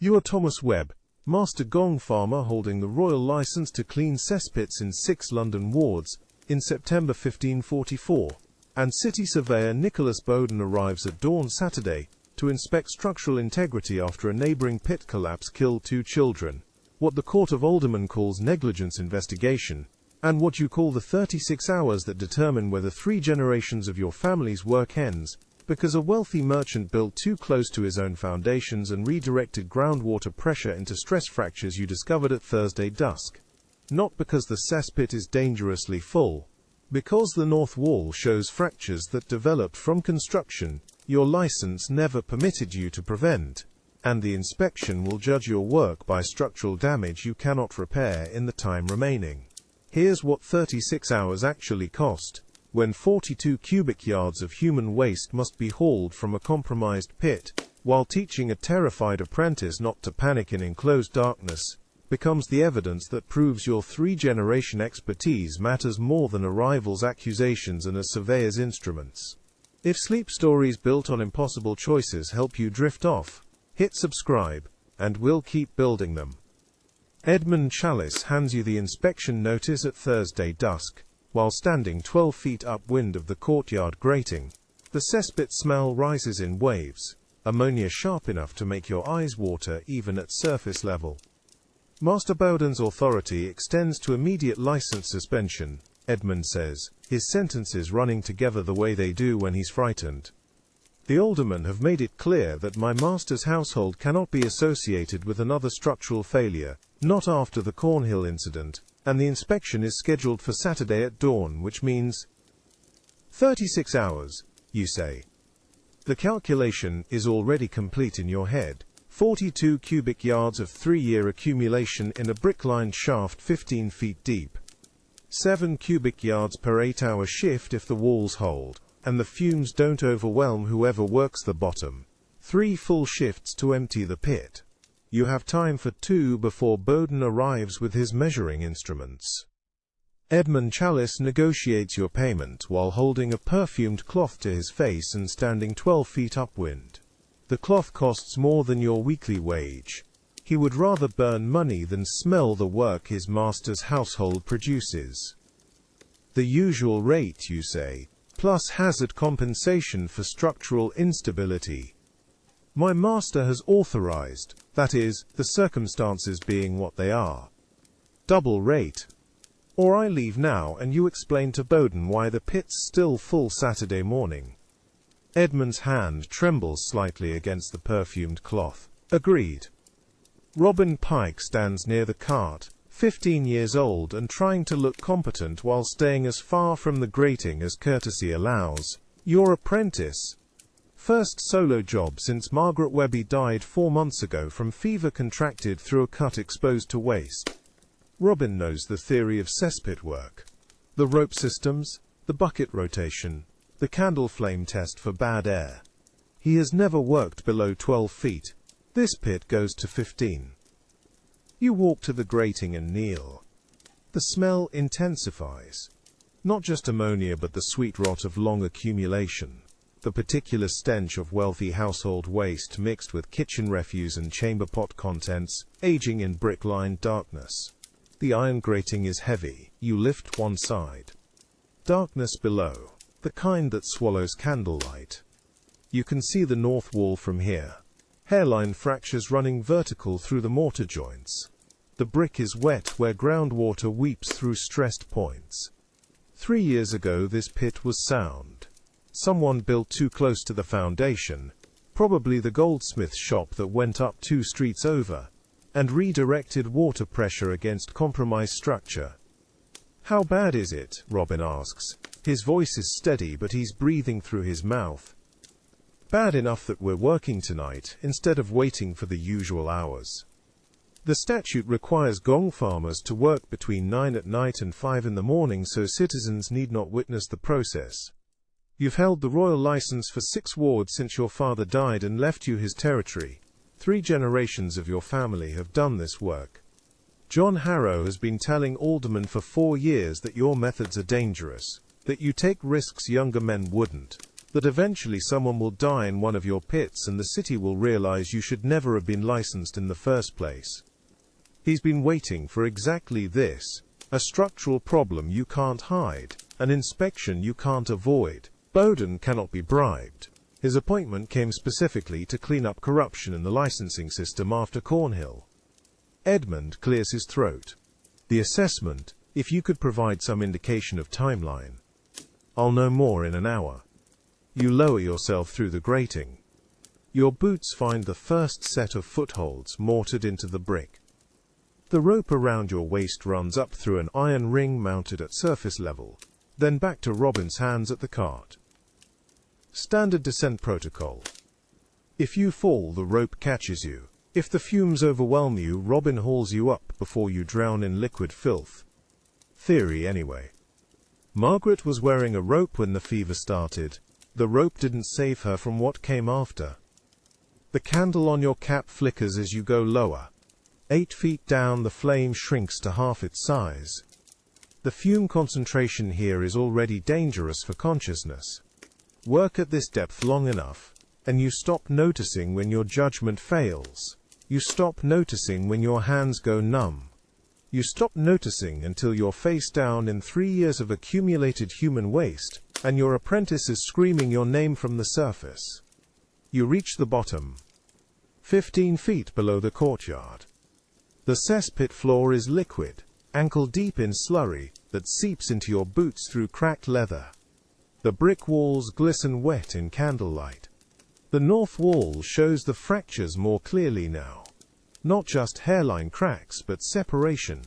You are Thomas Webb, master gong farmer holding the royal license to clean cesspits in 6 London wards, in September 1544, and city surveyor Nicholas Bowden arrives at dawn Saturday to inspect structural integrity after a neighbouring pit collapse killed 2 children, what the Court of Aldermen calls negligence investigation, and what you call the 36 hours that determine whether 3 generations of your family's work ends, because a wealthy merchant built too close to his own foundations and redirected groundwater pressure into stress fractures you discovered at Thursday dusk. Not because the cesspit is dangerously full. Because the north wall shows fractures that developed from construction your license never permitted you to prevent, and the inspection will judge your work by structural damage you cannot repair in the time remaining. Here's what 36 hours actually cost, when 42 cubic yards of human waste must be hauled from a compromised pit, while teaching a terrified apprentice not to panic in enclosed darkness, becomes the evidence that proves your 3-generation expertise matters more than a rival's accusations and a surveyor's instruments. If sleep stories built on impossible choices help you drift off, hit subscribe, and we'll keep building them. Edmund Chalice hands you the inspection notice at Thursday dusk, while standing 12 feet upwind of the courtyard grating. The cesspit smell rises in waves, ammonia sharp enough to make your eyes water even at surface level. Master Bowden's authority extends to immediate license suspension, Edmund says, his sentences running together the way they do when he's frightened. The aldermen have made it clear that my master's household cannot be associated with another structural failure, not after the Cornhill incident, and the inspection is scheduled for Saturday at dawn, which means 36 hours, you say. The calculation is already complete in your head. 42 cubic yards of 3-year accumulation in a brick-lined shaft 15 feet deep. 7 cubic yards per 8-hour shift if the walls hold, and the fumes don't overwhelm whoever works the bottom. 3 full shifts to empty the pit. You have time for 2 before Bowden arrives with his measuring instruments. Edmund Chalice negotiates your payment while holding a perfumed cloth to his face and standing 12 feet upwind. The cloth costs more than your weekly wage. He would rather burn money than smell the work his master's household produces. The usual rate, you say, plus hazard compensation for structural instability. My master has authorized, that is, the circumstances being what they are. Double rate. Or I leave now and you explain to Bowden why the pit's still full Saturday morning. Edmund's hand trembles slightly against the perfumed cloth. Agreed. Robin Pike stands near the cart, 15 years old and trying to look competent while staying as far from the grating as courtesy allows. Your apprentice. First solo job since Margaret Webby died 4 months ago from fever contracted through a cut exposed to waste. Robin knows the theory of cesspit work. The rope systems, the bucket rotation, the candle flame test for bad air. He has never worked below 12 feet. This pit goes to 15. You walk to the grating and kneel. The smell intensifies. Not just ammonia but the sweet rot of long accumulation. The particular stench of wealthy household waste mixed with kitchen refuse and chamber pot contents, aging in brick-lined darkness. The iron grating is heavy. You lift one side. Darkness below, the kind that swallows candlelight. You can see the north wall from here. Hairline fractures running vertical through the mortar joints. The brick is wet where groundwater weeps through stressed points. 3 years ago this pit was sound. Someone built too close to the foundation, probably the goldsmith shop that went up 2 streets over, and redirected water pressure against compromised structure. How bad is it? Robin asks. His voice is steady but he's breathing through his mouth. Bad enough that we're working tonight, instead of waiting for the usual hours. The statute requires gong farmers to work between 9 at night and 5 in the morning so citizens need not witness the process. You've held the royal license for 6 wards since your father died and left you his territory. 3 generations of your family have done this work. John Harrow has been telling aldermen for 4 years that your methods are dangerous, that you take risks younger men wouldn't. That eventually someone will die in one of your pits and the city will realize you should never have been licensed in the first place. He's been waiting for exactly this. A structural problem you can't hide. An inspection you can't avoid. Bowden cannot be bribed. His appointment came specifically to clean up corruption in the licensing system after Cornhill. Edmund clears his throat. The assessment, if you could provide some indication of timeline. I'll know more in an hour. You lower yourself through the grating. Your boots find the first set of footholds mortared into the brick. The rope around your waist runs up through an iron ring mounted at surface level, then back to Robin's hands at the cart. Standard descent protocol. If you fall, the rope catches you. If the fumes overwhelm you, Robin hauls you up before you drown in liquid filth. Theory, anyway. Margaret was wearing a rope when the fever started. The rope didn't save her from what came after. The candle on your cap flickers as you go lower. 8 feet down, the flame shrinks to half its size. The fume concentration here is already dangerous for consciousness. Work at this depth long enough, and you stop noticing when your judgment fails. You stop noticing when your hands go numb. You stop noticing until you're face down in 3 years of accumulated human waste, and your apprentice is screaming your name from the surface. You reach the bottom, 15 feet below the courtyard. The cesspit floor is liquid, ankle-deep in slurry that seeps into your boots through cracked leather. The brick walls glisten wet in candlelight. The north wall shows the fractures more clearly now. Not just hairline cracks, but separation.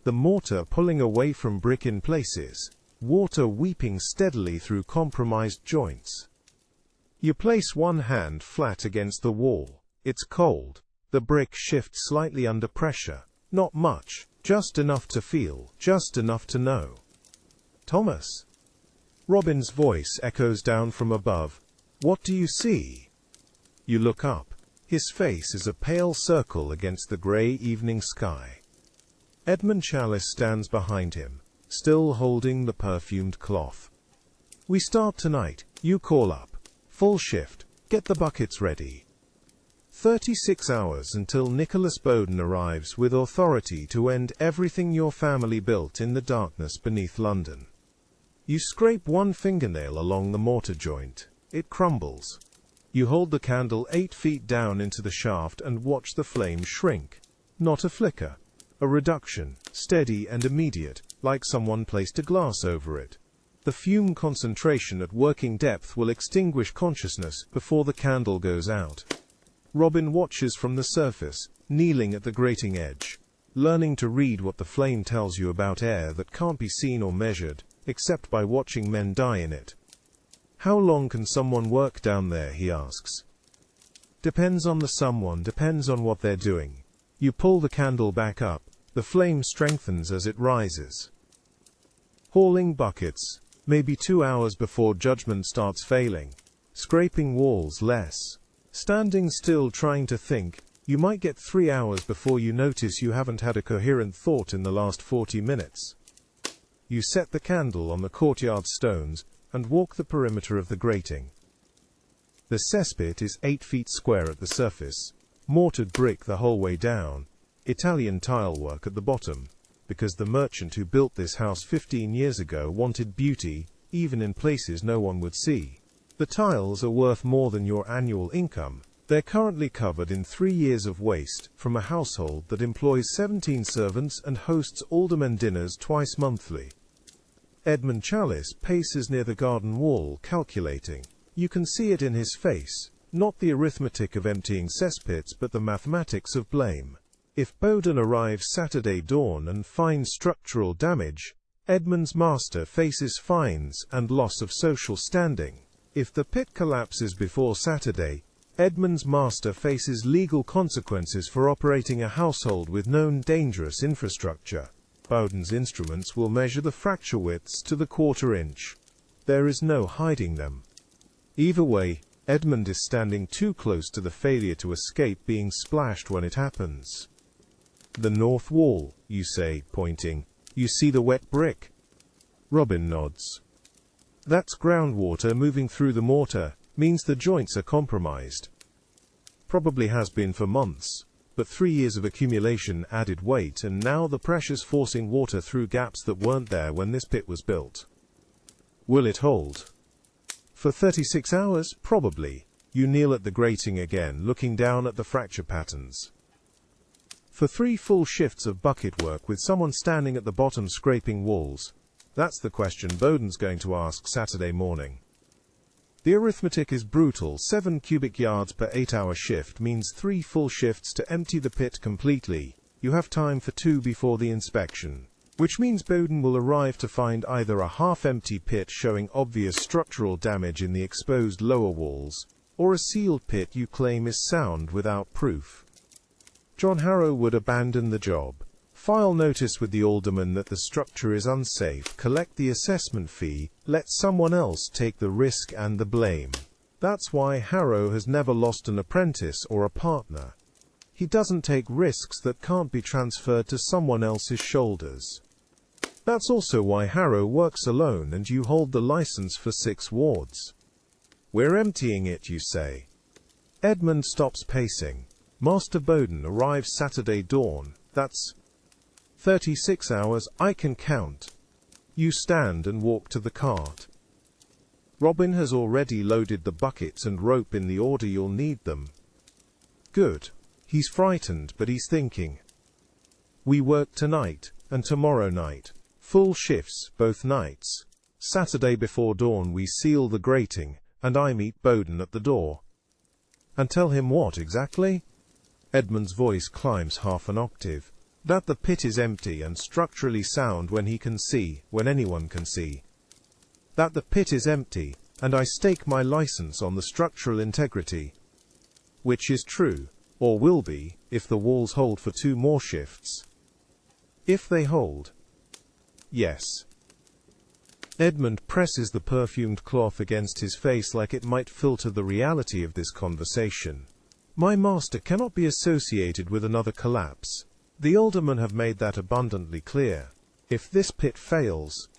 The mortar pulling away from brick in places. Water weeping steadily through compromised joints. You place one hand flat against the wall. It's cold. The brick shifts slightly under pressure. Not much, just enough to feel, just enough to know. Thomas. Robin's voice echoes down from above. What do you see? You look up. His face is a pale circle against the grey evening sky. Edmund Chalice stands behind him, still holding the perfumed cloth. We start tonight. You call up. Full shift. Get the buckets ready. 36 hours until Nicholas Bowden arrives with authority to end everything your family built in the darkness beneath London. You scrape one fingernail along the mortar joint. It crumbles. You hold the candle 8 feet down into the shaft and watch the flame shrink. Not a flicker. A reduction, steady and immediate, like someone placed a glass over it. The fume concentration at working depth will extinguish consciousness before the candle goes out. Robin watches from the surface, kneeling at the grating edge, learning to read what the flame tells you about air that can't be seen or measured, except by watching men die in it. How long can someone work down there, he asks. Depends on the someone, depends on what they're doing. You pull the candle back up, the flame strengthens as it rises. Hauling buckets, maybe 2 hours before judgment starts failing. Scraping walls less. Standing still trying to think, you might get 3 hours before you notice you haven't had a coherent thought in the last 40 minutes. You set the candle on the courtyard stones and walk the perimeter of the grating. The cesspit is 8 feet square at the surface, mortared brick the whole way down, Italian tile work at the bottom, because the merchant who built this house 15 years ago wanted beauty, even in places no one would see. The tiles are worth more than your annual income. They're currently covered in 3 years of waste from a household that employs 17 servants and hosts aldermen dinners twice monthly. Edmund Chalice paces near the garden wall, calculating. You can see it in his face, not the arithmetic of emptying cesspits but the mathematics of blame. If Bowden arrives Saturday dawn and finds structural damage, Edmund's master faces fines and loss of social standing. If the pit collapses before Saturday, Edmund's master faces legal consequences for operating a household with known dangerous infrastructure. Bowden's instruments will measure the fracture widths to the quarter inch. There is no hiding them. Either way, Edmund is standing too close to the failure to escape being splashed when it happens. The north wall, you say, pointing. You see the wet brick? Robin nods. That's groundwater moving through the mortar, means the joints are compromised. Probably has been for months, but 3 years of accumulation added weight, and now the pressure's forcing water through gaps that weren't there when this pit was built. Will it hold? For 36 hours? Probably. You kneel at the grating again, looking down at the fracture patterns. For 3 full shifts of bucket work with someone standing at the bottom scraping walls? That's the question Bowden's going to ask Saturday morning. The arithmetic is brutal. 7 cubic yards per 8-hour shift means 3 full shifts to empty the pit completely. You have time for 2 before the inspection, which means Bowden will arrive to find either a half-empty pit showing obvious structural damage in the exposed lower walls, or a sealed pit you claim is sound without proof. John Harrow would abandon the job, file notice with the alderman that the structure is unsafe, collect the assessment fee, let someone else take the risk and the blame. That's why Harrow has never lost an apprentice or a partner. He doesn't take risks that can't be transferred to someone else's shoulders. That's also why Harrow works alone and you hold the license for 6 wards. We're emptying it, you say. Edmund stops pacing. Master Bowden arrives Saturday dawn. That's 36 hours, I can count. You stand and walk to the cart. Robin has already loaded the buckets and rope in the order you'll need them. Good. He's frightened, but he's thinking. We work tonight, and tomorrow night. Full shifts, both nights. Saturday before dawn we seal the grating, and I meet Bowden at the door. And tell him what exactly? Edmund's voice climbs half an octave. That the pit is empty and structurally sound when he can see, when anyone can see. That the pit is empty, and I stake my license on the structural integrity. Which is true, or will be, if the walls hold for 2 more shifts. If they hold. Yes. Edmund presses the perfumed cloth against his face like it might filter the reality of this conversation. My master cannot be associated with another collapse. The aldermen have made that abundantly clear. If this pit fails,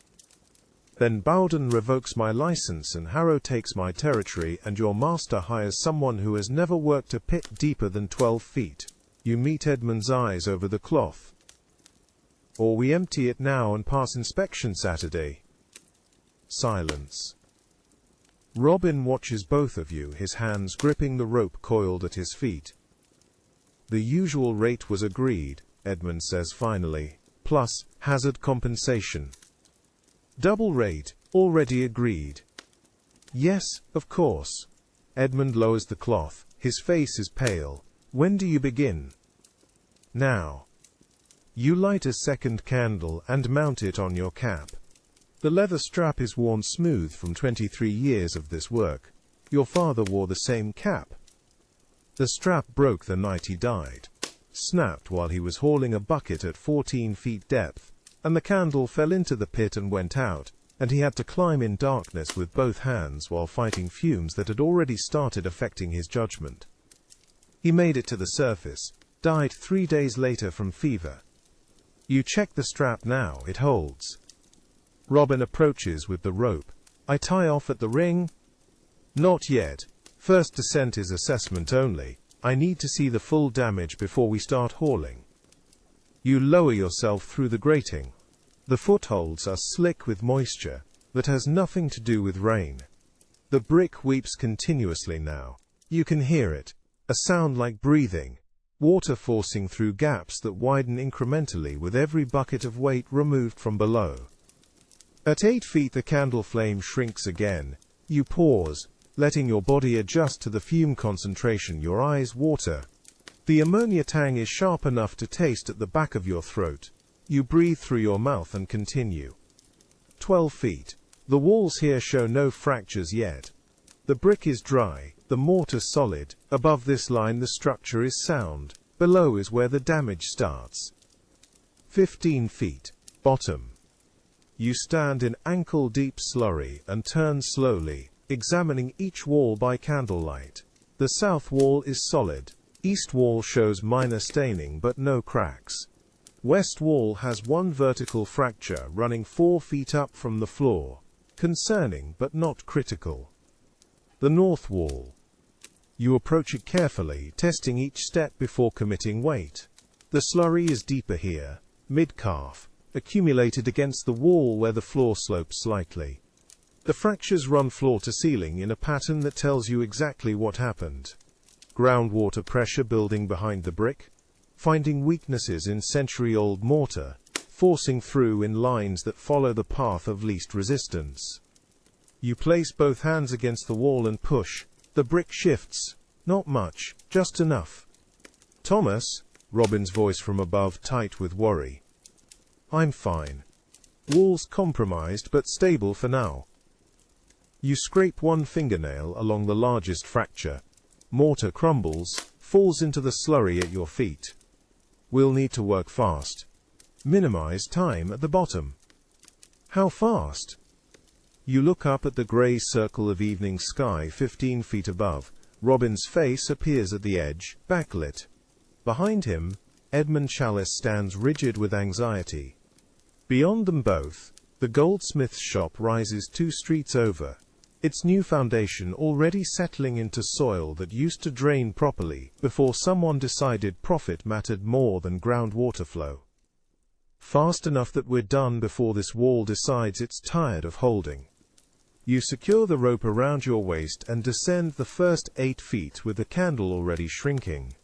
then Bowden revokes my license and Harrow takes my territory, and your master hires someone who has never worked a pit deeper than 12 feet. You meet Edmund's eyes over the cloth. Or we empty it now and pass inspection Saturday. Silence. Robin watches both of you, his hands gripping the rope coiled at his feet. The usual rate was agreed, Edmund says finally, plus hazard compensation. Double rate, already agreed. Yes, of course. Edmund lowers the cloth, his face is pale. When do you begin? Now. You light a second candle and mount it on your cap. The leather strap is worn smooth from 23 years of this work. Your father wore the same cap. The strap broke the night he died. Snapped while he was hauling a bucket at 14 feet depth, and the candle fell into the pit and went out, and he had to climb in darkness with both hands while fighting fumes that had already started affecting his judgment. He made it to the surface, died 3 days later from fever. You check the strap now, it holds. Robin approaches with the rope. I tie off at the ring? Not yet. First descent is assessment only. I need to see the full damage before we start hauling. You lower yourself through the grating. The footholds are slick with moisture. That has nothing to do with rain. The brick weeps continuously now. You can hear it. A sound like breathing. Water forcing through gaps that widen incrementally with every bucket of weight removed from below. At 8 feet the candle flame shrinks again. You pause, letting your body adjust to the fume concentration. Your eyes water. The ammonia tang is sharp enough to taste at the back of your throat. You breathe through your mouth and continue. 12 feet. The walls here show no fractures yet. The brick is dry, the mortar solid. Above this line the structure is sound. Below is where the damage starts. 15 feet. Bottom. You stand in ankle-deep slurry and turn slowly, examining each wall by candlelight. The south wall is solid. East wall shows minor staining but no cracks. West wall has one vertical fracture running 4 feet up from the floor. concerning but not critical. The north wall. You approach it carefully, testing each step before committing weight. The slurry is deeper here, mid-calf, accumulated against the wall where the floor slopes slightly. The fractures run floor to ceiling in a pattern that tells you exactly what happened. Groundwater pressure building behind the brick, finding weaknesses in century-old mortar, forcing through in lines that follow the path of least resistance. You place both hands against the wall and push. The brick shifts. Not much, just enough. Thomas, Robin's voice from above, tight with worry. I'm fine. Wall's compromised but stable for now. You scrape one fingernail along the largest fracture. Mortar crumbles, falls into the slurry at your feet. We'll need to work fast. Minimize time at the bottom. How fast? You look up at the grey circle of evening sky 15 feet above. Robin's face appears at the edge, backlit. Behind him, Edmund Chalice stands rigid with anxiety. Beyond them both, the goldsmith's shop rises 2 streets over, its new foundation already settling into soil that used to drain properly before someone decided profit mattered more than groundwater flow. Fast enough that we're done before this wall decides it's tired of holding. You secure the rope around your waist and descend the first 8 feet with the candle already shrinking.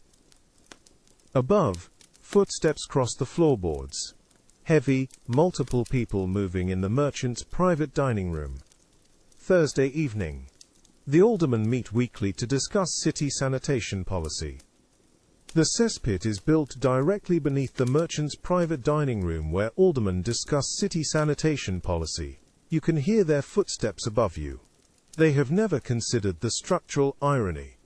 Above, footsteps cross the floorboards. Heavy, multiple people moving in the merchant's private dining room. Thursday evening. The aldermen meet weekly to discuss city sanitation policy. The cesspit is built directly beneath the merchant's private dining room where aldermen discuss city sanitation policy. You can hear their footsteps above you. They have never considered the structural irony.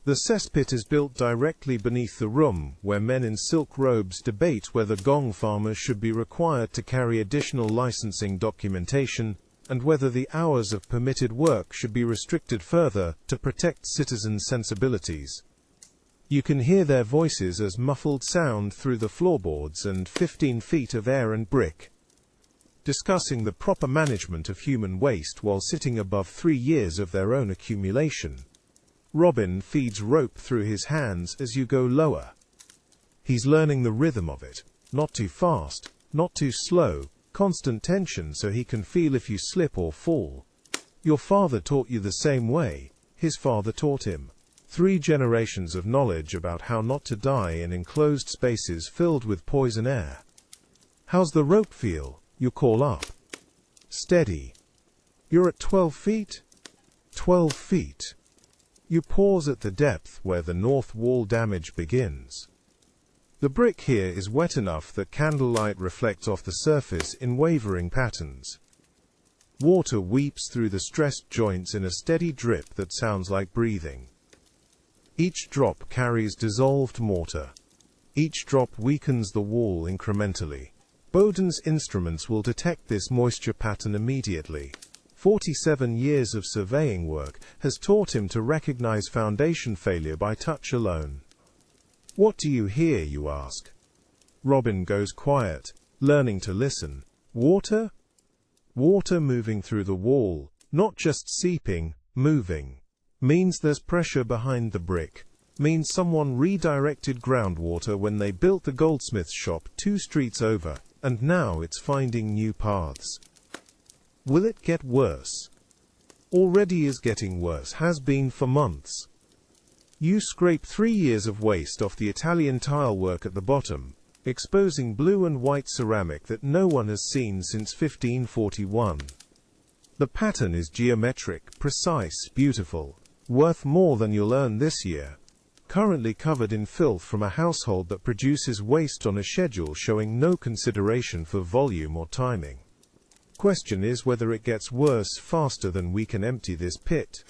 The cesspit is built directly beneath the room where men in silk robes debate whether gong farmers should be required to carry additional licensing documentation and whether the hours of permitted work should be restricted further to protect citizens' sensibilities. You can hear their voices as muffled sound through the floorboards and 15 feet of air and brick, discussing the proper management of human waste while sitting above 3 years of their own accumulation. Robin feeds rope through his hands as you go lower. He's learning the rhythm of it, not too fast, not too slow, constant tension so he can feel if you slip or fall. Your father taught you the same way, his father taught him. 3 generations of knowledge about how not to die in enclosed spaces filled with poison air. How's the rope feel? You call up. Steady. You're at 12 feet? 12 feet. You pause at the depth where the north wall damage begins. The brick here is wet enough that candlelight reflects off the surface in wavering patterns. Water weeps through the stressed joints in a steady drip that sounds like breathing. Each drop carries dissolved mortar. Each drop weakens the wall incrementally. Bowden's instruments will detect this moisture pattern immediately. 47 years of surveying work has taught him to recognize foundation failure by touch alone. What do you hear, you ask? Robin goes quiet, learning to listen. Water? Water moving through the wall, not just seeping, moving. Means there's pressure behind the brick. Means someone redirected groundwater when they built the goldsmith's shop 2 streets over, and now it's finding new paths. Will it get worse? Already is getting worse, has been for months. You scrape 3 years of waste off the Italian tile work at the bottom, exposing blue and white ceramic that no one has seen since 1541. The pattern is geometric, precise, beautiful, worth more than you'll earn this year. Currently covered in filth from a household that produces waste on a schedule showing no consideration for volume or timing. Question is whether it gets worse faster than we can empty this pit.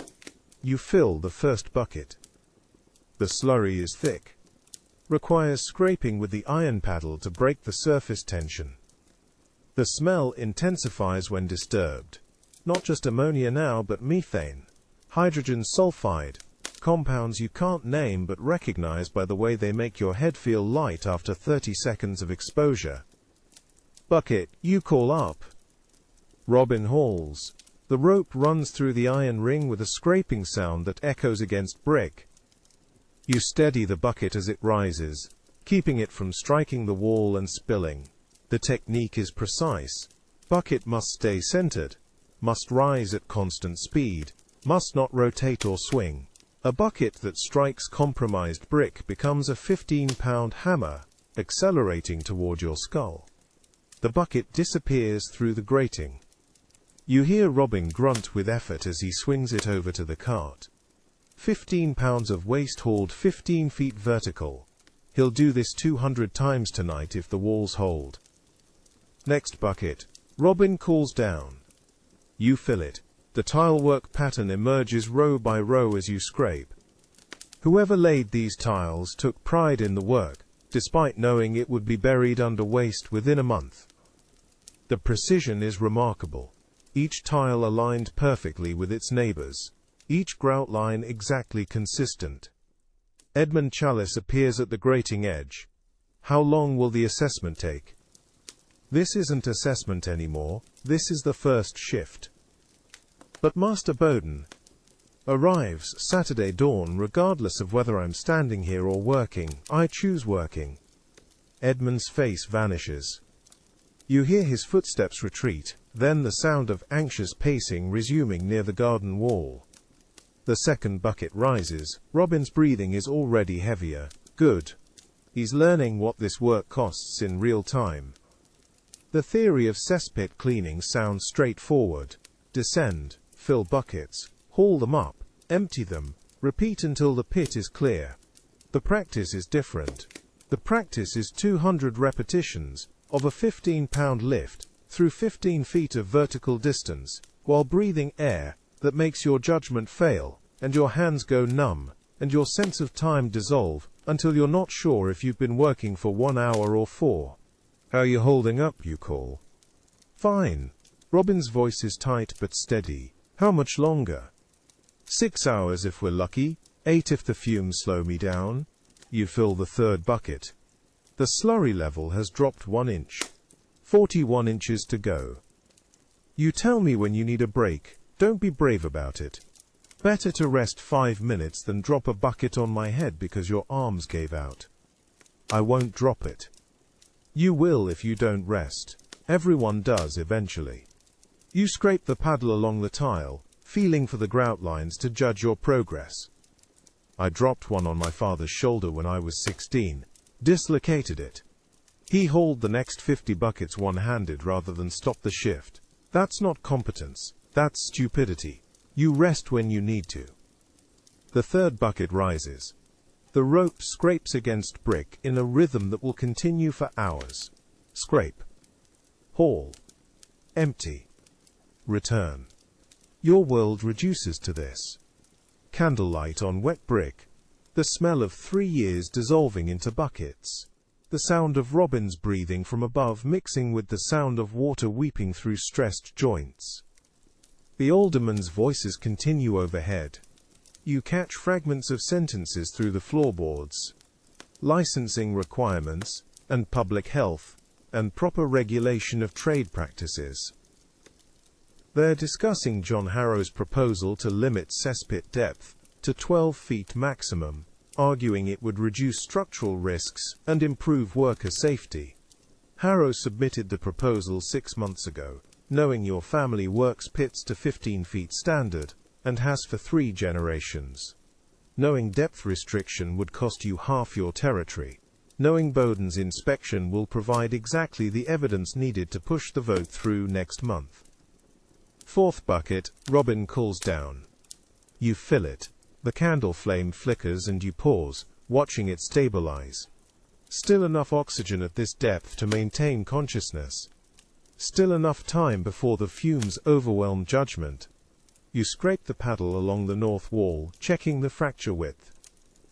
You fill the first bucket. The slurry is thick. Requires scraping with the iron paddle to break the surface tension. The smell intensifies when disturbed. Not just ammonia now, but methane, hydrogen sulfide, compounds you can't name but recognize by the way they make your head feel light after 30 seconds of exposure. Bucket, you call up. Robin hauls. The rope runs through the iron ring with a scraping sound that echoes against brick. You steady the bucket as it rises, keeping it from striking the wall and spilling. The technique is precise. Bucket must stay centered, must rise at constant speed, must not rotate or swing. A bucket that strikes compromised brick becomes a 15-pound hammer, accelerating toward your skull. The bucket disappears through the grating. You hear Robin grunt with effort as he swings it over to the cart. 15 pounds of waste hauled 15 feet vertical. He'll do this 200 times tonight if the walls hold. Next bucket. Robin calls down. You fill it. The tilework pattern emerges row by row as you scrape. Whoever laid these tiles took pride in the work, despite knowing it would be buried under waste within a month. The precision is remarkable. Each tile aligned perfectly with its neighbors. Each grout line exactly consistent. Edmund Chalice appears at the grating edge. How long will the assessment take? This isn't assessment anymore, this is the first shift. But Master Bowden arrives Saturday dawn regardless of whether I'm standing here or working. I choose working. Edmund's face vanishes. You hear his footsteps retreat, then the sound of anxious pacing resuming near the garden wall. The second bucket rises. Robin's breathing is already heavier. Good. He's learning what this work costs in real time. The theory of cesspit cleaning sounds straightforward. Descend, fill buckets, haul them up, empty them, repeat until the pit is clear. The practice is different. The practice is 200 repetitions of a 15-pound lift through 15 feet of vertical distance, while breathing air that makes your judgment fail, and your hands go numb, and your sense of time dissolve, until you're not sure if you've been working for 1 hour or 4. How you holding up, you call? Fine. Robin's voice is tight but steady. How much longer? 6 hours if we're lucky, 8 if the fumes slow me down. You fill the third bucket. The slurry level has dropped 1 inch. 41 inches to go. You tell me when you need a break. Don't be brave about it. Better to rest 5 minutes than drop a bucket on my head because your arms gave out. I won't drop it. You will if you don't rest. Everyone does eventually. You scrape the paddle along the tile, feeling for the grout lines to judge your progress. I dropped one on my father's shoulder when I was 16. Dislocated it. He hauled the next 50 buckets one-handed rather than stop the shift. That's not competence. That's stupidity. You rest when you need to. The third bucket rises. The rope scrapes against brick in a rhythm that will continue for hours. Scrape. Haul. Empty. Return. Your world reduces to this. Candlelight on wet brick. The smell of 3 years dissolving into buckets. The sound of Robin's breathing from above mixing with the sound of water weeping through stressed joints. The aldermen's voices continue overhead. You catch fragments of sentences through the floorboards. Licensing requirements, and public health, and proper regulation of trade practices. They're discussing John Harrow's proposal to limit cesspit depth to 12 feet maximum, arguing it would reduce structural risks and improve worker safety. Harrow submitted the proposal 6 months ago, knowing your family works pits to 15 feet standard, and has for 3 generations. Knowing depth restriction would cost you half your territory. Knowing Bowden's inspection will provide exactly the evidence needed to push the vote through next month. Fourth bucket, Robin calls down. You fill it. The candle flame flickers and you pause, watching it stabilize. Still enough oxygen at this depth to maintain consciousness. Still enough time before the fumes overwhelm judgment. You scrape the paddle along the north wall, checking the fracture width.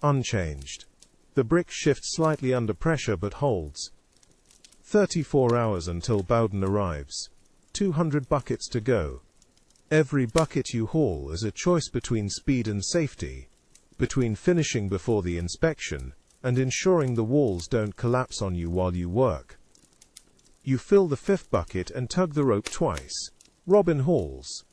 Unchanged. The brick shifts slightly under pressure but holds. 34 hours until Bowden arrives. 200 buckets to go. Every bucket you haul is a choice between speed and safety, between finishing before the inspection, and ensuring the walls don't collapse on you while you work. You fill the 5th bucket and tug the rope twice. Robin hauls.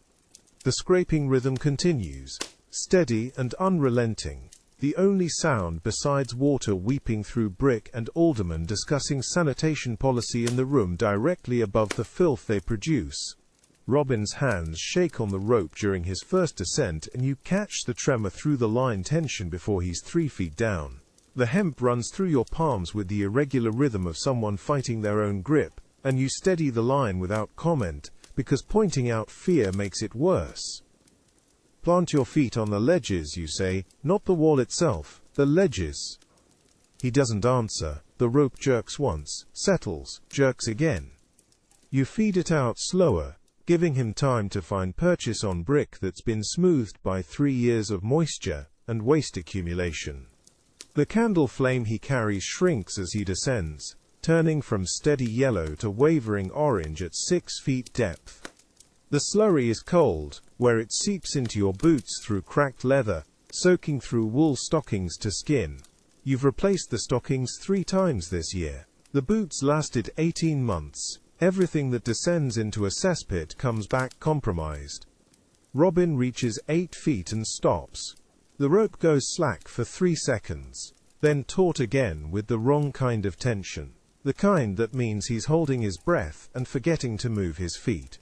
The scraping rhythm continues, steady and unrelenting, the only sound besides water weeping through brick and aldermen discussing sanitation policy in the room directly above the filth they produce. Robin's hands shake on the rope during his first descent, and you catch the tremor through the line tension before he's 3 feet down. The hemp runs through your palms with the irregular rhythm of someone fighting their own grip, and you steady the line without comment, because pointing out fear makes it worse. Plant your feet on the ledges, you say, not the wall itself, the ledges. He doesn't answer. The rope jerks once, settles, jerks again. You feed it out slower, giving him time to find purchase on brick that's been smoothed by 3 years of moisture and waste accumulation. The candle flame he carries shrinks as he descends, turning from steady yellow to wavering orange at 6 feet depth. The slurry is cold, where it seeps into your boots through cracked leather, soaking through wool stockings to skin. You've replaced the stockings 3 times this year. The boots lasted 18 months. Everything that descends into a cesspit comes back compromised. Robin reaches 8 feet and stops. The rope goes slack for 3 seconds, then taut again with the wrong kind of tension. The kind that means he's holding his breath and forgetting to move his feet.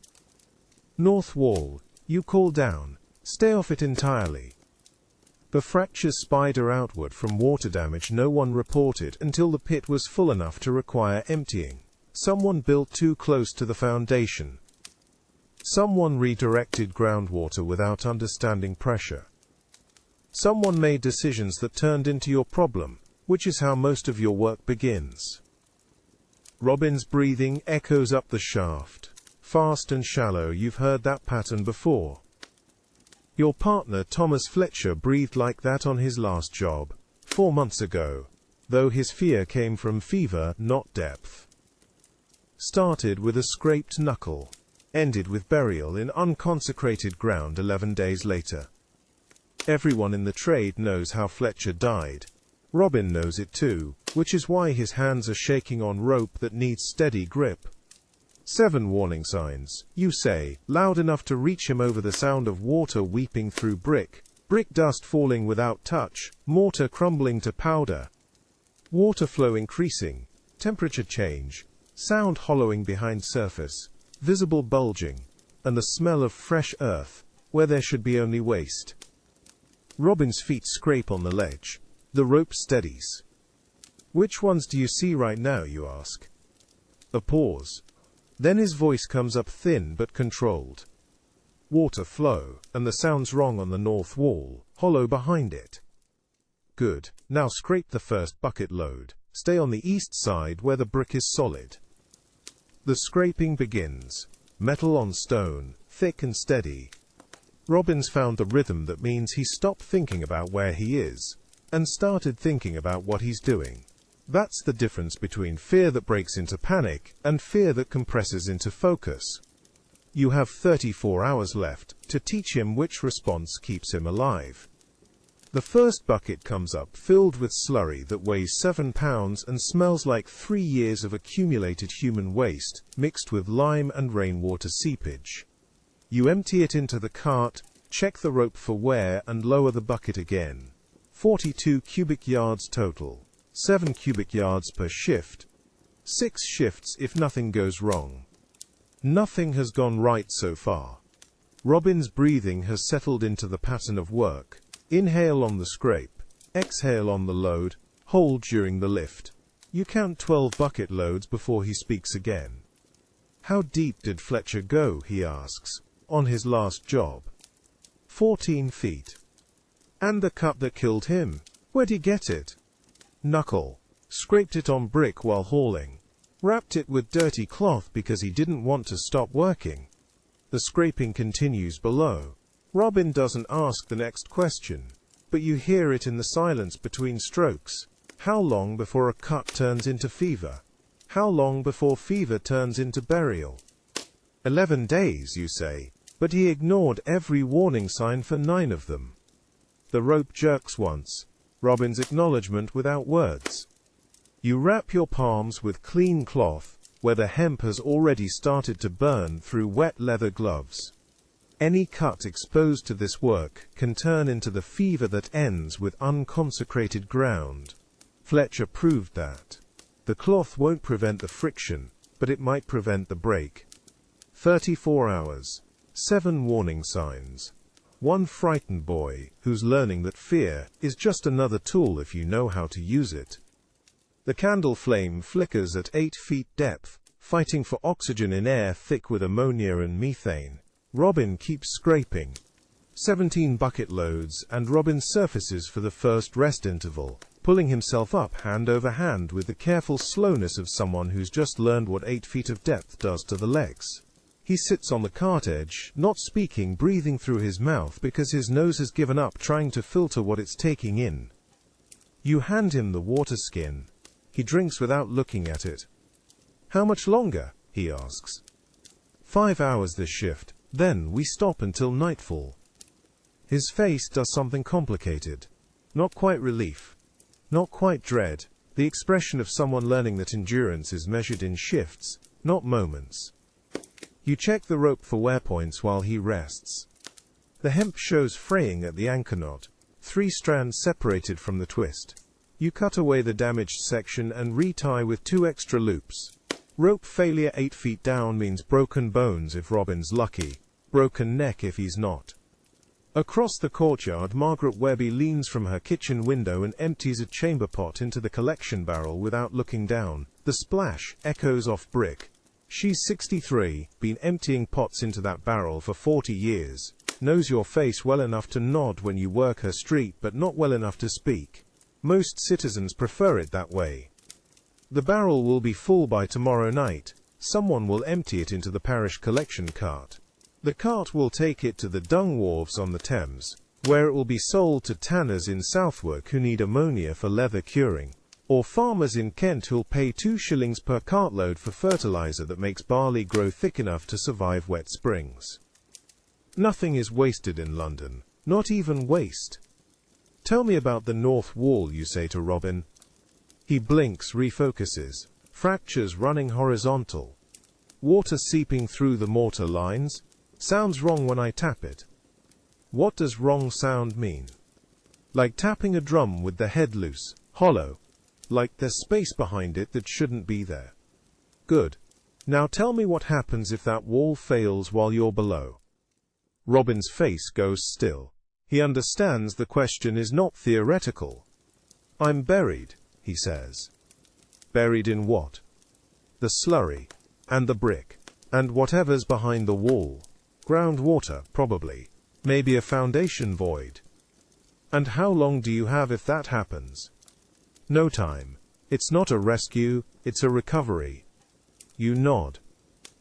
North wall, you call down. Stay off it entirely. The fractures spider outward from water damage no one reported until the pit was full enough to require emptying. Someone built too close to the foundation. Someone redirected groundwater without understanding pressure. Someone made decisions that turned into your problem, which is how most of your work begins. Robin's breathing echoes up the shaft. Fast and shallow, you've heard that pattern before. Your partner Thomas Fletcher breathed like that on his last job, 4 months ago, though his fear came from fever, not depth. Started with a scraped knuckle, ended with burial in unconsecrated ground 11 days later. Everyone in the trade knows how Fletcher died. Robin knows it too, which is why his hands are shaking on rope that needs steady grip. 7 warning signs, you say, loud enough to reach him over the sound of water weeping through brick, brick dust falling without touch, mortar crumbling to powder, water flow increasing, temperature change, sound hollowing behind surface, visible bulging, and the smell of fresh earth, where there should be only waste. Robin's feet scrape on the ledge. The rope steadies. Which ones do you see right now, you ask? A pause. Then his voice comes up thin but controlled. Water flow, and the sound's wrong on the north wall, hollow behind it. Good. Now scrape the first bucket load. Stay on the east side where the brick is solid. The scraping begins. Metal on stone, thick and steady. Robin's found the rhythm that means he stopped thinking about where he is, and started thinking about what he's doing. That's the difference between fear that breaks into panic and fear that compresses into focus. You have 34 hours left to teach him which response keeps him alive. The first bucket comes up filled with slurry that weighs 7 pounds and smells like 3 years of accumulated human waste, mixed with lime and rainwater seepage. You empty it into the cart, check the rope for wear and lower the bucket again. 42 cubic yards total. 7 cubic yards per shift. 6 shifts if nothing goes wrong. Nothing has gone right so far. Robin's breathing has settled into the pattern of work. Inhale on the scrape, exhale on the load, hold during the lift. You count 12 bucket loads before he speaks again. How deep did Fletcher go, he asks, on his last job? 14 feet. And the cut that killed him, where'd he get it? Knuckle. Scraped it on brick while hauling. Wrapped it with dirty cloth because he didn't want to stop working. The scraping continues below. Robin doesn't ask the next question, but you hear it in the silence between strokes. How long before a cut turns into fever? How long before fever turns into burial? 11 days, you say, but he ignored every warning sign for 9 of them. The rope jerks once. Robin's acknowledgement without words. You wrap your palms with clean cloth, where the hemp has already started to burn through wet leather gloves. Any cut exposed to this work can turn into the fever that ends with unconsecrated ground. Fletcher proved that. The cloth won't prevent the friction, but it might prevent the break. 34 hours. 7 warning signs. One frightened boy who's learning that fear is just another tool if you know how to use it. The candle flame flickers at 8 feet depth, fighting for oxygen in air thick with ammonia and methane. Robin keeps scraping. 17 bucket loads, and Robin surfaces for the first rest interval, pulling himself up hand over hand with the careful slowness of someone who's just learned what 8 feet of depth does to the legs. He sits on the cart edge, not speaking, breathing through his mouth because his nose has given up trying to filter what it's taking in. You hand him the water skin. He drinks without looking at it. How much longer? He asks. 5 hours this shift, then we stop until nightfall. His face does something complicated. Not quite relief. Not quite dread. The expression of someone learning that endurance is measured in shifts, not moments. You check the rope for wear points while he rests. The hemp shows fraying at the anchor knot, 3 strands separated from the twist. You cut away the damaged section and retie with 2 extra loops. Rope failure 8 feet down means broken bones if Robin's lucky, broken neck if he's not. Across the courtyard, Margaret Webby leans from her kitchen window and empties a chamber pot into the collection barrel without looking down. The splash echoes off brick. She's 63, been emptying pots into that barrel for 40 years, knows your face well enough to nod when you work her street but not well enough to speak. Most citizens prefer it that way. The barrel will be full by tomorrow night. Someone will empty it into the parish collection cart. The cart will take it to the dung wharves on the Thames, where it will be sold to tanners in Southwark who need ammonia for leather curing, or farmers in Kent who'll pay 2 shillings per cartload for fertilizer that makes barley grow thick enough to survive wet springs. Nothing is wasted in London, not even waste. Tell me about the North Wall, you say to Robin. He blinks, refocuses. Fractures running horizontal. Water seeping through the mortar lines. Sounds wrong when I tap it. What does wrong sound mean? Like tapping a drum with the head loose, hollow. Like there's space behind it that shouldn't be there. Good. Now tell me what happens if that wall fails while you're below. Robin's face goes still. He understands the question is not theoretical. I'm buried, he says. Buried in what? The slurry. And the brick. And whatever's behind the wall. Groundwater, probably. Maybe a foundation void. And how long do you have if that happens? No time. It's not a rescue, it's a recovery. You nod.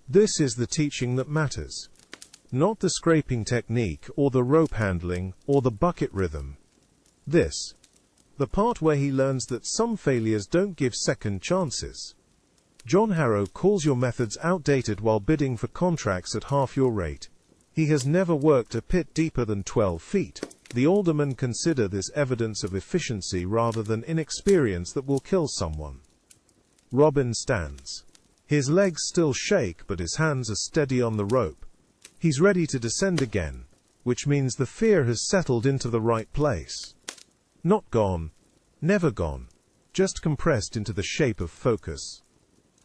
This is the teaching that matters. Not the scraping technique, or the rope handling, or the bucket rhythm. This. The part where he learns that some failures don't give second chances. John Harrow calls your methods outdated while bidding for contracts at half your rate. He has never worked a pit deeper than 12 feet. The aldermen consider this evidence of efficiency rather than inexperience that will kill someone. Robin stands. His legs still shake, but his hands are steady on the rope. He's ready to descend again, which means the fear has settled into the right place. Not gone. Never gone. Just compressed into the shape of focus.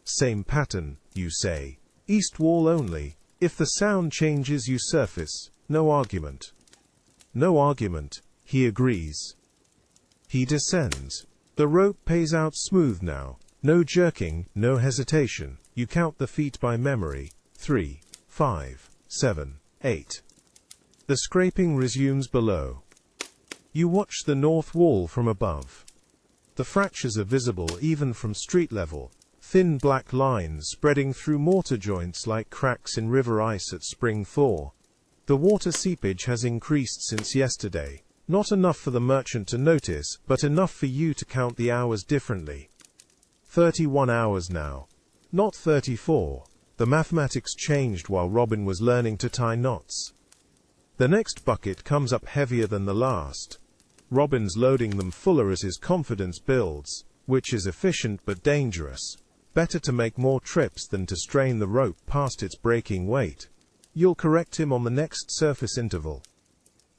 Same pattern, you say. East wall only. If the sound changes, you surface. No argument. No argument, he agrees. He descends. The rope pays out smooth now. No jerking, no hesitation. You count the feet by memory. 3, 5, 7, 8. The scraping resumes below. You watch the north wall from above. The fractures are visible even from street level. Thin black lines spreading through mortar joints like cracks in river ice at spring thaw. The water seepage has increased since yesterday. Not enough for the merchant to notice, but enough for you to count the hours differently. 31 hours now. Not 34. The mathematics changed while Robin was learning to tie knots. The next bucket comes up heavier than the last. Robin's loading them fuller as his confidence builds, which is efficient but dangerous. Better to make more trips than to strain the rope past its breaking weight. You'll correct him on the next surface interval.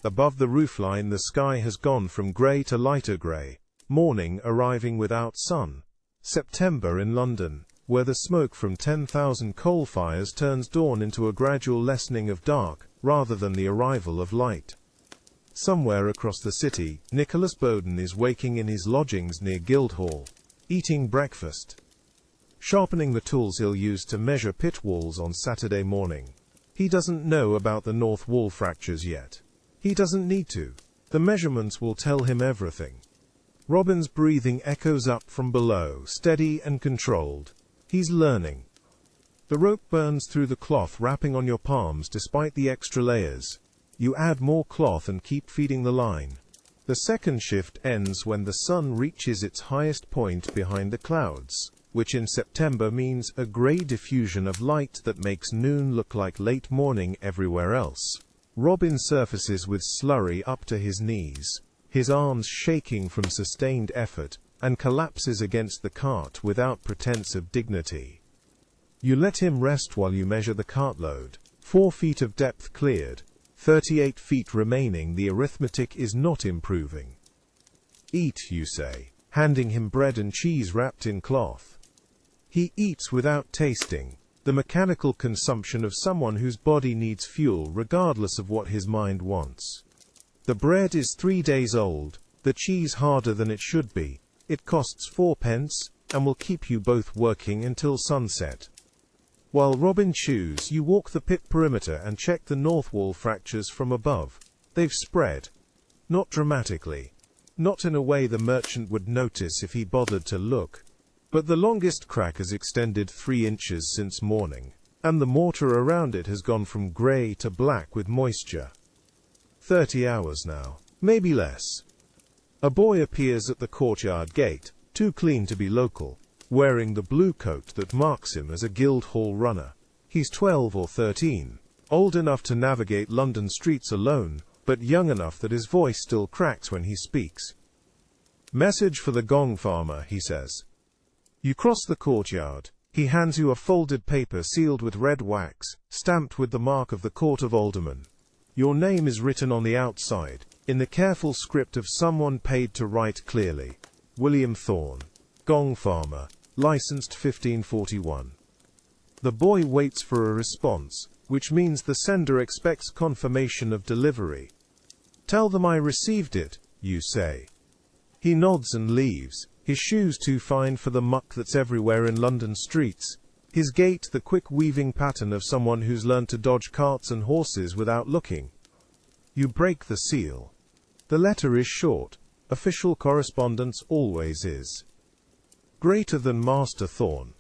Above the roofline the sky has gone from grey to lighter grey, morning arriving without sun. September in London, where the smoke from 10,000 coal fires turns dawn into a gradual lessening of dark, rather than the arrival of light. Somewhere across the city, Nicholas Bowden is waking in his lodgings near Guildhall, eating breakfast, sharpening the tools he'll use to measure pit walls on Saturday morning. He doesn't know about the north wall fractures yet. He doesn't need to. The measurements will tell him everything. Robin's breathing echoes up from below, steady and controlled. He's learning. The rope burns through the cloth wrapping on your palms despite the extra layers. You add more cloth and keep feeding the line. The second shift ends when the sun reaches its highest point behind the clouds, which in September means a grey diffusion of light that makes noon look like late morning everywhere else. Robin surfaces with slurry up to his knees, his arms shaking from sustained effort, and collapses against the cart without pretense of dignity. You let him rest while you measure the cartload. 4 feet of depth cleared, 38 feet remaining. The arithmetic is not improving. Eat, you say, handing him bread and cheese wrapped in cloth. He eats without tasting, the mechanical consumption of someone whose body needs fuel regardless of what his mind wants. The bread is 3 days old, the cheese harder than it should be. It costs 4 pence, and will keep you both working until sunset. While Robin chews, you walk the pit perimeter and check the north wall fractures from above. They've spread. Not dramatically. Not in a way the merchant would notice if he bothered to look. But the longest crack has extended 3 inches since morning, and the mortar around it has gone from grey to black with moisture. 30 hours now, maybe less. A boy appears at the courtyard gate, too clean to be local, wearing the blue coat that marks him as a Guildhall runner. He's 12 or 13, old enough to navigate London streets alone, but young enough that his voice still cracks when he speaks. "Message for the gong farmer," he says. You cross the courtyard. He hands you a folded paper sealed with red wax, stamped with the mark of the Court of Aldermen. Your name is written on the outside, in the careful script of someone paid to write clearly. William Thorne, gong farmer, licensed 1541. The boy waits for a response, which means the sender expects confirmation of delivery. "Tell them I received it," you say. He nods and leaves, his shoes too fine for the muck that's everywhere in London streets, his gait the quick weaving pattern of someone who's learned to dodge carts and horses without looking. You break the seal. The letter is short. Official correspondence always is. Greater than Master Thorne.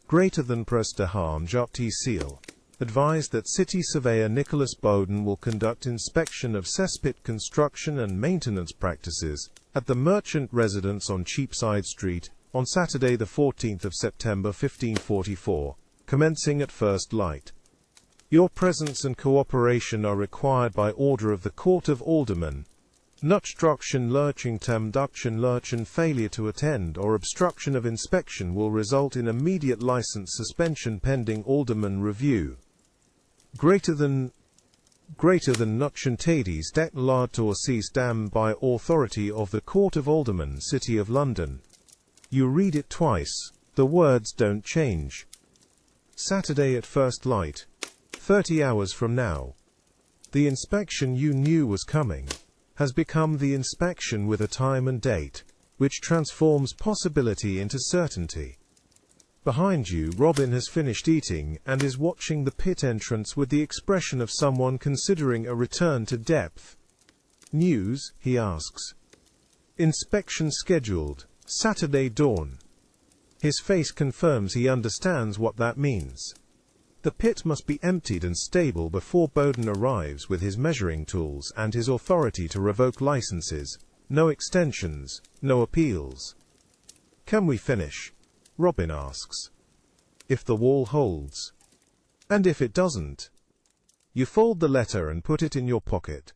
Greater than Prestaham Japti seal. Advised that City Surveyor Nicholas Bowden will conduct inspection of cesspit construction and maintenance practices at the merchant residence on Cheapside Street on Saturday the 14th of September 1544, commencing at first light. Your presence and cooperation are required by order of the Court of Aldermen. Nutstruction lurching temduction lurchen failure to attend or obstruction of inspection will result in immediate license suspension pending Alderman review. Greater than Nuctiantades declared dam by authority of the Court of Aldermen, City of London. You read it twice. The words don't change. Saturday at first light. 30 hours from now. The inspection you knew was coming has become the inspection with a time and date, which transforms possibility into certainty. Behind you, Robin has finished eating and is watching the pit entrance with the expression of someone considering a return to depth. "News?" he asks. "Inspection scheduled. Saturday dawn." His face confirms he understands what that means. The pit must be emptied and stable before Bowden arrives with his measuring tools and his authority to revoke licenses. No extensions, no appeals. "Can we finish?" Robin asks. "If the wall holds." "And if it doesn't?" You fold the letter and put it in your pocket.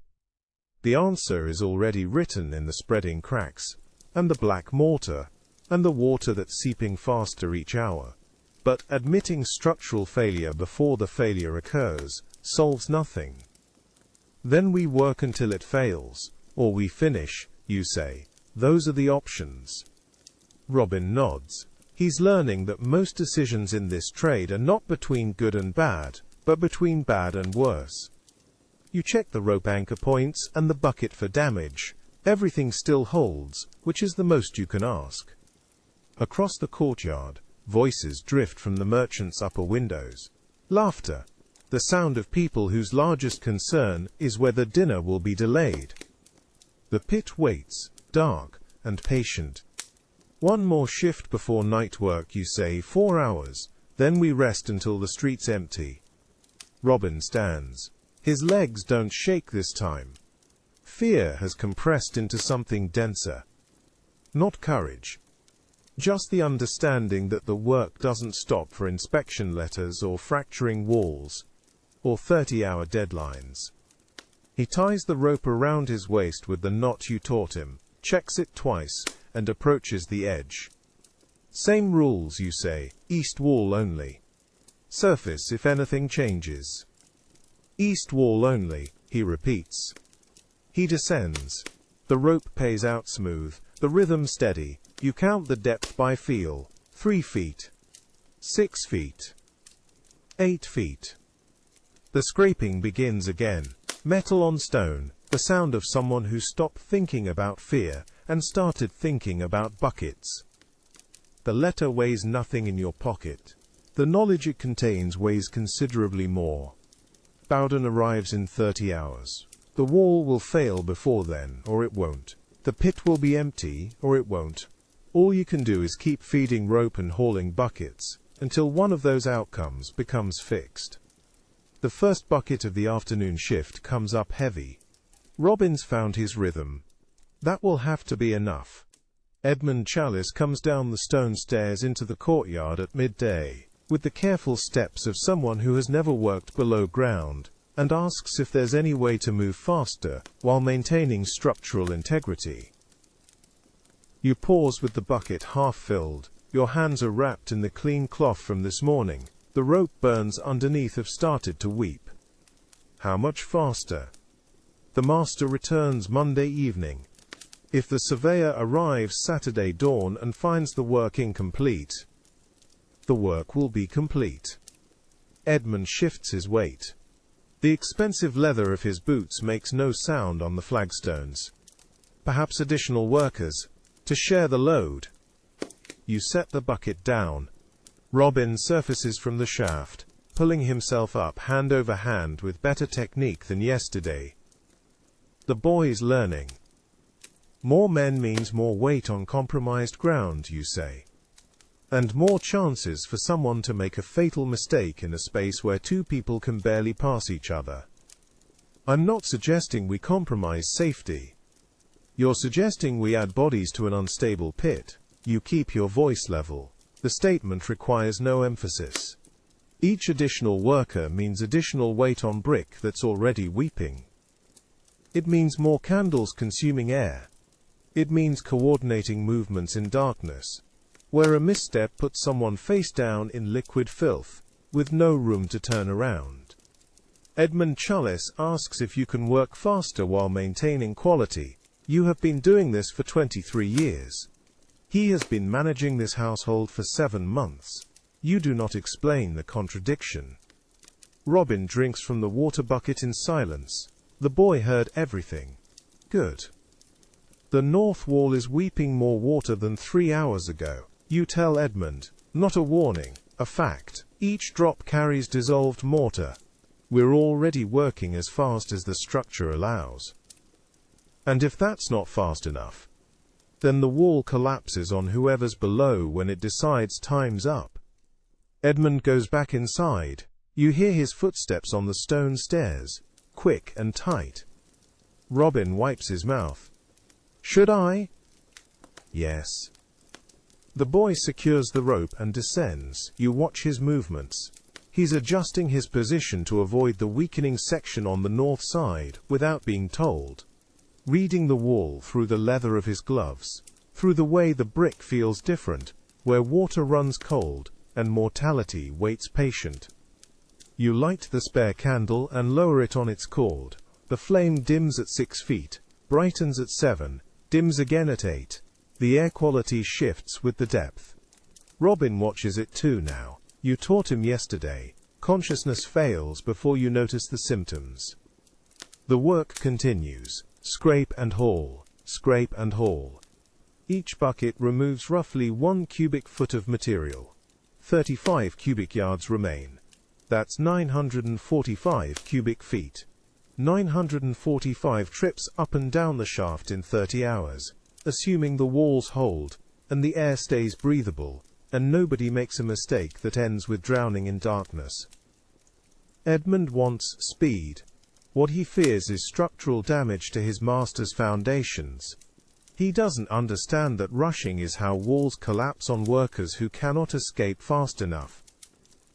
The answer is already written in the spreading cracks, and the black mortar, and the water that's seeping faster each hour. But admitting structural failure before the failure occurs solves nothing. Then we work until it fails, or we finish, you say. Those are the options. Robin nods. He's learning that most decisions in this trade are not between good and bad, but between bad and worse. You check the rope anchor points and the bucket for damage. Everything still holds, which is the most you can ask. Across the courtyard, voices drift from the merchants' upper windows. Laughter. The sound of people whose largest concern is whether dinner will be delayed. The pit waits, dark and patient. One more shift before night work, you say, 4 hours. Then we rest until the street's empty. Robin stands. His legs don't shake this time. Fear has compressed into something denser. Not courage. Just the understanding that the work doesn't stop for inspection letters or fracturing walls, or 30-hour deadlines. He ties the rope around his waist with the knot you taught him, checks it twice, and approaches the edge. Same rules, you say, east wall only. Surface if anything changes. East wall only, he repeats. He descends. The rope pays out smooth, the rhythm steady. You count the depth by feel. 3 feet. 6 feet. 8 feet. The scraping begins again. Metal on stone, the sound of someone who stopped thinking about fear and started thinking about buckets. The letter weighs nothing in your pocket. The knowledge it contains weighs considerably more. Bowden arrives in 30 hours. The wall will fail before then, or it won't. The pit will be empty, or it won't. All you can do is keep feeding rope and hauling buckets, until one of those outcomes becomes fixed. The first bucket of the afternoon shift comes up heavy. Robin's found his rhythm. That will have to be enough. Edmund Chalice comes down the stone stairs into the courtyard at midday, with the careful steps of someone who has never worked below ground, and asks if there's any way to move faster while maintaining structural integrity. You pause with the bucket half filled. Your hands are wrapped in the clean cloth from this morning. The rope burns underneath have started to weep. How much faster? The master returns Monday evening. If the surveyor arrives Saturday dawn and finds the work incomplete, the work will be complete. Edmund shifts his weight. The expensive leather of his boots makes no sound on the flagstones. Perhaps additional workers, to share the load. You set the bucket down. Robin surfaces from the shaft, pulling himself up hand over hand with better technique than yesterday. The boy's learning. More men means more weight on compromised ground, you say. And more chances for someone to make a fatal mistake in a space where 2 people can barely pass each other. I'm not suggesting we compromise safety. You're suggesting we add bodies to an unstable pit. You keep your voice level. The statement requires no emphasis. Each additional worker means additional weight on brick that's already weeping. It means more candles consuming air. It means coordinating movements in darkness, where a misstep puts someone face down in liquid filth, with no room to turn around. Edmund Chalice asks if you can work faster while maintaining quality. You have been doing this for 23 years. He has been managing this household for 7 months. You do not explain the contradiction. Robin drinks from the water bucket in silence. The boy heard everything. Good. The north wall is weeping more water than 3 hours ago. You tell Edmund, not a warning, a fact. Each drop carries dissolved mortar. We're already working as fast as the structure allows. And if that's not fast enough, then the wall collapses on whoever's below when it decides time's up. Edmund goes back inside. You hear his footsteps on the stone stairs, quick and tight. Robin wipes his mouth. Should I? Yes. The boy secures the rope and descends. You watch his movements. He's adjusting his position to avoid the weakening section on the north side without being told. Reading the wall through the leather of his gloves. through the way the brick feels different, where water runs cold, and mortality waits patient. You light the spare candle and lower it on its cord. The flame dims at 6 feet, brightens at 7, dims again at 8. The air quality shifts with the depth. Robin watches it too now. You taught him yesterday. Consciousness fails before you notice the symptoms. The work continues. Scrape and haul, scrape and haul. Each bucket removes roughly 1 cubic foot of material. 35 cubic yards remain. That's 945 cubic feet. 945 trips up and down the shaft in 30 hours, assuming the walls hold, and the air stays breathable, and nobody makes a mistake that ends with drowning in darkness. Edmund wants speed. What he fears is structural damage to his master's foundations. He doesn't understand that rushing is how walls collapse on workers who cannot escape fast enough.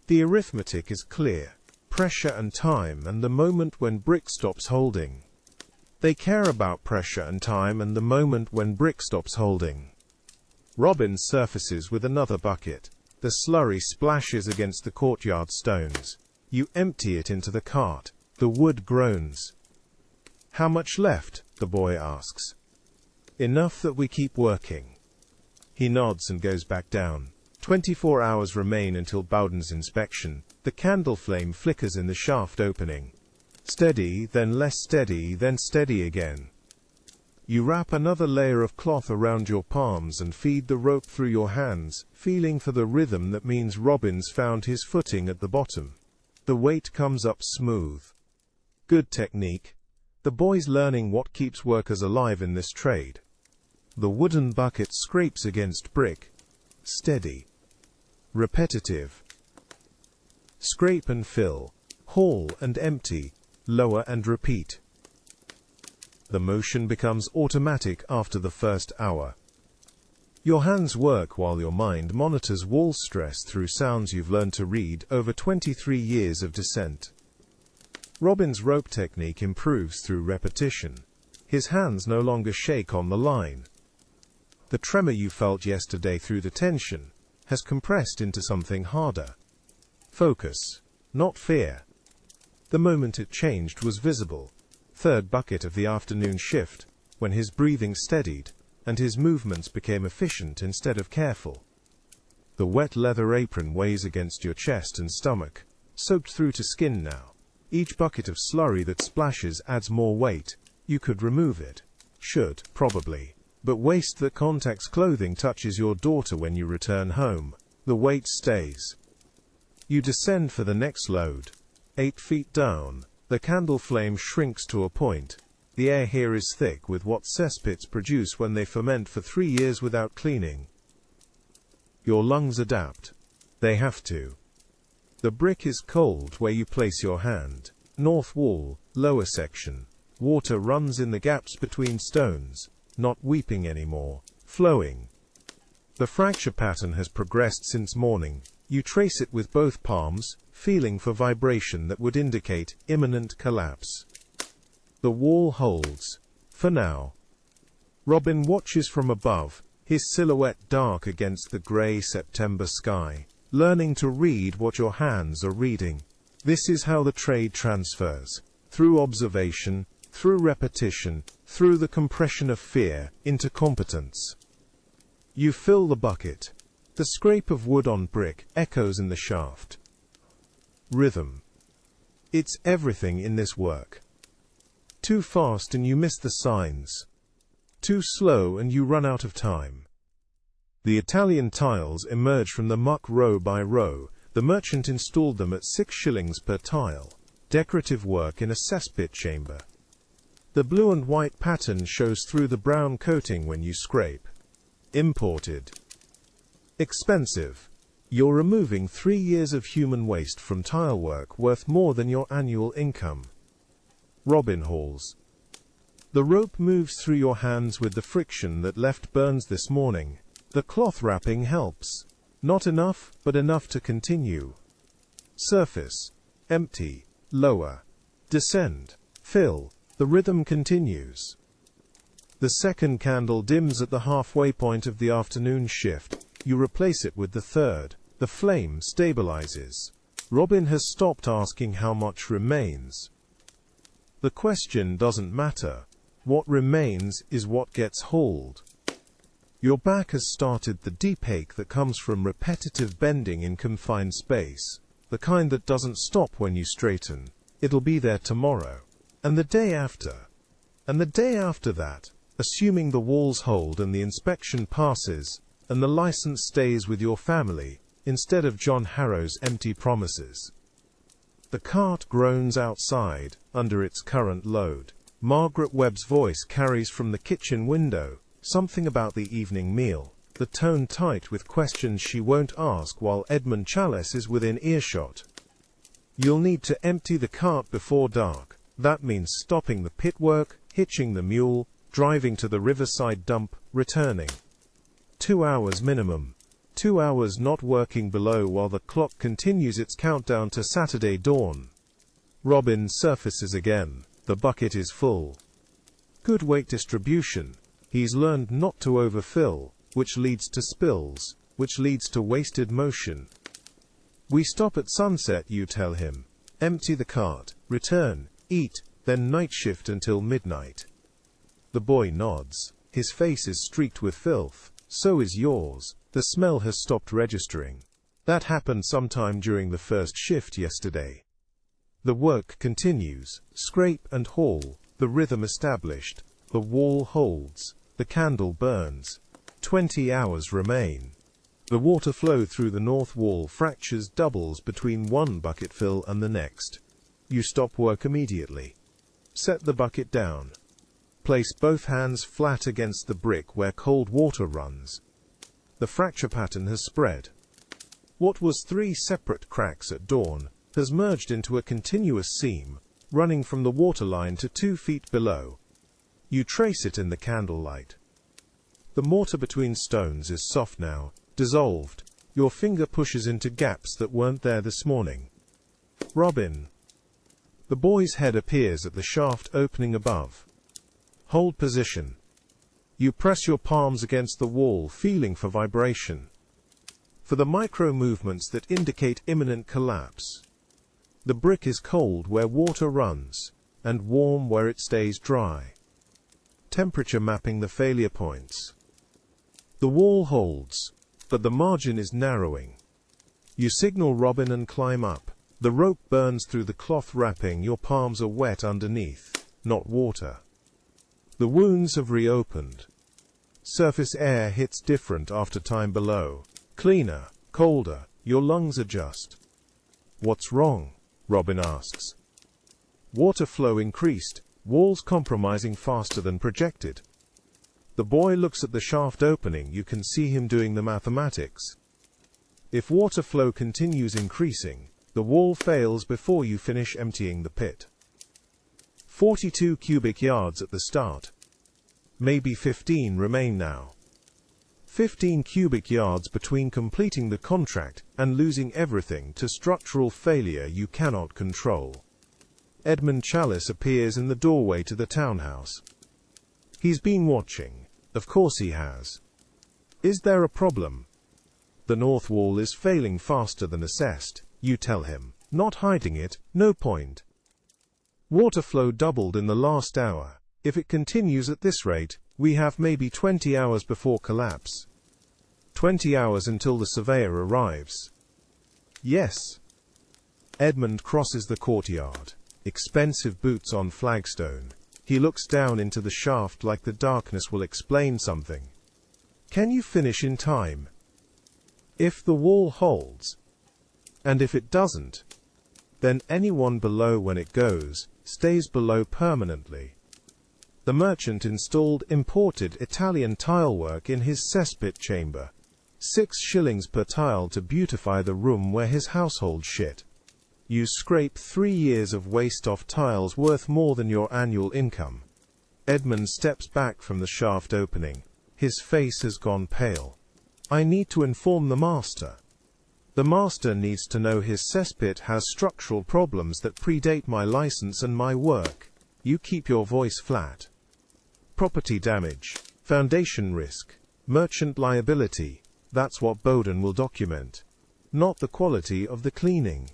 The arithmetic is clear. Pressure and time and the moment when brick stops holding. They care about pressure and time and the moment when brick stops holding. Robin surfaces with another bucket. The slurry splashes against the courtyard stones. You empty it into the cart. The wood groans. "How much left?" the boy asks. "Enough that we keep working." He nods and goes back down. 24 hours remain until Bowden's inspection. The candle flame flickers in the shaft opening. Steady, then less steady, then steady again. You wrap another layer of cloth around your palms and feed the rope through your hands, feeling for the rhythm that means Robin's found his footing at the bottom. The weight comes up smooth. Good technique. The boy's learning what keeps workers alive in this trade. The wooden bucket scrapes against brick. Steady. Repetitive. Scrape and fill. Haul and empty. Lower and repeat. The motion becomes automatic after the first hour. Your hands work while your mind monitors wall stress through sounds you've learned to read over 23 years of descent. Robin's rope technique improves through repetition. His hands no longer shake on the line. The tremor you felt yesterday through the tension has compressed into something harder. Focus, not fear. The moment it changed was visible. Third bucket of the afternoon shift, when his breathing steadied, and his movements became efficient instead of careful. The wet leather apron weighs against your chest and stomach, soaked through to skin now. Each bucket of slurry that splashes adds more weight. You could remove it. Should, probably. But waste that contacts clothing touches your daughter when you return home. The weight stays. You descend for the next load. 8 feet down. The candle flame shrinks to a point. The air here is thick with what cesspits produce when they ferment for 3 years without cleaning. Your lungs adapt. They have to. The brick is cold where you place your hand. North wall, lower section. Water runs in the gaps between stones. Not weeping anymore, flowing. The fracture pattern has progressed since morning. You trace it with both palms, feeling for vibration that would indicate imminent collapse. The wall holds. For now. Robin watches from above, his silhouette dark against the grey September sky, learning to read what your hands are reading. This is how the trade transfers. Through observation, through repetition, through the compression of fear, into competence. You fill the bucket. The scrape of wood on brick echoes in the shaft. Rhythm. It's everything in this work. Too fast and you miss the signs. Too slow and you run out of time. The Italian tiles emerge from the muck row by row. The merchant installed them at 6 shillings per tile. Decorative work in a cesspit chamber. The blue and white pattern shows through the brown coating when you scrape. Imported. Expensive. You're removing 3 years of human waste from tile work worth more than your annual income. Robin hauls. The rope moves through your hands with the friction that left burns this morning. The cloth wrapping helps. Not enough, but enough to continue. Surface. Empty. Lower. Descend. Fill. The rhythm continues. The second candle dims at the halfway point of the afternoon shift. You replace it with the third. The flame stabilizes. Robin has stopped asking how much remains. The question doesn't matter. What remains is what gets hauled. Your back has started the deep ache that comes from repetitive bending in confined space, the kind that doesn't stop when you straighten. It'll be there tomorrow, and the day after, and the day after that, assuming the walls hold and the inspection passes, and the license stays with your family, instead of John Harrow's empty promises. The cart groans outside, under its current load. Margaret Webb's voice carries from the kitchen window, something about the evening meal, the tone tight with questions she won't ask while Edmund Chalice is within earshot. You'll need to empty the cart before dark. That means stopping the pit work, hitching the mule, driving to the riverside dump, returning. 2 hours minimum. 2 hours not working below while the clock continues its countdown to Saturday dawn. Robin surfaces again. The bucket is full. Good weight distribution. He's learned not to overfill, which leads to spills, which leads to wasted motion. We stop at sunset, you tell him. Empty the cart, return, eat, then night shift until midnight. The boy nods. His face is streaked with filth. So is yours. The smell has stopped registering. That happened sometime during the first shift yesterday. The work continues. Scrape and haul. The rhythm established. The wall holds. The candle burns. 20 hours remain. The water flow through the north wall fractures doubles between one bucket fill and the next. You stop work immediately. Set the bucket down. Place both hands flat against the brick where cold water runs. The fracture pattern has spread. What was 3 separate cracks at dawn has merged into a continuous seam, running from the waterline to 2 feet below. You trace it in the candlelight. The mortar between stones is soft now, dissolved. Your finger pushes into gaps that weren't there this morning. Robin. The boy's head appears at the shaft opening above. Hold position. You press your palms against the wall, feeling for vibration. For the micro movements that indicate imminent collapse. The brick is cold where water runs, and warm where it stays dry. Temperature mapping the failure points. The wall holds, but the margin is narrowing. You signal Robin and climb up. The rope burns through the cloth wrapping. Your palms are wet underneath, not water. The wounds have reopened. Surface air hits different after time below. Cleaner, colder. Your lungs adjust. What's wrong? Robin asks. Water flow increased, walls compromising faster than projected. The boy looks at the shaft opening. You can see him doing the mathematics. If water flow continues increasing, the wall fails before you finish emptying the pit. 42 cubic yards at the start. Maybe 15 remain now. 15 cubic yards between completing the contract and losing everything to structural failure you cannot control. Edmund Chalice appears in the doorway to the townhouse. He's been watching. Of course he has. Is there a problem? The north wall is failing faster than assessed, you tell him, not hiding it, no point. Water flow doubled in the last hour. If it continues at this rate, we have maybe 20 hours before collapse. 20 hours until the surveyor arrives. Yes. Edmund crosses the courtyard. Expensive boots on flagstone. He looks down into the shaft like the darkness will explain something. Can you finish in time? If the wall holds. And if it doesn't, then anyone below when it goes, stays below permanently. The merchant installed imported Italian tilework in his cesspit chamber. 6 shillings per tile to beautify the room where his household shit. You scrape 3 years of waste off tiles worth more than your annual income. Edmund steps back from the shaft opening. His face has gone pale. I need to inform the master. The master needs to know his cesspit has structural problems that predate my license and my work. You keep your voice flat. property damage, foundation risk, merchant liability. That's what Bowden will document, not the quality of the cleaning.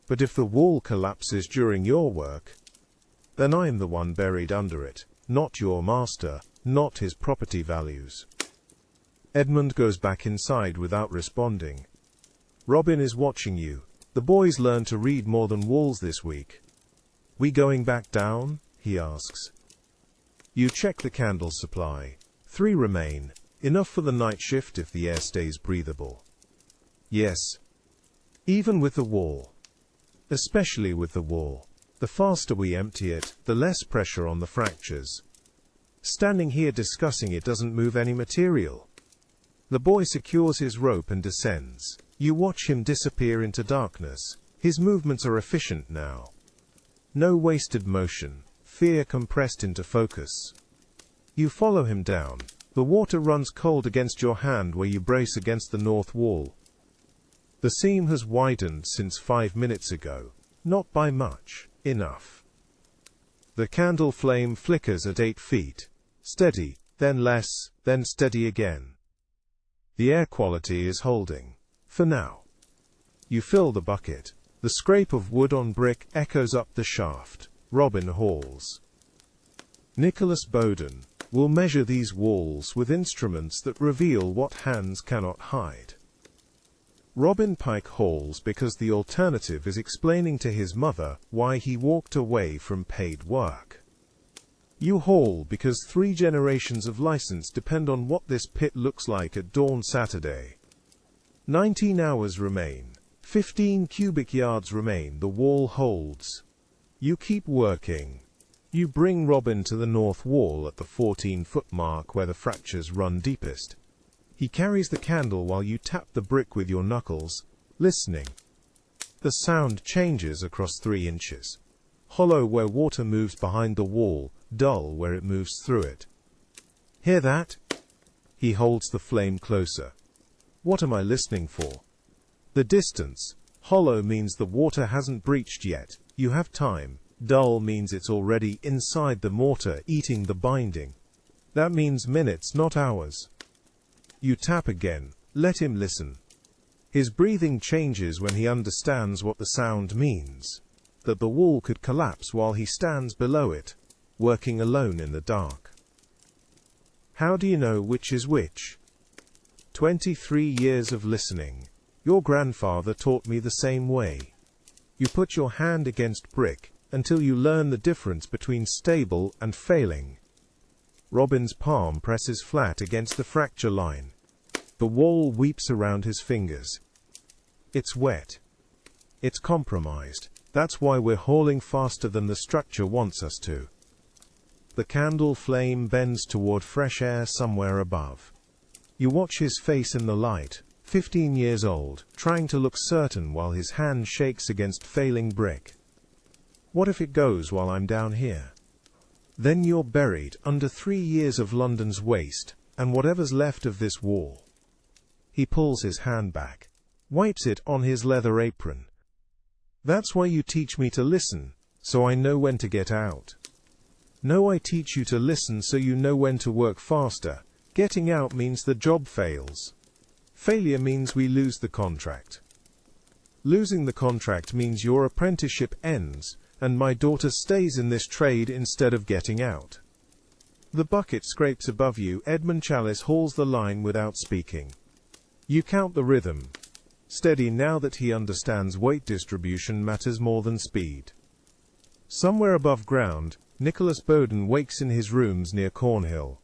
But if the wall collapses during your work, then I'm the one buried under it, not your master, not his property values. Edmund goes back inside without responding. Robin is watching you. The boys learned to read more than walls this week. We going back down? He asks. You check the candle supply. 3 remain, enough for the night shift if the air stays breathable. Yes. Even with the wall. Especially with the wall. The faster we empty it, the less pressure on the fractures. Standing here discussing it doesn't move any material. The boy secures his rope and descends. You watch him disappear into darkness. His movements are efficient now. No wasted motion, fear compressed into focus. You follow him down. The water runs cold against your hand where you brace against the north wall. The seam has widened since 5 minutes ago. Not by much. Enough. The candle flame flickers at 8 feet. Steady, then less, then steady again. The air quality is holding. For now. You fill the bucket. The scrape of wood on brick echoes up the shaft. Robin hauls. Nicholas Bowden will measure these walls with instruments that reveal what hands cannot hide. Robin Pike hauls because the alternative is explaining to his mother why he walked away from paid work. You haul because 3 generations of license depend on what this pit looks like at dawn Saturday. 19 hours remain. 15 cubic yards remain. The wall holds. You keep working. You bring Robin to the north wall at the 14-foot mark where the fractures run deepest. He carries the candle while you tap the brick with your knuckles, listening. The sound changes across 3 inches. Hollow where water moves behind the wall, dull where it moves through it. Hear that? He holds the flame closer. What am I listening for? The distance. Hollow means the water hasn't breached yet. You have time. Dull means it's already inside the mortar, eating the binding. That means minutes, not hours. You tap again. Let him listen. His breathing changes when he understands what the sound means. That the wall could collapse while he stands below it, working alone in the dark. How do you know which is which? 23 years of listening. Your grandfather taught me the same way. You put your hand against brick until you learn the difference between stable and failing. Robin's palm presses flat against the fracture line. The wall weeps around his fingers. It's wet. It's compromised. That's why we're hauling faster than the structure wants us to. The candle flame bends toward fresh air somewhere above. You watch his face in the light, 15 years old, trying to look certain while his hand shakes against failing brick. What if it goes while I'm down here? Then you're buried under 3 years of London's waste, and whatever's left of this wall. He pulls his hand back, wipes it on his leather apron. That's why you teach me to listen, so I know when to get out. No, I teach you to listen so you know when to work faster. Getting out means the job fails. Failure means we lose the contract. Losing the contract means your apprenticeship ends, and my daughter stays in this trade instead of getting out. The bucket scrapes above you. Edmund Chalice hauls the line without speaking. You count the rhythm. Steady now that he understands weight distribution matters more than speed. Somewhere above ground, Nicholas Bowden wakes in his rooms near Cornhill.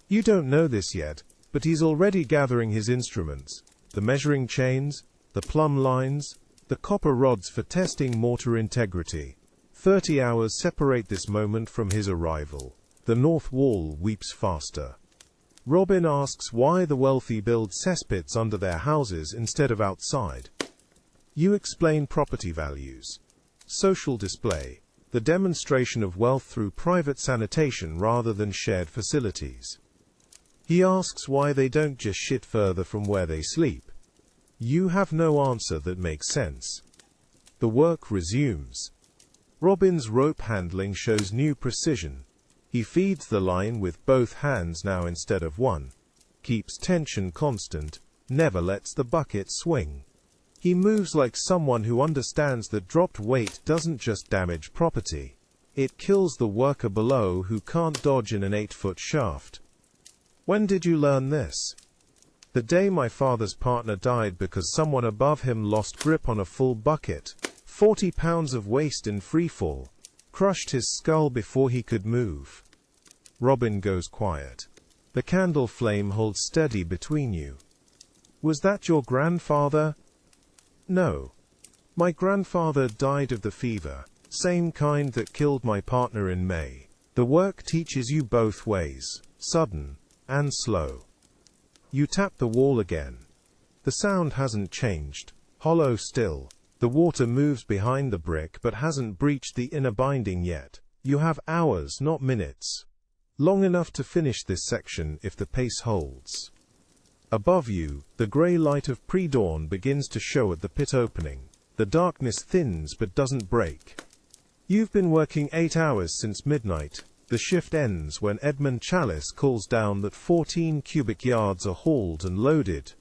You don't know this yet, but he's already gathering his instruments, the measuring chains, the plumb lines, the copper rods for testing mortar integrity. 30 hours separate this moment from his arrival. The north wall weeps faster. Robin asks why the wealthy build cesspits under their houses instead of outside. You explain property values. Social display. The demonstration of wealth through private sanitation rather than shared facilities. He asks why they don't just shit further from where they sleep. You have no answer that makes sense. The work resumes. Robin's rope handling shows new precision. He feeds the line with both hands now instead of one. Keeps tension constant, never lets the bucket swing. He moves like someone who understands that dropped weight doesn't just damage property. It kills the worker below who can't dodge in an 8-foot shaft. When did you learn this? The day my father's partner died because someone above him lost grip on a full bucket. 40 pounds of waste in freefall. Crushed his skull before he could move. Robin goes quiet. The candle flame holds steady between you. Was that your grandfather? No. My grandfather died of the fever, same kind that killed my partner in May. The work teaches you both ways, sudden and slow. You tap the wall again. The sound hasn't changed, hollow still. The water moves behind the brick but hasn't breached the inner binding yet. You have hours, not minutes. Long enough to finish this section if the pace holds. Above you, the grey light of pre-dawn begins to show at the pit opening. The darkness thins but doesn't break. You've been working 8 hours since midnight. The shift ends when Edmund Chalice calls down that 14 cubic yards are hauled and loaded.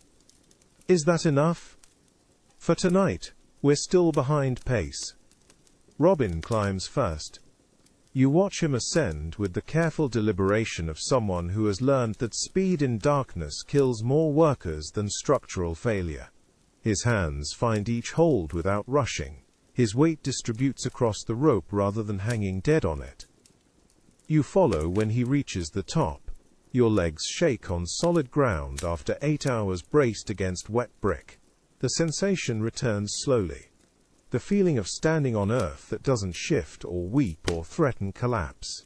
Is that enough? For tonight, we're still behind pace. Robin climbs first. You watch him ascend with the careful deliberation of someone who has learned that speed in darkness kills more workers than structural failure. His hands find each hold without rushing. His weight distributes across the rope rather than hanging dead on it. You follow when he reaches the top. Your legs shake on solid ground after 8 hours braced against wet brick. The sensation returns slowly. The feeling of standing on earth that doesn't shift or weep or threaten collapse.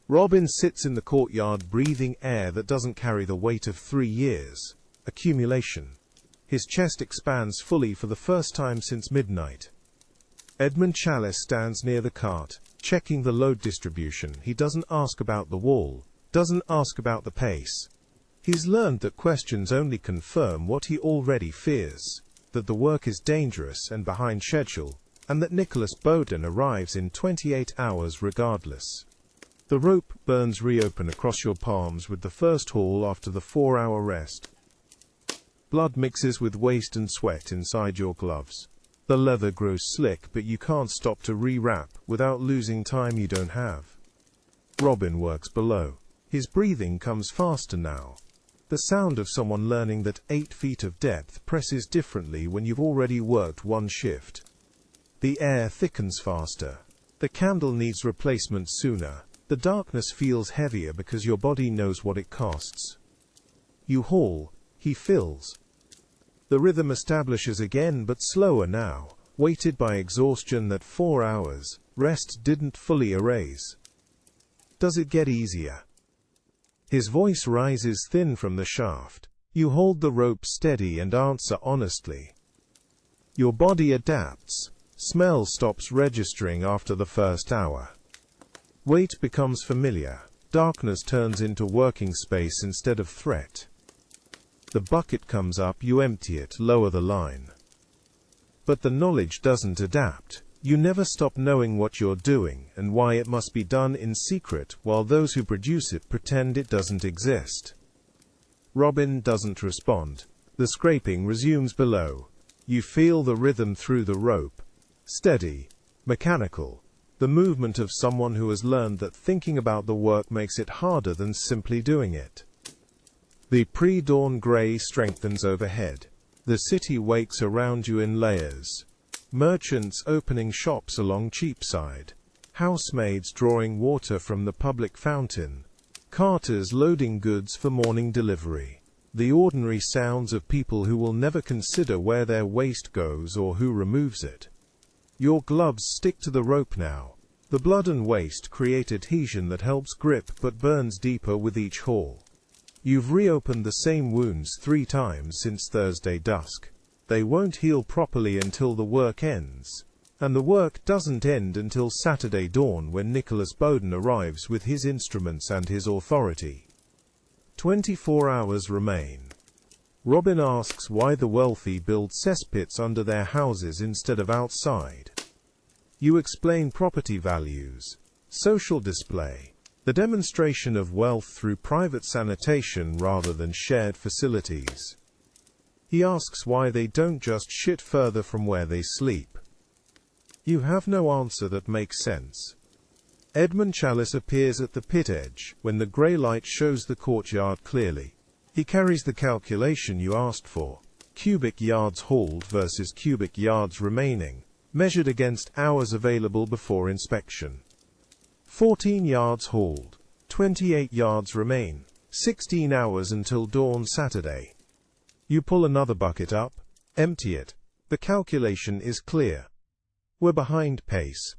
Robin sits in the courtyard breathing air that doesn't carry the weight of 3 years. Accumulation. His chest expands fully for the first time since midnight. Edmund Chalice stands near the cart, checking the load distribution. He doesn't ask about the wall, doesn't ask about the pace. He's learned that questions only confirm what he already fears. That the work is dangerous and behind schedule, and that Nicholas Bowden arrives in 28 hours regardless. The rope burns reopen across your palms with the first haul after the 4-hour rest. Blood mixes with waste and sweat inside your gloves. The leather grows slick, but you can't stop to re-wrap without losing time you don't have. Robin works below. His breathing comes faster now. The sound of someone learning that 8 feet of depth presses differently when you've already worked one shift. The air thickens faster. The candle needs replacement sooner. The darkness feels heavier because your body knows what it costs. You haul. He fills. The rhythm establishes again, but slower now, weighted by exhaustion that 4 hours rest didn't fully erase. Does it get easier? His voice rises thin from the shaft. You hold the rope steady and answer honestly. Your body adapts. Smell stops registering after the first hour. Weight becomes familiar. Darkness turns into working space instead of threat. The bucket comes up, you empty it, lower the line. But the knowledge doesn't adapt. You never stop knowing what you're doing and why it must be done in secret, while those who produce it pretend it doesn't exist. Robin doesn't respond. The scraping resumes below. You feel the rhythm through the rope. Steady, mechanical. The movement of someone who has learned that thinking about the work makes it harder than simply doing it. The pre-dawn grey strengthens overhead. The city wakes around you in layers. Merchants opening shops along Cheapside. Housemaids drawing water from the public fountain. Carters loading goods for morning delivery. The ordinary sounds of people who will never consider where their waste goes or who removes it. Your gloves stick to the rope now. The blood and waste create adhesion that helps grip but burns deeper with each haul. You've reopened the same wounds 3 times since Thursday dusk. They won't heal properly until the work ends. And the work doesn't end until Saturday dawn when Nicholas Bowden arrives with his instruments and his authority. 24 hours remain. Robin asks why the wealthy build cesspits under their houses instead of outside. You explain property values, social display. The demonstration of wealth through private sanitation rather than shared facilities. He asks why they don't just shit further from where they sleep. You have no answer that makes sense. Edmund Chalice appears at the pit edge when the grey light shows the courtyard clearly. He carries the calculation you asked for. Cubic yards hauled versus cubic yards remaining, measured against hours available before inspection. 14 yards hauled, 28 yards remain, 16 hours until dawn Saturday. You pull another bucket up, empty it. The calculation is clear. We're behind pace.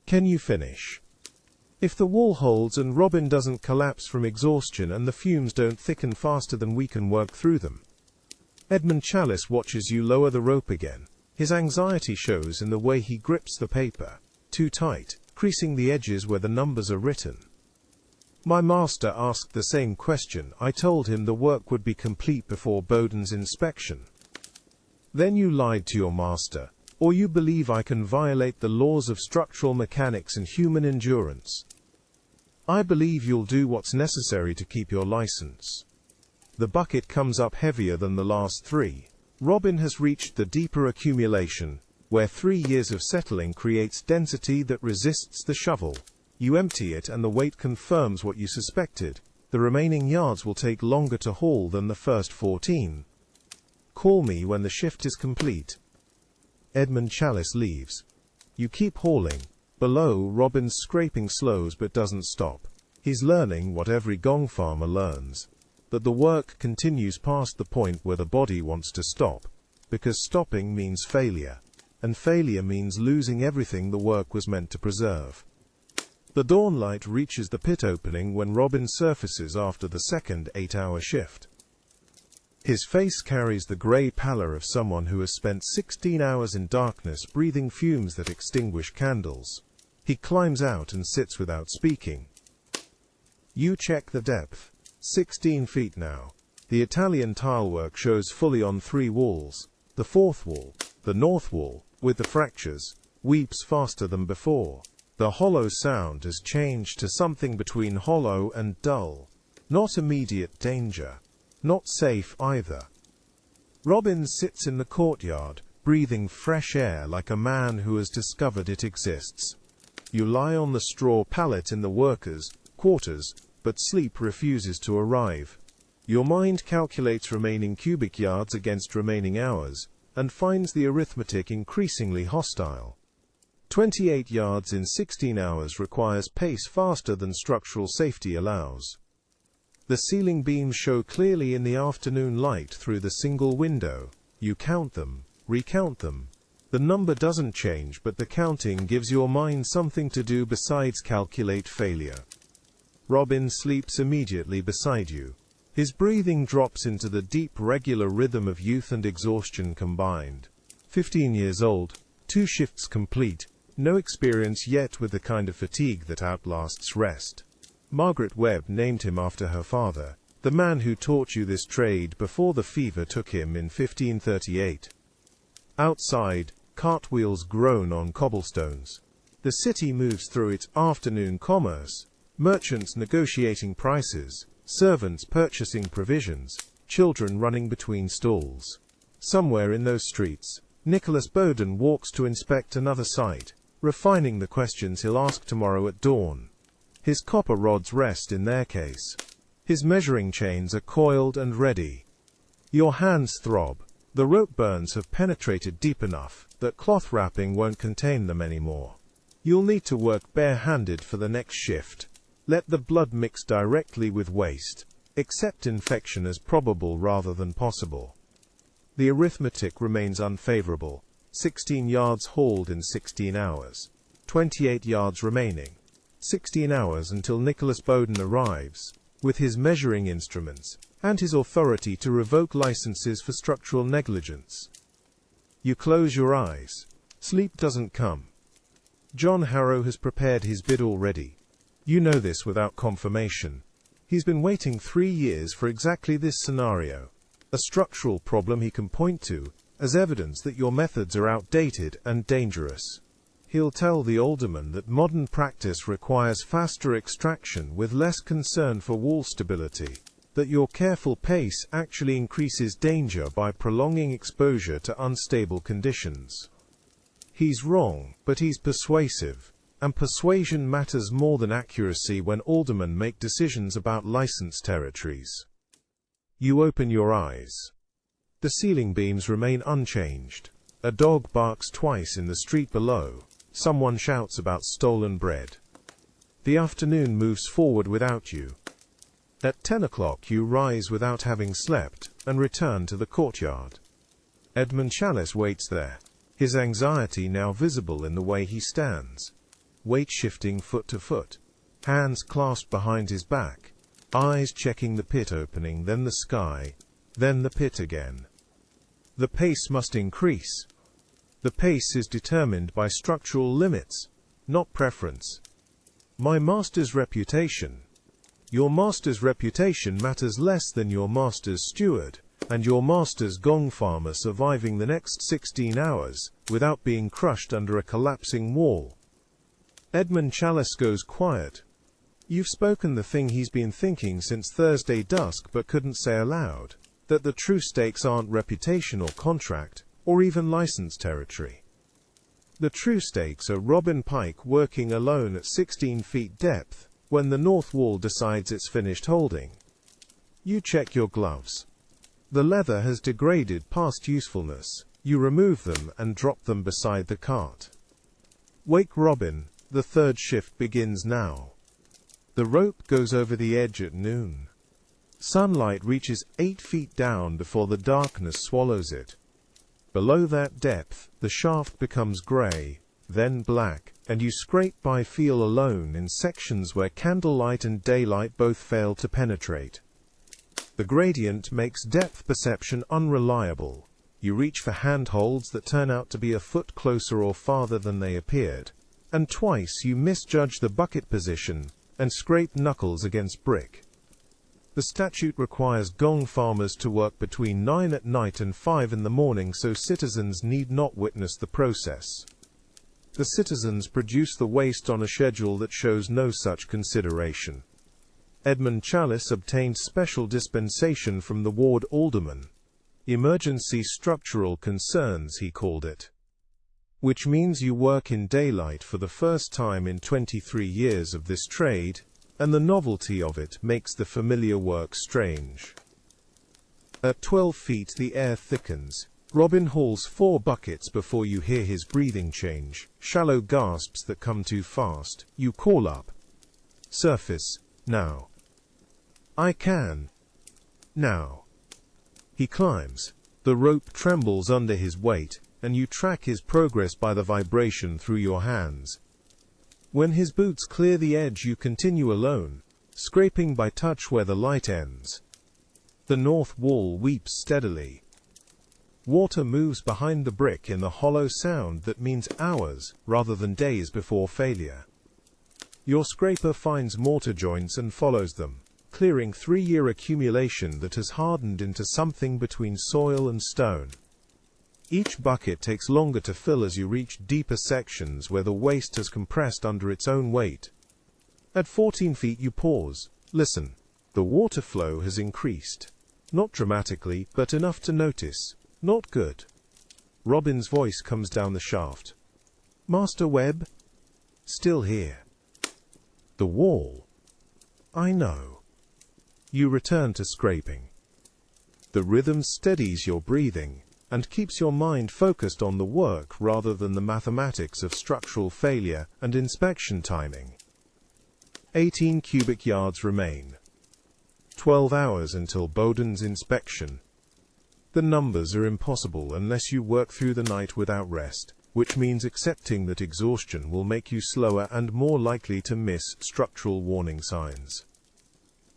Can you finish? If the wall holds and Robin doesn't collapse from exhaustion and the fumes don't thicken faster than we can work through them. Edmund Chalice watches you lower the rope again. His anxiety shows in the way he grips the paper, too tight, creasing the edges where the numbers are written. My master asked the same question. I told him the work would be complete before Bowden's inspection. Then you lied to your master, or you believe I can violate the laws of structural mechanics and human endurance. I believe you'll do what's necessary to keep your license. The bucket comes up heavier than the last three. Robin has reached the deeper accumulation, where 3 years of settling creates density that resists the shovel. You empty it and the weight confirms what you suspected. The remaining yards will take longer to haul than the first 14. Call me when the shift is complete. Edmund Chalice leaves. You keep hauling. Below, Robin's scraping slows but doesn't stop. He's learning what every gong farmer learns. That the work continues past the point where the body wants to stop. Because stopping means failure. And failure means losing everything the work was meant to preserve. The dawn light reaches the pit opening when Robin surfaces after the second 8-hour shift. His face carries the grey pallor of someone who has spent 16 hours in darkness breathing fumes that extinguish candles. He climbs out and sits without speaking. You check the depth. 16 feet now. The Italian tilework shows fully on 3 walls. The fourth wall, the north wall, with the fractures, weeps faster than before. The hollow sound has changed to something between hollow and dull. Not immediate danger. Not safe either. Robin sits in the courtyard, breathing fresh air like a man who has discovered it exists. You lie on the straw pallet in the workers' quarters, but sleep refuses to arrive. Your mind calculates remaining cubic yards against remaining hours, and finds the arithmetic increasingly hostile. 28 yards in 16 hours requires pace faster than structural safety allows. The ceiling beams show clearly in the afternoon light through the single window. You count them, recount them. The number doesn't change, but the counting gives your mind something to do besides calculate failure. Robin sleeps immediately beside you. His breathing drops into the deep regular rhythm of youth and exhaustion combined. 15 years old, 2 shifts complete, no experience yet with the kind of fatigue that outlasts rest. Margaret Webb named him after her father, the man who taught you this trade before the fever took him in 1538. Outside, cartwheels groan on cobblestones. The city moves through its afternoon commerce, merchants negotiating prices, servants purchasing provisions, children running between stalls. Somewhere in those streets, Nicholas Bowden walks to inspect another site, refining the questions he'll ask tomorrow at dawn. His copper rods rest in their case. His measuring chains are coiled and ready. Your hands throb. The rope burns have penetrated deep enough that cloth wrapping won't contain them anymore. You'll need to work bare-handed for the next shift. Let the blood mix directly with waste. Accept infection as probable rather than possible. The arithmetic remains unfavorable. 16 yards hauled in 16 hours. 28 yards remaining. 16 hours until Nicholas Bowden arrives, with his measuring instruments, and his authority to revoke licenses for structural negligence. You close your eyes. Sleep doesn't come. John Harrow has prepared his bid already. You know this without confirmation. He's been waiting 3 years for exactly this scenario. A structural problem he can point to, as evidence that your methods are outdated and dangerous. He'll tell the alderman that modern practice requires faster extraction with less concern for wall stability, that your careful pace actually increases danger by prolonging exposure to unstable conditions. He's wrong, but he's persuasive, and persuasion matters more than accuracy when aldermen make decisions about licensed territories. You open your eyes. The ceiling beams remain unchanged. A dog barks twice in the street below. Someone shouts about stolen bread. The afternoon moves forward without you. At 10 o'clock you rise without having slept, and return to the courtyard. Edmund Chalice waits there, his anxiety now visible in the way he stands. Weight shifting foot to foot, hands clasped behind his back, eyes checking the pit opening, then the sky, then the pit again. The pace must increase. The pace is determined by structural limits, not preference. My master's reputation. Your master's reputation matters less than your master's steward, and your master's gong farmer surviving the next 16 hours, without being crushed under a collapsing wall. Edmund Chalice goes quiet. You've spoken the thing he's been thinking since Thursday dusk but couldn't say aloud, that the true stakes aren't reputation or contract, or even license territory. The true stakes are Robin Pike working alone at 16 feet depth, when the north wall decides it's finished holding. You check your gloves. The leather has degraded past usefulness. You remove them and drop them beside the cart. Wake Robin, the third shift begins now. The rope goes over the edge at noon. Sunlight reaches 8 feet down before the darkness swallows it. Below that depth, the shaft becomes grey, then black, and you scrape by feel alone in sections where candlelight and daylight both fail to penetrate. The gradient makes depth perception unreliable. You reach for handholds that turn out to be a foot closer or farther than they appeared, and twice you misjudge the bucket position and scrape knuckles against brick. The statute requires gong farmers to work between 9 at night and 5 in the morning, so citizens need not witness the process. The citizens produce the waste on a schedule that shows no such consideration. Edmund Chalice obtained special dispensation from the ward alderman. Emergency structural concerns, he called it. Which means you work in daylight for the first time in 23 years of this trade, and the novelty of it makes the familiar work strange. At 12 feet the air thickens. Robin hauls 4 buckets before you hear his breathing change, shallow gasps that come too fast. You call up. Surface, now. I can. Now. He climbs. The rope trembles under his weight, and you track his progress by the vibration through your hands. When his boots clear the edge, you continue alone, scraping by touch where the light ends. The north wall weeps steadily. Water moves behind the brick in the hollow sound that means hours rather than days before failure. Your scraper finds mortar joints and follows them, clearing 3-year accumulation that has hardened into something between soil and stone. Each bucket takes longer to fill as you reach deeper sections where the waste has compressed under its own weight. At 14 feet you pause. Listen. The water flow has increased. Not dramatically, but enough to notice. Not good. Robin's voice comes down the shaft. Master Webb? Still here. The wall. I know. You return to scraping. The rhythm steadies your breathing and keeps your mind focused on the work rather than the mathematics of structural failure and inspection timing. 18 cubic yards remain. 12 hours until Bowden's inspection. The numbers are impossible unless you work through the night without rest, which means accepting that exhaustion will make you slower and more likely to miss structural warning signs.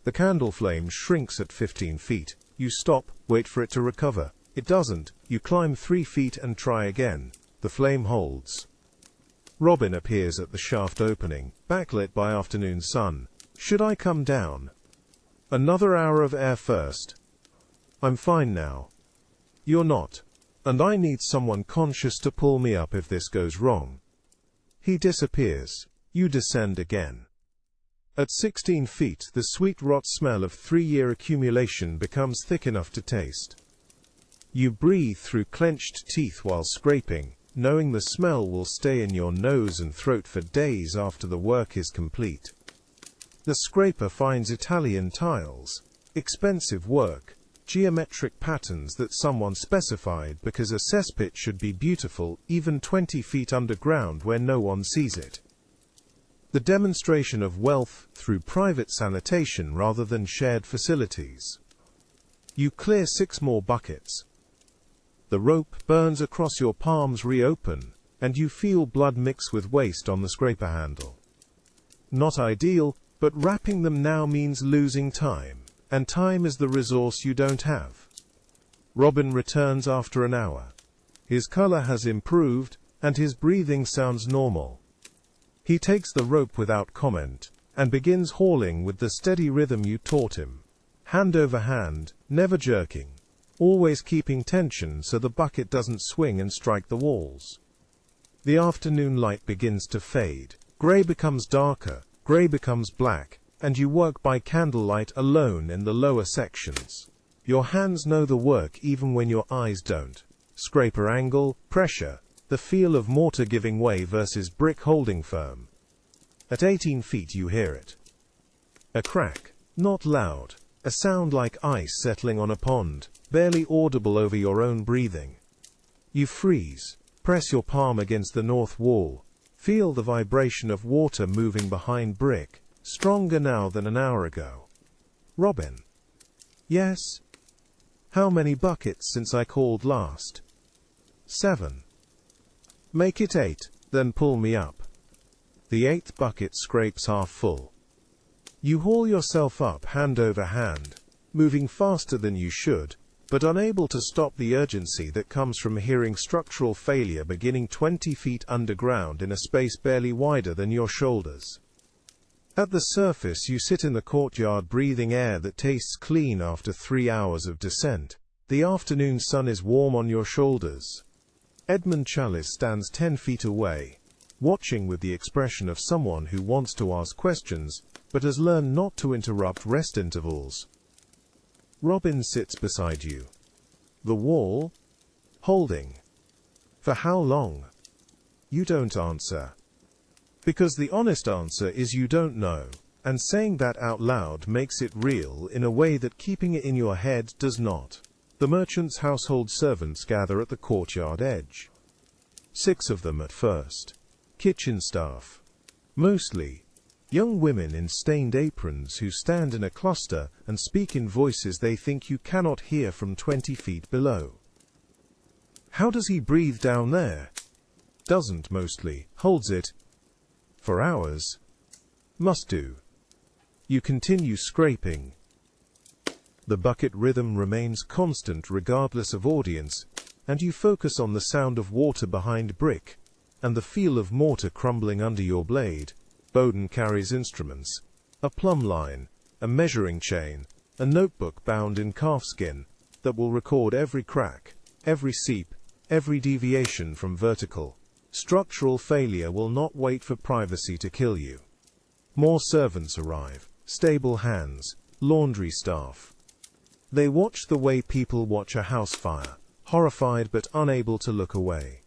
The candle flame shrinks at 15 feet. You stop, wait for it to recover. It doesn't. You climb 3 feet and try again. The flame holds. Robin appears at the shaft opening, backlit by afternoon sun. Should I come down? Another hour of air first. I'm fine now. You're not. And I need someone conscious to pull me up if this goes wrong. He disappears. You descend again. At 16 feet, the sweet rot smell of 3-year accumulation becomes thick enough to taste. You breathe through clenched teeth while scraping, knowing the smell will stay in your nose and throat for days after the work is complete. The scraper finds Italian tiles, expensive work, geometric patterns that someone specified because a cesspit should be beautiful even 20 feet underground where no one sees it. The demonstration of wealth through private sanitation rather than shared facilities. You clear 6 more buckets. The rope burns across your palms reopen, and you feel blood mix with waste on the scraper handle. Not ideal, but wrapping them now means losing time, and time is the resource you don't have. Robin returns after an hour. His color has improved, and his breathing sounds normal. He takes the rope without comment, and begins hauling with the steady rhythm you taught him. Hand over hand, never jerking. Always keeping tension so the bucket doesn't swing and strike the walls. The afternoon light begins to fade. Gray becomes darker, gray becomes black, and you work by candlelight alone in the lower sections. Your hands know the work even when your eyes don't. Scraper angle, pressure, the feel of mortar giving way versus brick holding firm. At 18 feet you hear it. A crack, not loud, a sound like ice settling on a pond, barely audible over your own breathing. You freeze, press your palm against the north wall, feel the vibration of water moving behind brick, stronger now than an hour ago. Robin. Yes? How many buckets since I called last? 7. Make it 8, then pull me up. The 8th bucket scrapes half full. You haul yourself up hand over hand, moving faster than you should, but unable to stop the urgency that comes from hearing structural failure beginning 20 feet underground in a space barely wider than your shoulders. At the surface you sit in the courtyard breathing air that tastes clean after 3 hours of descent. The afternoon sun is warm on your shoulders. Edmund Chalice stands 10 feet away, watching with the expression of someone who wants to ask questions, but has learned not to interrupt rest intervals. Robin sits beside you. The wall? Holding. For how long? You don't answer. Because the honest answer is you don't know, and saying that out loud makes it real in a way that keeping it in your head does not. The merchant's household servants gather at the courtyard edge. 6 of them at first. Kitchen staff. Mostly young women in stained aprons who stand in a cluster and speak in voices they think you cannot hear from 20 feet below. How does he breathe down there? Doesn't mostly. Holds it. For hours. Must do. You continue scraping. The bucket rhythm remains constant regardless of audience, and you focus on the sound of water behind brick, and the feel of mortar crumbling under your blade. Bowden carries instruments, a plumb line, a measuring chain, a notebook bound in calfskin that will record every crack, every seep, every deviation from vertical. Structural failure will not wait for privacy to kill you. More servants arrive, stable hands, laundry staff. They watch the way people watch a house fire, horrified but unable to look away.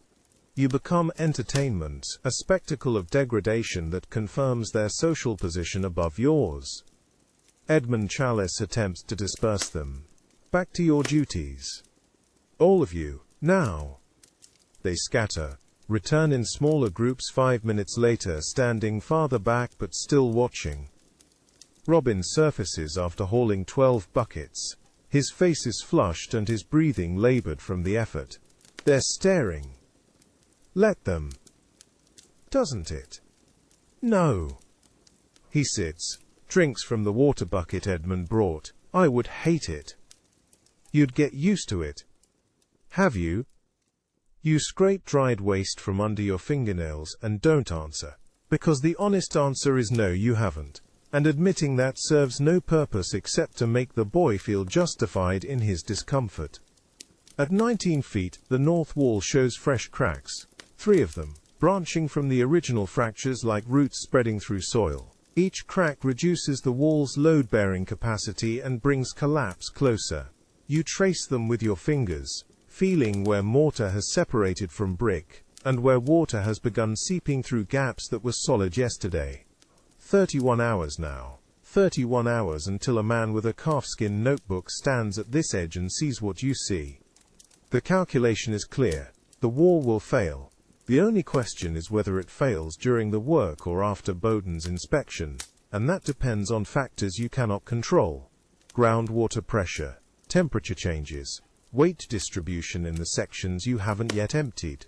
You become entertainment, a spectacle of degradation that confirms their social position above yours. Edmund Chalice attempts to disperse them. Back to your duties. All of you, now. They scatter, return in smaller groups 5 minutes later, standing farther back but still watching. Robin surfaces after hauling 12 buckets. His face is flushed and his breathing labored from the effort. They're staring. Let them. Doesn't it? No. He sits, drinks from the water bucket Edmund brought. I would hate it. You'd get used to it. Have you? You scrape dried waste from under your fingernails and don't answer. Because the honest answer is no, you haven't. And admitting that serves no purpose except to make the boy feel justified in his discomfort. At 19 feet, the north wall shows fresh cracks. 3 of them, branching from the original fractures like roots spreading through soil. Each crack reduces the wall's load-bearing capacity and brings collapse closer. You trace them with your fingers, feeling where mortar has separated from brick, and where water has begun seeping through gaps that were solid yesterday. 31 hours now. 31 hours until a man with a calfskin notebook stands at this edge and sees what you see. The calculation is clear. The wall will fail. The only question is whether it fails during the work or after Bowden's inspection, and that depends on factors you cannot control. Groundwater pressure, temperature changes, weight distribution in the sections you haven't yet emptied.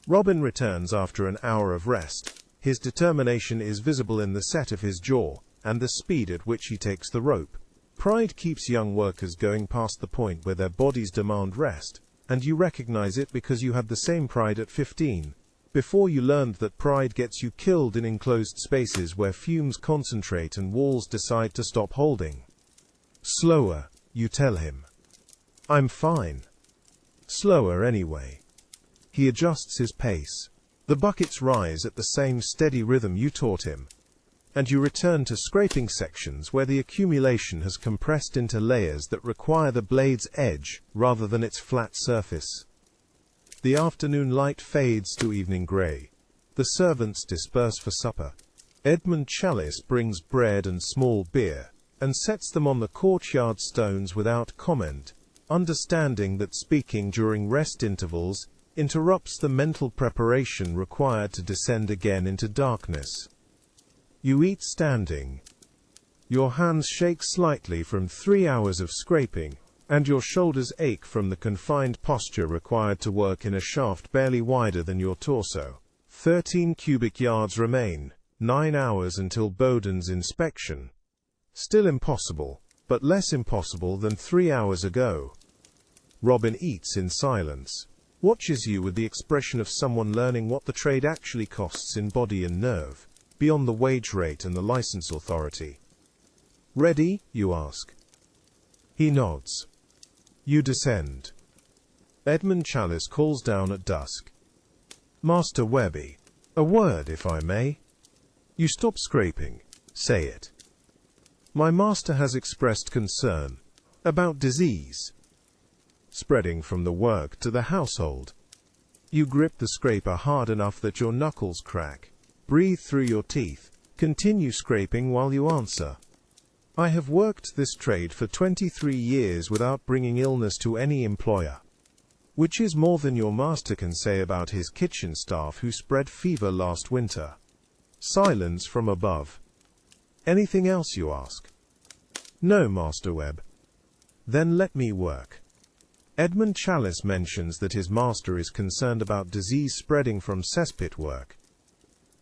Robin returns after an hour of rest. His determination is visible in the set of his jaw, and the speed at which he takes the rope. Pride keeps young workers going past the point where their bodies demand rest, and you recognize it because you had the same pride at 15, before you learned that pride gets you killed in enclosed spaces where fumes concentrate and walls decide to stop holding. Slower, you tell him. I'm fine. Slower anyway. He adjusts his pace. The buckets rise at the same steady rhythm you taught him, and you return to scraping sections where the accumulation has compressed into layers that require the blade's edge rather than its flat surface. The afternoon light fades to evening grey. The servants disperse for supper. Edmund Chalice brings bread and small beer, and sets them on the courtyard stones without comment, understanding that speaking during rest intervals interrupts the mental preparation required to descend again into darkness. You eat standing. Your hands shake slightly from 3 hours of scraping, and your shoulders ache from the confined posture required to work in a shaft barely wider than your torso. 13 cubic yards remain, 9 hours until Bowden's inspection. Still impossible, but less impossible than 3 hours ago. Robin eats in silence, watches you with the expression of someone learning what the trade actually costs in body and nerve, beyond the wage rate and the license authority. Ready, you ask. He nods. You descend. Edmund Chalice calls down at dusk. Master Webby, a word, if I may. You stop scraping. Say it. My master has expressed concern about disease spreading from the work to the household. You grip the scraper hard enough that your knuckles crack. Breathe through your teeth. Continue scraping while you answer. I have worked this trade for 23 years without bringing illness to any employer. Which is more than your master can say about his kitchen staff who spread fever last winter. Silence from above. Anything else, you ask? No, Master Webb. Then let me work. Edmund Chalice mentions that his master is concerned about disease spreading from cesspit work.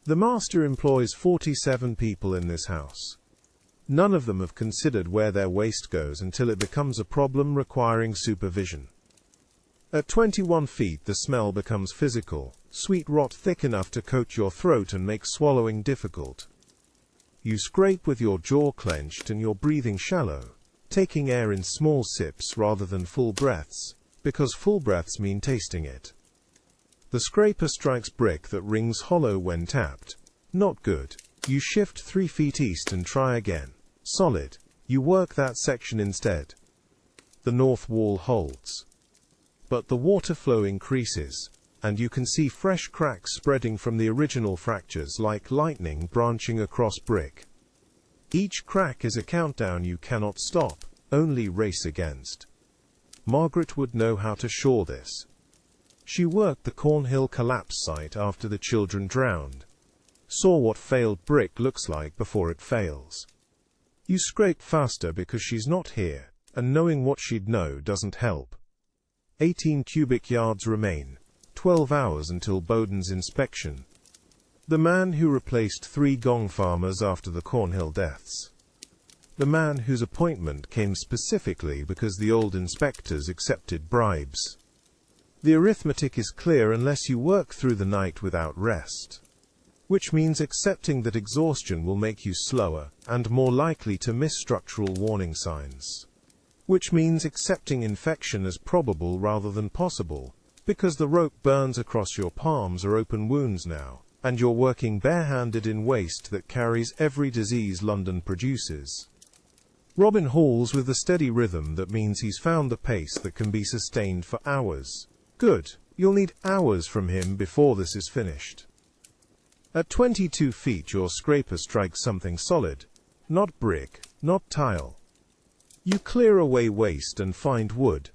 The master employs 47 people in this house. None of them have considered where their waste goes until it becomes a problem requiring supervision. At 21 feet the smell becomes physical, sweet rot thick enough to coat your throat and make swallowing difficult. You scrape with your jaw clenched and your breathing shallow, taking air in small sips rather than full breaths, because full breaths mean tasting it. The scraper strikes brick that rings hollow when tapped. Not good. You shift 3 feet east and try again. Solid. You work that section instead. The north wall holds. But the water flow increases, and you can see fresh cracks spreading from the original fractures like lightning branching across brick. Each crack is a countdown you cannot stop, only race against. Margaret would know how to shore this. She worked the Cornhill collapse site after the children drowned. Saw what failed brick looks like before it fails. You scrape faster because she's not here, and knowing what she'd know doesn't help. 18 cubic yards remain, 12 hours until Bowden's inspection. The man who replaced 3 gong farmers after the Cornhill deaths. The man whose appointment came specifically because the old inspectors accepted bribes. The arithmetic is clear unless you work through the night without rest. Which means accepting that exhaustion will make you slower and more likely to miss structural warning signs. Which means accepting infection as probable rather than possible, because the rope burns across your palms are open wounds now, and you're working barehanded in waste that carries every disease London produces. Robin hauls with a steady rhythm that means he's found the pace that can be sustained for hours. Good, you'll need hours from him before this is finished. At 22 feet your scraper strikes something solid. Not brick, not tile. You clear away waste and find wood.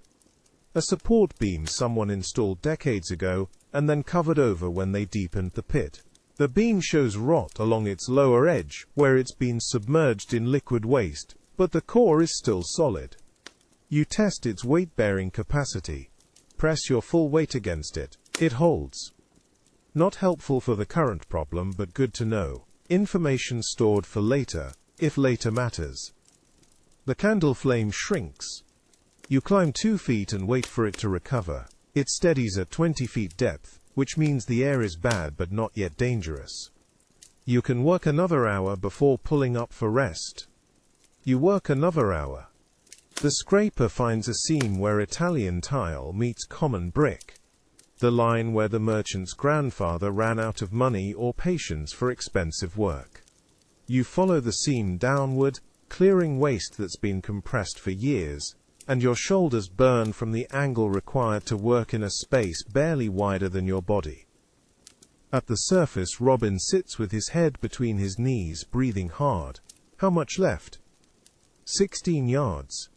A support beam someone installed decades ago and then covered over when they deepened the pit. The beam shows rot along its lower edge where it's been submerged in liquid waste, but the core is still solid. You test its weight-bearing capacity. Press your full weight against it. It holds. Not helpful for the current problem, but good to know. Information stored for later, if later matters. The candle flame shrinks. You climb 2 feet and wait for it to recover. It steadies at 20 feet depth, which means the air is bad but not yet dangerous. You can work another hour before pulling up for rest. You work another hour. The scraper finds a seam where Italian tile meets common brick. The line where the merchant's grandfather ran out of money or patience for expensive work. You follow the seam downward, clearing waste that's been compressed for years, and your shoulders burn from the angle required to work in a space barely wider than your body. At the surface, Robin sits with his head between his knees, breathing hard. How much left? 16 yards.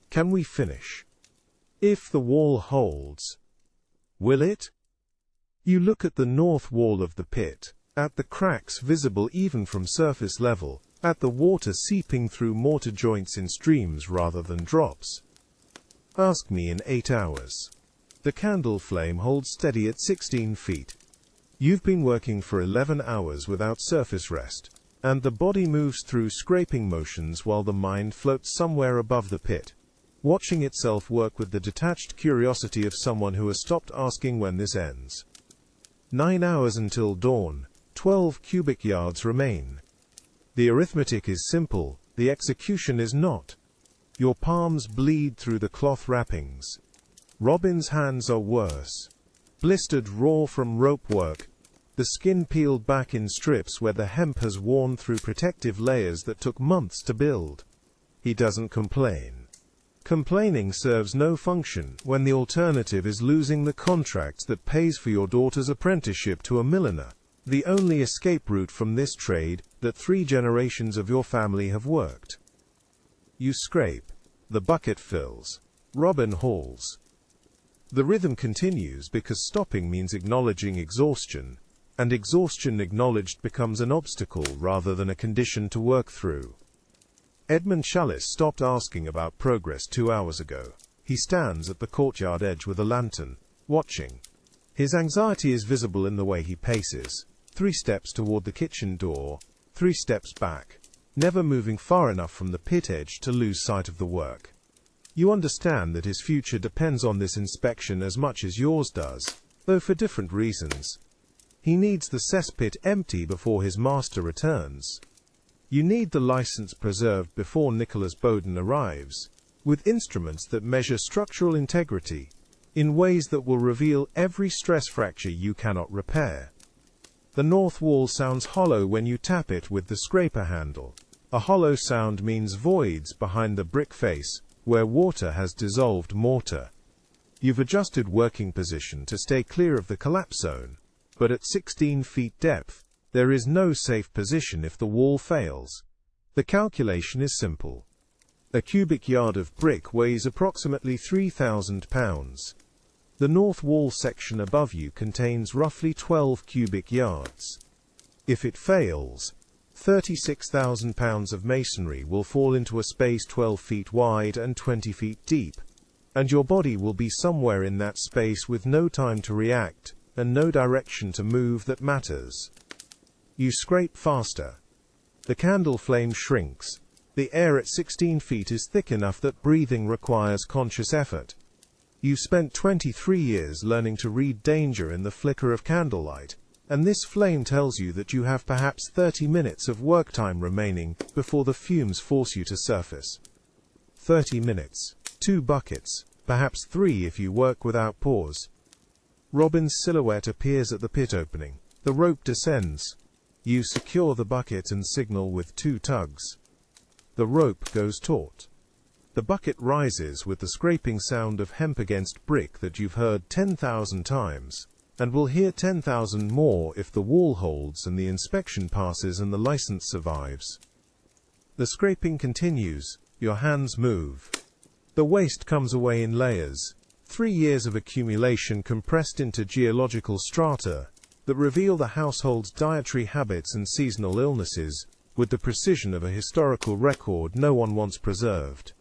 Can we finish? If the wall holds. Will it? You look at the north wall of the pit, at the cracks visible even from surface level, at the water seeping through mortar joints in streams rather than drops. Ask me in 8 hours. The candle flame holds steady at 16 feet. You've been working for 11 hours without surface rest, and the body moves through scraping motions while the mind floats somewhere above the pit, watching itself work with the detached curiosity of someone who has stopped asking when this ends. 9 hours until dawn, 12 cubic yards remain. The arithmetic is simple, the execution is not. Your palms bleed through the cloth wrappings. Robin's hands are worse. Blistered raw from rope work, the skin peeled back in strips where the hemp has worn through protective layers that took months to build. He doesn't complain. Complaining serves no function when the alternative is losing the contract that pays for your daughter's apprenticeship to a milliner, the only escape route from this trade that 3 generations of your family have worked. You scrape. The bucket fills. Robin hauls. The rhythm continues because stopping means acknowledging exhaustion, and exhaustion acknowledged becomes an obstacle rather than a condition to work through. Edmund Chalice stopped asking about progress 2 hours ago. He stands at the courtyard edge with a lantern, watching. His anxiety is visible in the way he paces. 3 steps toward the kitchen door, 3 steps back, never moving far enough from the pit edge to lose sight of the work. You understand that his future depends on this inspection as much as yours does, though for different reasons. He needs the cesspit empty before his master returns. You need the license preserved before Nicholas Bowden arrives, with instruments that measure structural integrity, in ways that will reveal every stress fracture you cannot repair. The north wall sounds hollow when you tap it with the scraper handle. A hollow sound means voids behind the brick face, where water has dissolved mortar. You've adjusted working position to stay clear of the collapse zone, but at 16 feet depth, there is no safe position if the wall fails. The calculation is simple. A cubic yard of brick weighs approximately 3,000 pounds. The north wall section above you contains roughly 12 cubic yards. If it fails, 36,000 pounds of masonry will fall into a space 12 feet wide and 20 feet deep, and your body will be somewhere in that space with no time to react, and no direction to move that matters. You scrape faster. The candle flame shrinks. The air at 16 feet is thick enough that breathing requires conscious effort. You've spent 23 years learning to read danger in the flicker of candlelight, and this flame tells you that you have perhaps 30 minutes of work time remaining before the fumes force you to surface. 30 minutes. 2 buckets, perhaps 3 if you work without pause. Robin's silhouette appears at the pit opening. The rope descends. You secure the bucket and signal with 2 tugs. The rope goes taut. The bucket rises with the scraping sound of hemp against brick that you've heard 10,000 times, and will hear 10,000 more if the wall holds and the inspection passes and the license survives. The scraping continues. Your hands move. The waste comes away in layers. 3 years of accumulation compressed into geological strata that reveal the household's dietary habits and seasonal illnesses with the precision of a historical record no one once preserved.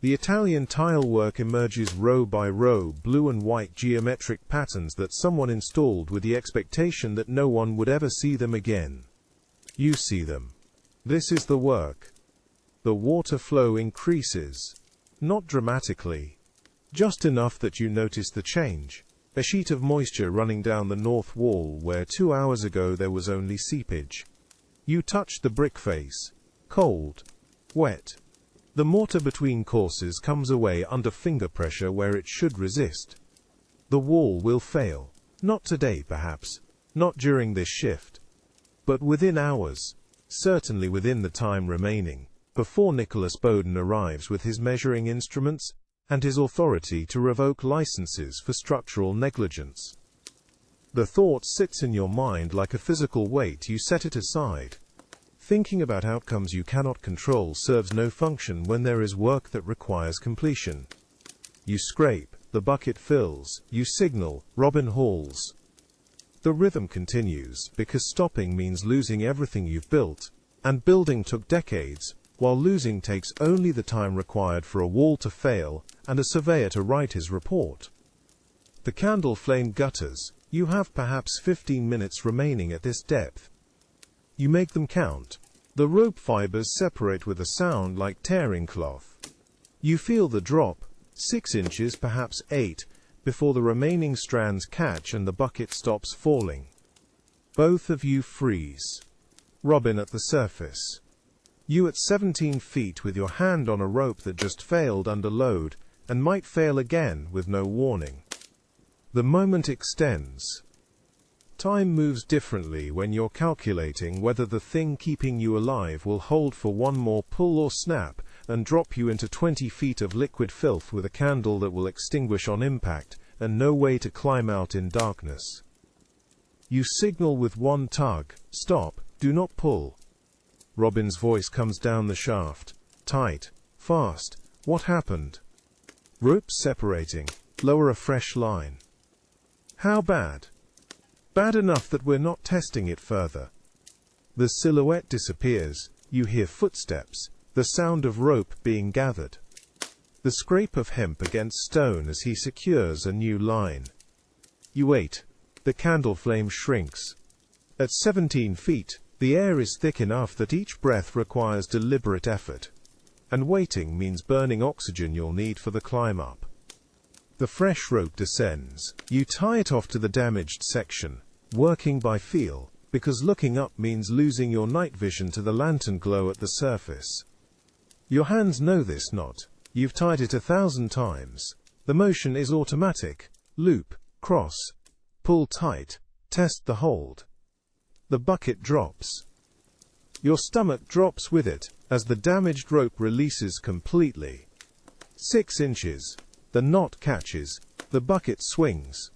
The Italian tile work emerges row by row, blue and white geometric patterns that someone installed with the expectation that no one would ever see them again. You see them. This is the work. The water flow increases. Not dramatically. Just enough that you notice the change. A sheet of moisture running down the north wall where 2 hours ago there was only seepage. You touch the brick face. Cold. Wet. The mortar between courses comes away under finger pressure where it should resist. The wall will fail. Not today, perhaps. Not during this shift. But within hours. Certainly within the time remaining, before Nicholas Bowden arrives with his measuring instruments and his authority to revoke licenses for structural negligence. The thought sits in your mind like a physical weight. You set it aside. Thinking about outcomes you cannot control serves no function when there is work that requires completion. You scrape, the bucket fills, you signal, Robin hauls. The rhythm continues, because stopping means losing everything you've built, and building took decades, while losing takes only the time required for a wall to fail and a surveyor to write his report. The candle flame gutters. You have perhaps 15 minutes remaining at this depth. You make them count. The rope fibers separate with a sound like tearing cloth. You feel the drop, 6 inches, perhaps 8, before the remaining strands catch and the bucket stops falling. Both of you freeze. Robin at the surface. You at 17 feet with your hand on a rope that just failed under load and might fail again with no warning. The moment extends. Time moves differently when you're calculating whether the thing keeping you alive will hold for one more pull or snap and drop you into 20 feet of liquid filth with a candle that will extinguish on impact and no way to climb out in darkness. You signal with 1 tug. Stop, do not pull. Robin's voice comes down the shaft. Tight, fast. What happened? Ropes separating. Lower a fresh line. How bad? Bad enough that we're not testing it further. The silhouette disappears. You hear footsteps, the sound of rope being gathered. The scrape of hemp against stone as he secures a new line. You wait. The candle flame shrinks. At 17 feet, the air is thick enough that each breath requires deliberate effort. And waiting means burning oxygen you'll need for the climb up. The fresh rope descends. You tie it off to the damaged section, working by feel, because looking up means losing your night vision to the lantern glow at the surface. Your hands know this knot. You've tied it 1,000 times. The motion is automatic. Loop, cross, pull tight, test the hold. The bucket drops. Your stomach drops with it, as the damaged rope releases completely. 6 inches. The knot catches. The bucket swings.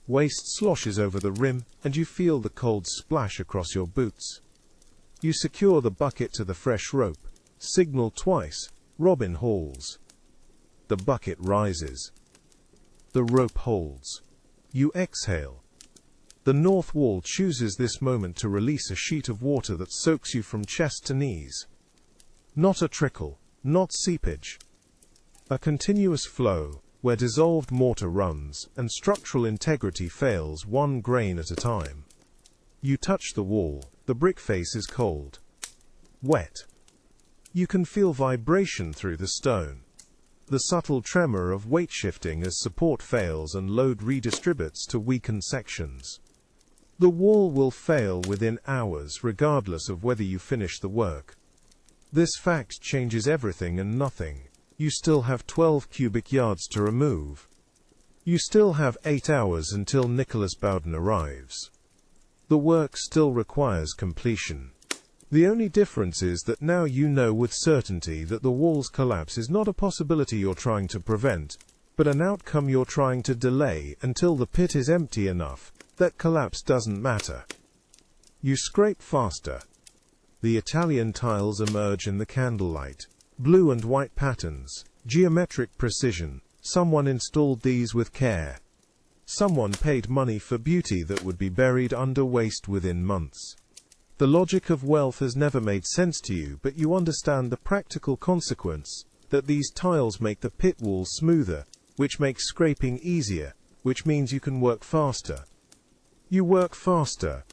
Waste sloshes over the rim, and you feel the cold splash across your boots. You secure the bucket to the fresh rope. Signal twice. Robin hauls. The bucket rises. The rope holds. You exhale. The north wall chooses this moment to release a sheet of water that soaks you from chest to knees. Not a trickle, not seepage. A continuous flow, where dissolved mortar runs, and structural integrity fails 1 grain at a time. You touch the wall. The brick face is cold. Wet. You can feel vibration through the stone. The subtle tremor of weight shifting as support fails and load redistributes to weakened sections. The wall will fail within hours, regardless of whether you finish the work. This fact changes everything and nothing. You still have 12 cubic yards to remove. You still have 8 hours until Nicholas Bowden arrives. The work still requires completion. The only difference is that now you know with certainty that the wall's collapse is not a possibility you're trying to prevent, but an outcome you're trying to delay until the pit is empty enough that collapse doesn't matter. You scrape faster. The Italian tiles emerge in the candlelight. Blue and white patterns, geometric precision. Someone installed these with care. Someone paid money for beauty that would be buried under waste within months. The logic of wealth has never made sense to you, but you understand the practical consequence, that these tiles make the pit wall smoother, which makes scraping easier, which means you can work faster. You work faster.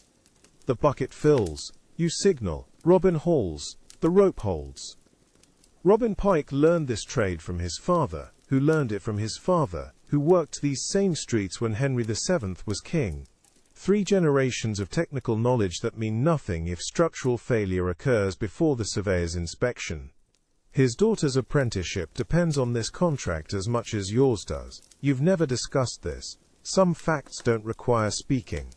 The bucket fills. You signal. Robin hauls. The rope holds. Robin Pike learned this trade from his father, who learned it from his father, who worked these same streets when Henry VII was king. 3 generations of technical knowledge that mean nothing if structural failure occurs before the surveyor's inspection. His daughter's apprenticeship depends on this contract as much as yours does. You've never discussed this. Some facts don't require speaking.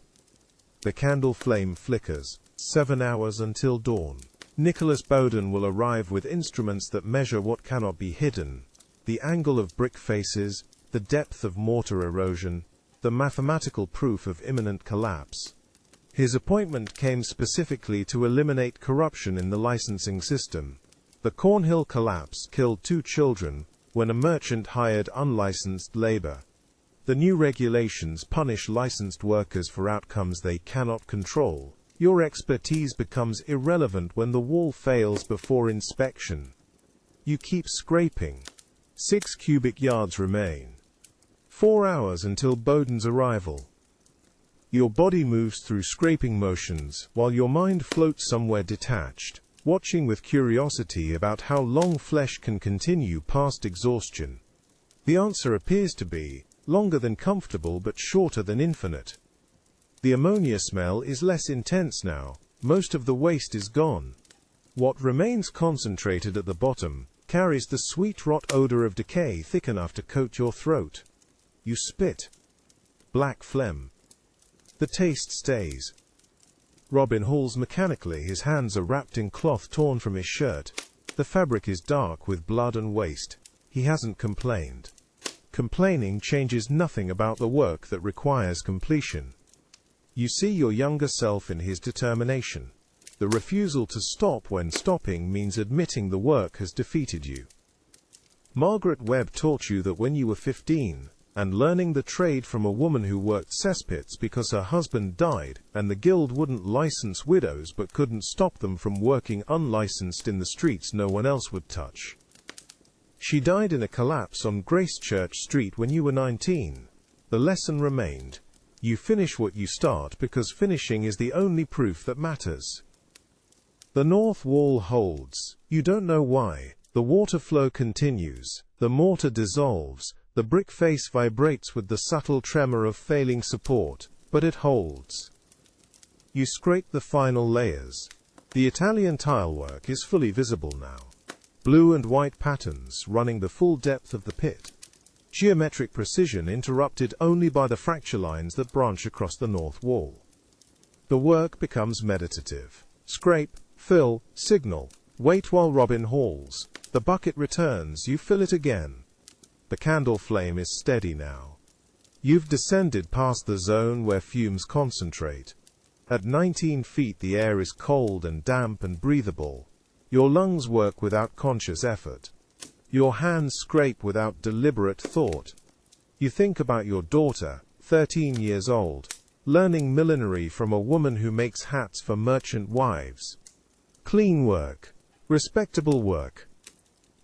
The candle flame flickers. 7 hours until dawn. Nicholas Bowden will arrive with instruments that measure what cannot be hidden. The angle of brick faces, the depth of mortar erosion, the mathematical proof of imminent collapse. His appointment came specifically to eliminate corruption in the licensing system. The Cornhill collapse killed 2 children when a merchant hired unlicensed labor. The new regulations punish licensed workers for outcomes they cannot control. Your expertise becomes irrelevant when the wall fails before inspection. You keep scraping. 6 cubic yards remain. 4 hours until Bowden's arrival. Your body moves through scraping motions, while your mind floats somewhere detached, watching with curiosity about how long flesh can continue past exhaustion. The answer appears to be longer than comfortable but shorter than infinite. The ammonia smell is less intense now. Most of the waste is gone. What remains concentrated at the bottom carries the sweet rot odor of decay thick enough to coat your throat. You spit. Black phlegm. The taste stays. Robin hauls mechanically. His hands are wrapped in cloth torn from his shirt. The fabric is dark with blood and waste. He hasn't complained. Complaining changes nothing about the work that requires completion. You see your younger self in his determination. The refusal to stop when stopping means admitting the work has defeated you. Margaret Webb taught you that when you were 15, and learning the trade from a woman who worked cesspits because her husband died, and the guild wouldn't license widows but couldn't stop them from working unlicensed in the streets no one else would touch. She died in a collapse on Gracechurch Street when you were 19. The lesson remained. You finish what you start because finishing is the only proof that matters. The north wall holds. You don't know why. The water flow continues. The mortar dissolves. The brick face vibrates with the subtle tremor of failing support, but it holds. You scrape the final layers. The Italian tilework is fully visible now. Blue and white patterns running the full depth of the pit. Geometric precision interrupted only by the fracture lines that branch across the north wall. The work becomes meditative. Scrape, fill, signal. Wait while Robin hauls. The bucket returns. You fill it again. The candle flame is steady now. You've descended past the zone where fumes concentrate. At 19 feet the air is cold and damp and breathable. Your lungs work without conscious effort. Your hands scrape without deliberate thought. You think about your daughter, 13 years old, learning millinery from a woman who makes hats for merchant wives. Clean work. Respectable work.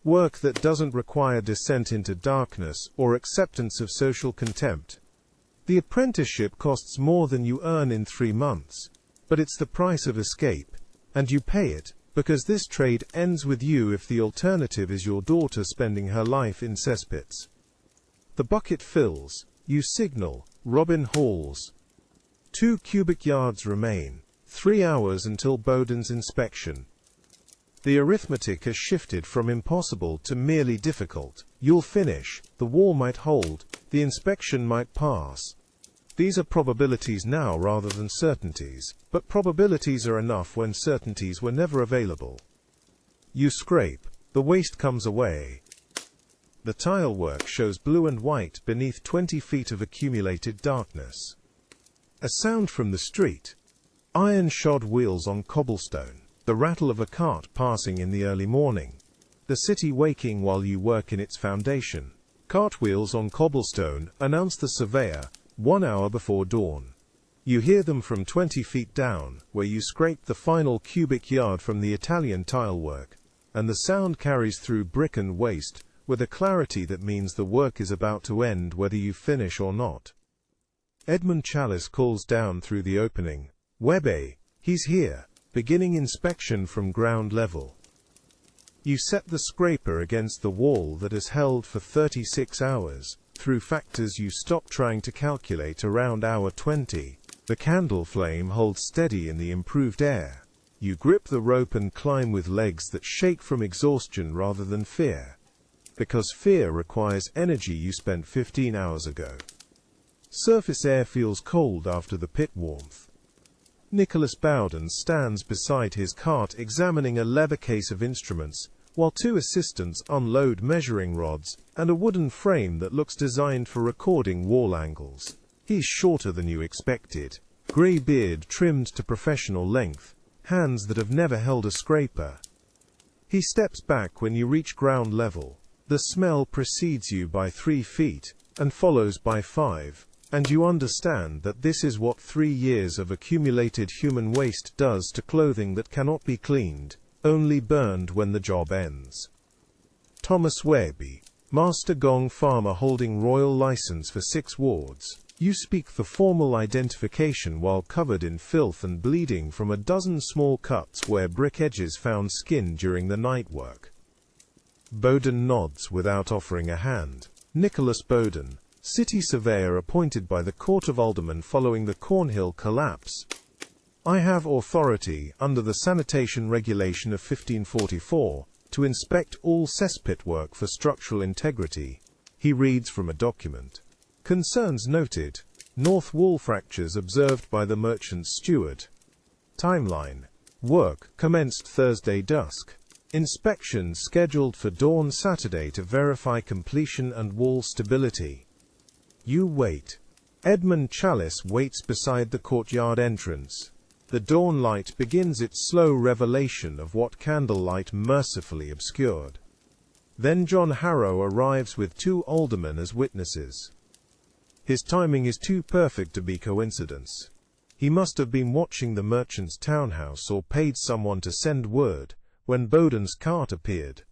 Work that doesn't require descent into darkness or acceptance of social contempt. The apprenticeship costs more than you earn in 3 months, but it's the price of escape, and you pay it, because this trade ends with you if the alternative is your daughter spending her life in cesspits. The bucket fills. You signal. Robin hauls. 2 cubic yards remain. 3 hours until Bowden's inspection. The arithmetic has shifted from impossible to merely difficult. You'll finish, the wall might hold, the inspection might pass. These are probabilities now rather than certainties, but probabilities are enough when certainties were never available. You scrape, the waste comes away. The tile work shows blue and white beneath 20 feet of accumulated darkness. A sound from the street. Iron-shod wheels on cobblestone, the rattle of a cart passing in the early morning. The city waking while you work in its foundation. Cartwheels on cobblestone announce the surveyor, 1 hour before dawn. You hear them from 20 feet down, where you scrape the final cubic yard from the Italian tile work, and the sound carries through brick and waste, with a clarity that means the work is about to end whether you finish or not. Edmund Chalice calls down through the opening. Webbe, he's here, beginning inspection from ground level. You set the scraper against the wall that has held for 36 hours. Through factors you stop trying to calculate around hour 20, the candle flame holds steady in the improved air. You grip the rope and climb with legs that shake from exhaustion rather than fear. Because fear requires energy you spent 15 hours ago. Surface air feels cold after the pit warmth. Nicholas Bowden stands beside his cart examining a leather case of instruments, while 2 assistants unload measuring rods and a wooden frame that looks designed for recording wall angles. He's shorter than you expected, grey beard trimmed to professional length, hands that have never held a scraper. He steps back when you reach ground level. The smell precedes you by 3 feet, and follows by 5, and you understand that this is what 3 years of accumulated human waste does to clothing that cannot be cleaned, only burned when the job ends. Thomas Webbe, Master Gong farmer holding royal license for 6 wards. You speak the formal identification while covered in filth and bleeding from a dozen small cuts where brick edges found skin during the night work. Bowden nods without offering a hand. Nicholas Bowden, city surveyor appointed by the Court of Aldermen following the Cornhill collapse. I have authority, under the Sanitation Regulation of 1544, to inspect all cesspit work for structural integrity. He reads from a document. Concerns noted. North wall fractures observed by the merchant's steward. Timeline. Work commenced Thursday dusk. Inspection scheduled for dawn Saturday to verify completion and wall stability. You wait. Edmund Chalice waits beside the courtyard entrance. The dawn light begins its slow revelation of what candlelight mercifully obscured. Then John Harrow arrives with 2 aldermen as witnesses. His timing is too perfect to be coincidence. He must have been watching the merchant's townhouse or paid someone to send word when Bowden's cart appeared.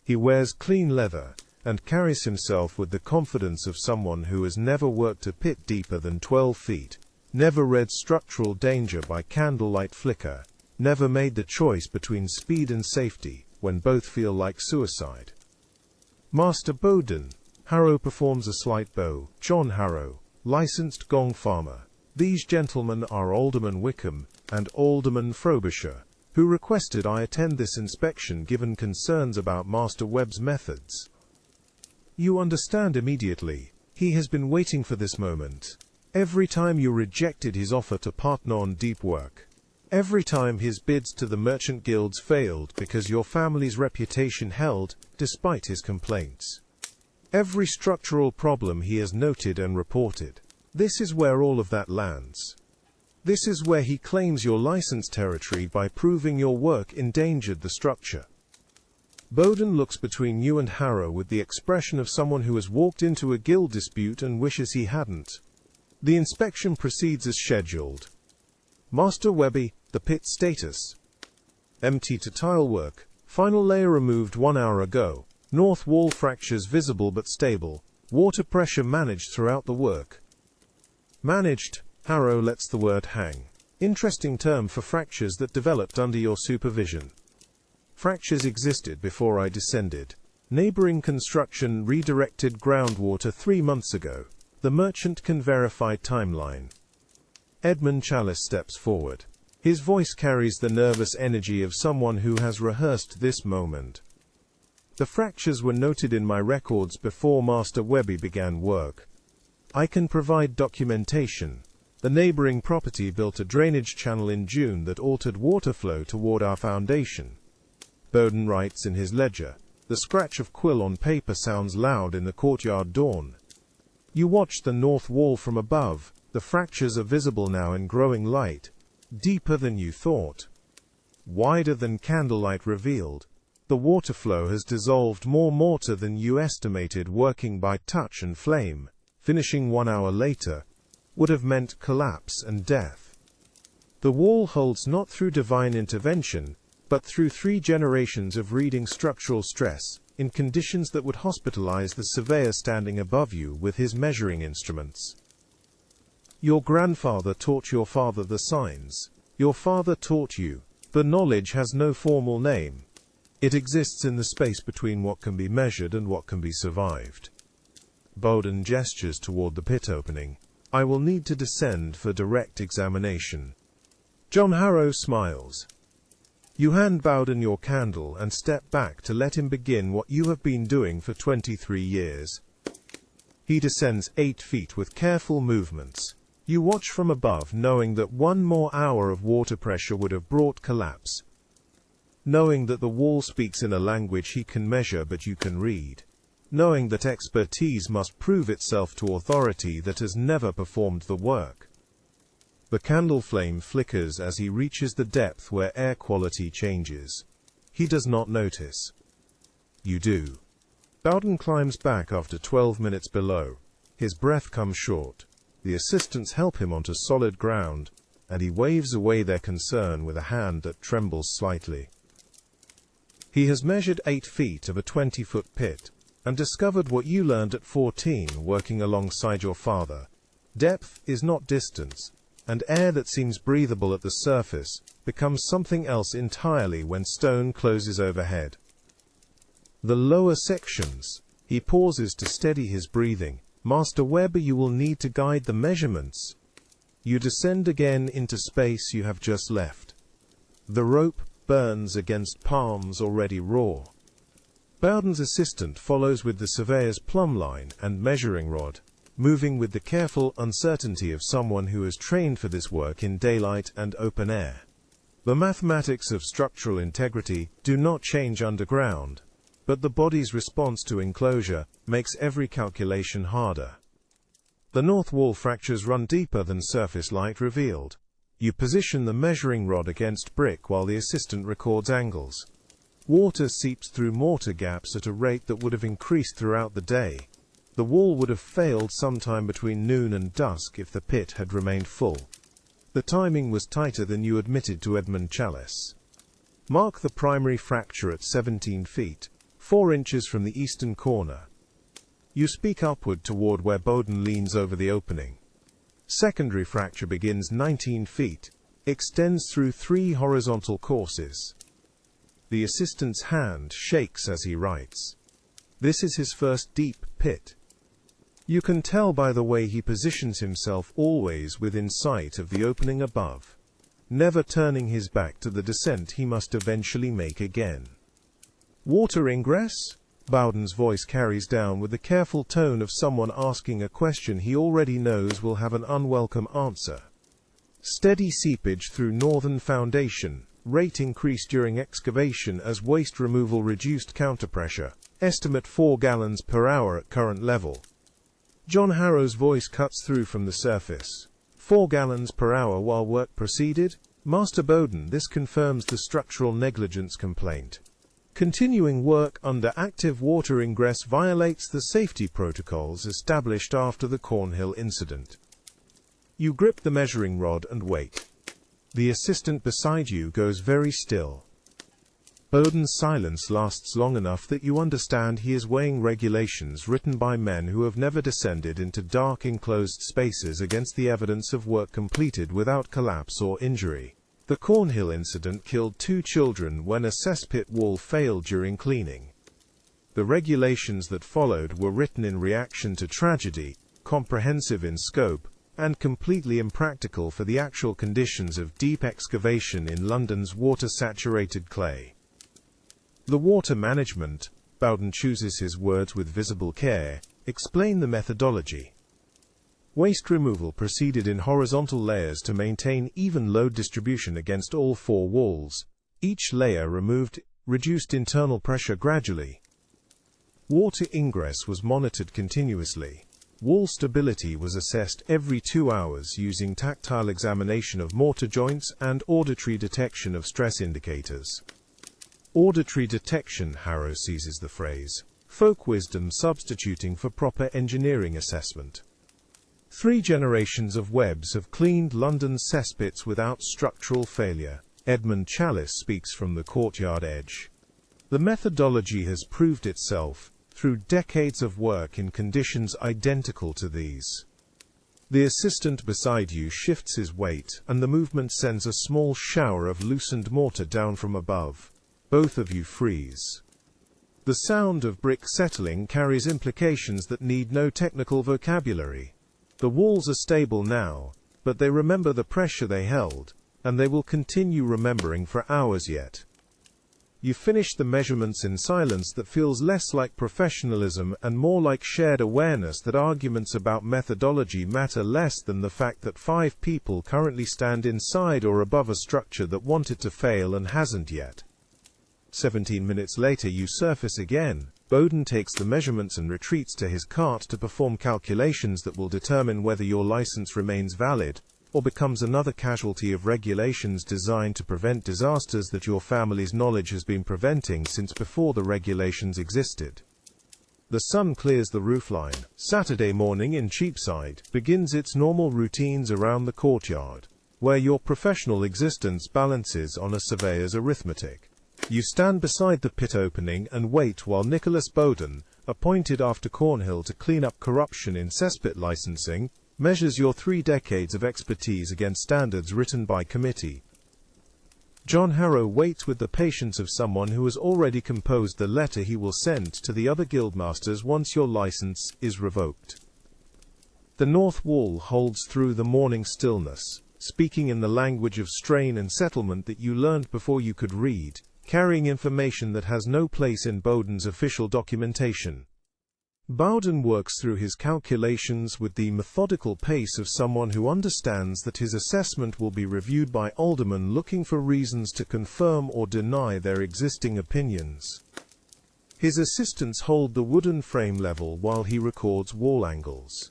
He wears clean leather and carries himself with the confidence of someone who has never worked a pit deeper than 12 feet. Never read structural danger by candlelight flicker, never made the choice between speed and safety, when both feel like suicide. Master Bowden. Harrow performs a slight bow. John Harrow, licensed gong farmer. These gentlemen are Alderman Wickham and Alderman Frobisher, who requested I attend this inspection given concerns about Master Webb's methods. You understand immediately. He has been waiting for this moment. Every time you rejected his offer to partner on deep work. Every time his bids to the merchant guilds failed because your family's reputation held, despite his complaints. Every structural problem he has noted and reported. This is where all of that lands. This is where he claims your license territory by proving your work endangered the structure. Bowden looks between you and Harrow with the expression of someone who has walked into a guild dispute and wishes he hadn't. The inspection proceeds as scheduled. Master Webbe, the pit status. Empty to tile work. Final layer removed 1 hour ago. North wall fractures visible but stable. Water pressure managed throughout the work. Managed. Harrow lets the word hang. Interesting term for fractures that developed under your supervision. Fractures existed before I descended. Neighboring construction redirected groundwater 3 months ago. The merchant can verify timeline. Edmund Chalice steps forward. His voice carries the nervous energy of someone who has rehearsed this moment. The fractures were noted in my records before Master Webby began work. I can provide documentation. The neighboring property built a drainage channel in June that altered water flow toward our foundation. Bowden writes in his ledger, "The scratch of quill on paper sounds loud in the courtyard dawn. You watch the north wall from above. The fractures are visible now in growing light, deeper than you thought, wider than candlelight revealed. The water flow has dissolved more mortar than you estimated. Working by touch and flame, finishing 1 hour later, would have meant collapse and death. The wall holds not through divine intervention, but through 3 generations of reading structural stress, in conditions that would hospitalize the surveyor standing above you with his measuring instruments. Your grandfather taught your father the signs. Your father taught you. The knowledge has no formal name. It exists in the space between what can be measured and what can be survived." Bowden gestures toward the pit opening. "I will need to descend for direct examination." John Harrow smiles. You hand Bowden your candle and step back to let him begin what you have been doing for 23 years. He descends 8 feet with careful movements. You watch from above, knowing that 1 more hour of water pressure would have brought collapse. Knowing that the wall speaks in a language he can measure but you can read. Knowing that expertise must prove itself to authority that has never performed the work. The candle flame flickers as he reaches the depth where air quality changes. He does not notice. You do. Bowden climbs back after 12 minutes below. His breath comes short. The assistants help him onto solid ground, and he waves away their concern with a hand that trembles slightly. He has measured 8 feet of a 20-foot pit, and discovered what you learned at 14 working alongside your father. Depth is not distance, and air that seems breathable at the surface becomes something else entirely when stone closes overhead. The lower sections. He pauses to steady his breathing. Master Webber, you will need to guide the measurements. You descend again into space you have just left. The rope burns against palms already raw. Bowden's assistant follows with the surveyor's plumb line and measuring rod, moving with the careful uncertainty of someone who has trained for this work in daylight and open air. The mathematics of structural integrity do not change underground, but the body's response to enclosure makes every calculation harder. The north wall fractures run deeper than surface light revealed. You position the measuring rod against brick while the assistant records angles. Water seeps through mortar gaps at a rate that would have increased throughout the day. The wall would have failed sometime between noon and dusk if the pit had remained full. The timing was tighter than you admitted to Edmund Chalice. Mark the primary fracture at 17 feet, 4 inches from the eastern corner. You speak upward toward where Bowden leans over the opening. Secondary fracture begins 19 feet, extends through 3 horizontal courses. The assistant's hand shakes as he writes. This is his first deep pit. You can tell by the way he positions himself, always within sight of the opening above, never turning his back to the descent he must eventually make again. Water ingress? Bowden's voice carries down with the careful tone of someone asking a question he already knows will have an unwelcome answer. Steady seepage through northern foundation. Rate increased during excavation as waste removal reduced counterpressure. Estimate 4 gallons per hour at current level. John Harrow's voice cuts through from the surface. 4 gallons per hour while work proceeded? Master Bowden, this confirms the structural negligence complaint. Continuing work under active water ingress violates the safety protocols established after the Cornhill incident. You grip the measuring rod and wait. The assistant beside you goes very still. Bowden's silence lasts long enough that you understand he is weighing regulations written by men who have never descended into dark enclosed spaces against the evidence of work completed without collapse or injury. The Cornhill incident killed 2 children when a cesspit wall failed during cleaning. The regulations that followed were written in reaction to tragedy, comprehensive in scope, and completely impractical for the actual conditions of deep excavation in London's water-saturated clay. The water management, Bowden chooses his words with visible care. Explain the methodology. Waste removal proceeded in horizontal layers to maintain even load distribution against all four walls. Each layer removed reduced internal pressure gradually. Water ingress was monitored continuously. Wall stability was assessed every 2 hours using tactile examination of mortar joints and auditory detection of stress indicators. Auditory detection, Harrow seizes the phrase. Folk wisdom substituting for proper engineering assessment. 3 generations of webs have cleaned London's cesspits without structural failure. Edmund Challis speaks from the courtyard edge. The methodology has proved itself through decades of work in conditions identical to these. The assistant beside you shifts his weight, and the movement sends a small shower of loosened mortar down from above. Both of you freeze. The sound of brick settling carries implications that need no technical vocabulary. The walls are stable now, but they remember the pressure they held, and they will continue remembering for hours yet. You finish the measurements in silence that feels less like professionalism and more like shared awareness that arguments about methodology matter less than the fact that 5 people currently stand inside or above a structure that wanted to fail and hasn't yet. 17 minutes later you surface again. Bowden takes the measurements and retreats to his cart to perform calculations that will determine whether your license remains valid, or becomes another casualty of regulations designed to prevent disasters that your family's knowledge has been preventing since before the regulations existed. The sun clears the roofline. Saturday morning in Cheapside begins its normal routines around the courtyard, where your professional existence balances on a surveyor's arithmetic. You stand beside the pit opening and wait while Nicholas Bowden, appointed after Cornhill to clean up corruption in cesspit licensing, measures your 3 decades of expertise against standards written by committee. John Harrow waits with the patience of someone who has already composed the letter he will send to the other guildmasters once your license is revoked. The north wall holds through the morning stillness, speaking in the language of strain and settlement that you learned before you could read, carrying information that has no place in Bowden's official documentation. Bowden works through his calculations with the methodical pace of someone who understands that his assessment will be reviewed by aldermen looking for reasons to confirm or deny their existing opinions. His assistants hold the wooden frame level while he records wall angles.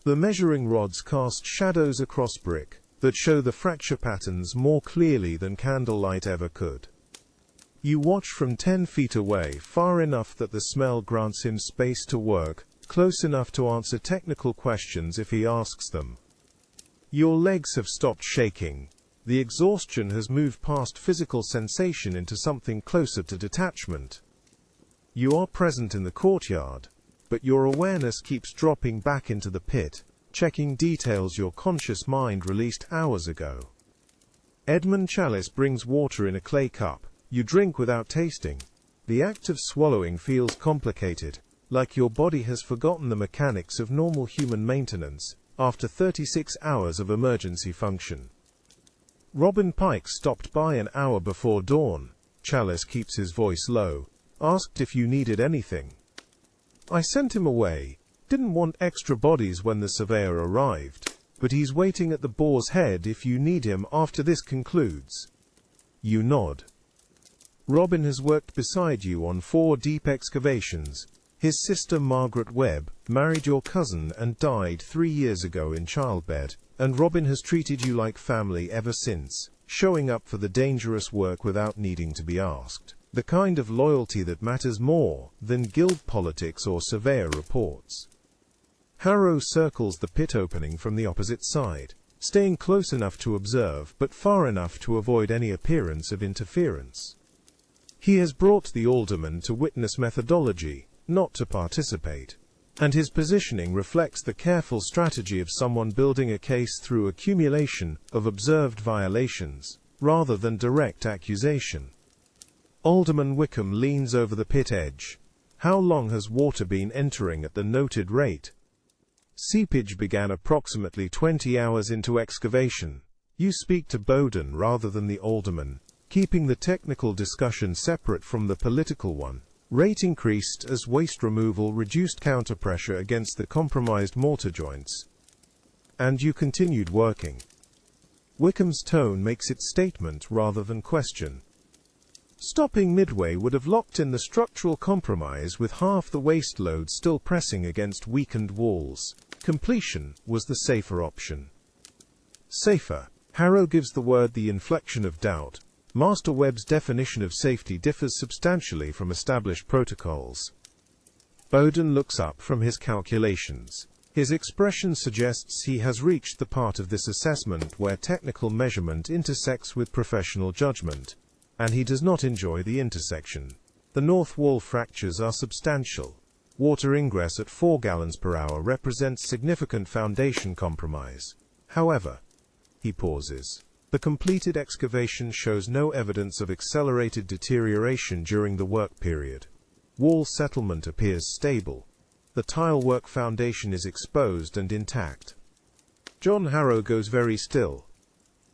The measuring rods cast shadows across brick that show the fracture patterns more clearly than candlelight ever could. You watch from 10 feet away, far enough that the smell grants him space to work, close enough to answer technical questions if he asks them. Your legs have stopped shaking. The exhaustion has moved past physical sensation into something closer to detachment. You are present in the courtyard, but your awareness keeps dropping back into the pit, checking details your conscious mind released hours ago. Edmund Challis brings water in a clay cup. You drink without tasting. The act of swallowing feels complicated, like your body has forgotten the mechanics of normal human maintenance, after 36 hours of emergency function. Robin Pike stopped by an hour before dawn. Challis keeps his voice low. Asked if you needed anything. I sent him away. Didn't want extra bodies when the surveyor arrived, but he's waiting at the Boar's Head if you need him after this concludes. You nod. Robin has worked beside you on 4 deep excavations. His sister Margaret Webb married your cousin and died 3 years ago in childbed, and Robin has treated you like family ever since, showing up for the dangerous work without needing to be asked. The kind of loyalty that matters more than guild politics or surveyor reports. Harrow circles the pit opening from the opposite side, staying close enough to observe but far enough to avoid any appearance of interference. He has brought the alderman to witness methodology, not to participate, and his positioning reflects the careful strategy of someone building a case through accumulation of observed violations, rather than direct accusation. Alderman Wickham leans over the pit edge. How long has water been entering at the noted rate? Seepage began approximately 20 hours into excavation. You speak to Bowden rather than the alderman, keeping the technical discussion separate from the political one. Rate increased as waste removal reduced counterpressure against the compromised mortar joints. And you continued working. Wickham's tone makes it statement rather than question. Stopping midway would have locked in the structural compromise with half the waste load still pressing against weakened walls. Completion was the safer option. Safer. Harrow gives the word the inflection of doubt. Master Webb's definition of safety differs substantially from established protocols. Bowden looks up from his calculations. His expression suggests he has reached the part of this assessment where technical measurement intersects with professional judgment, and he does not enjoy the intersection. The north wall fractures are substantial. Water ingress at 4 gallons per hour represents significant foundation compromise. However, he pauses. The completed excavation shows no evidence of accelerated deterioration during the work period. Wall settlement appears stable. The tilework foundation is exposed and intact. John Harrow goes very still.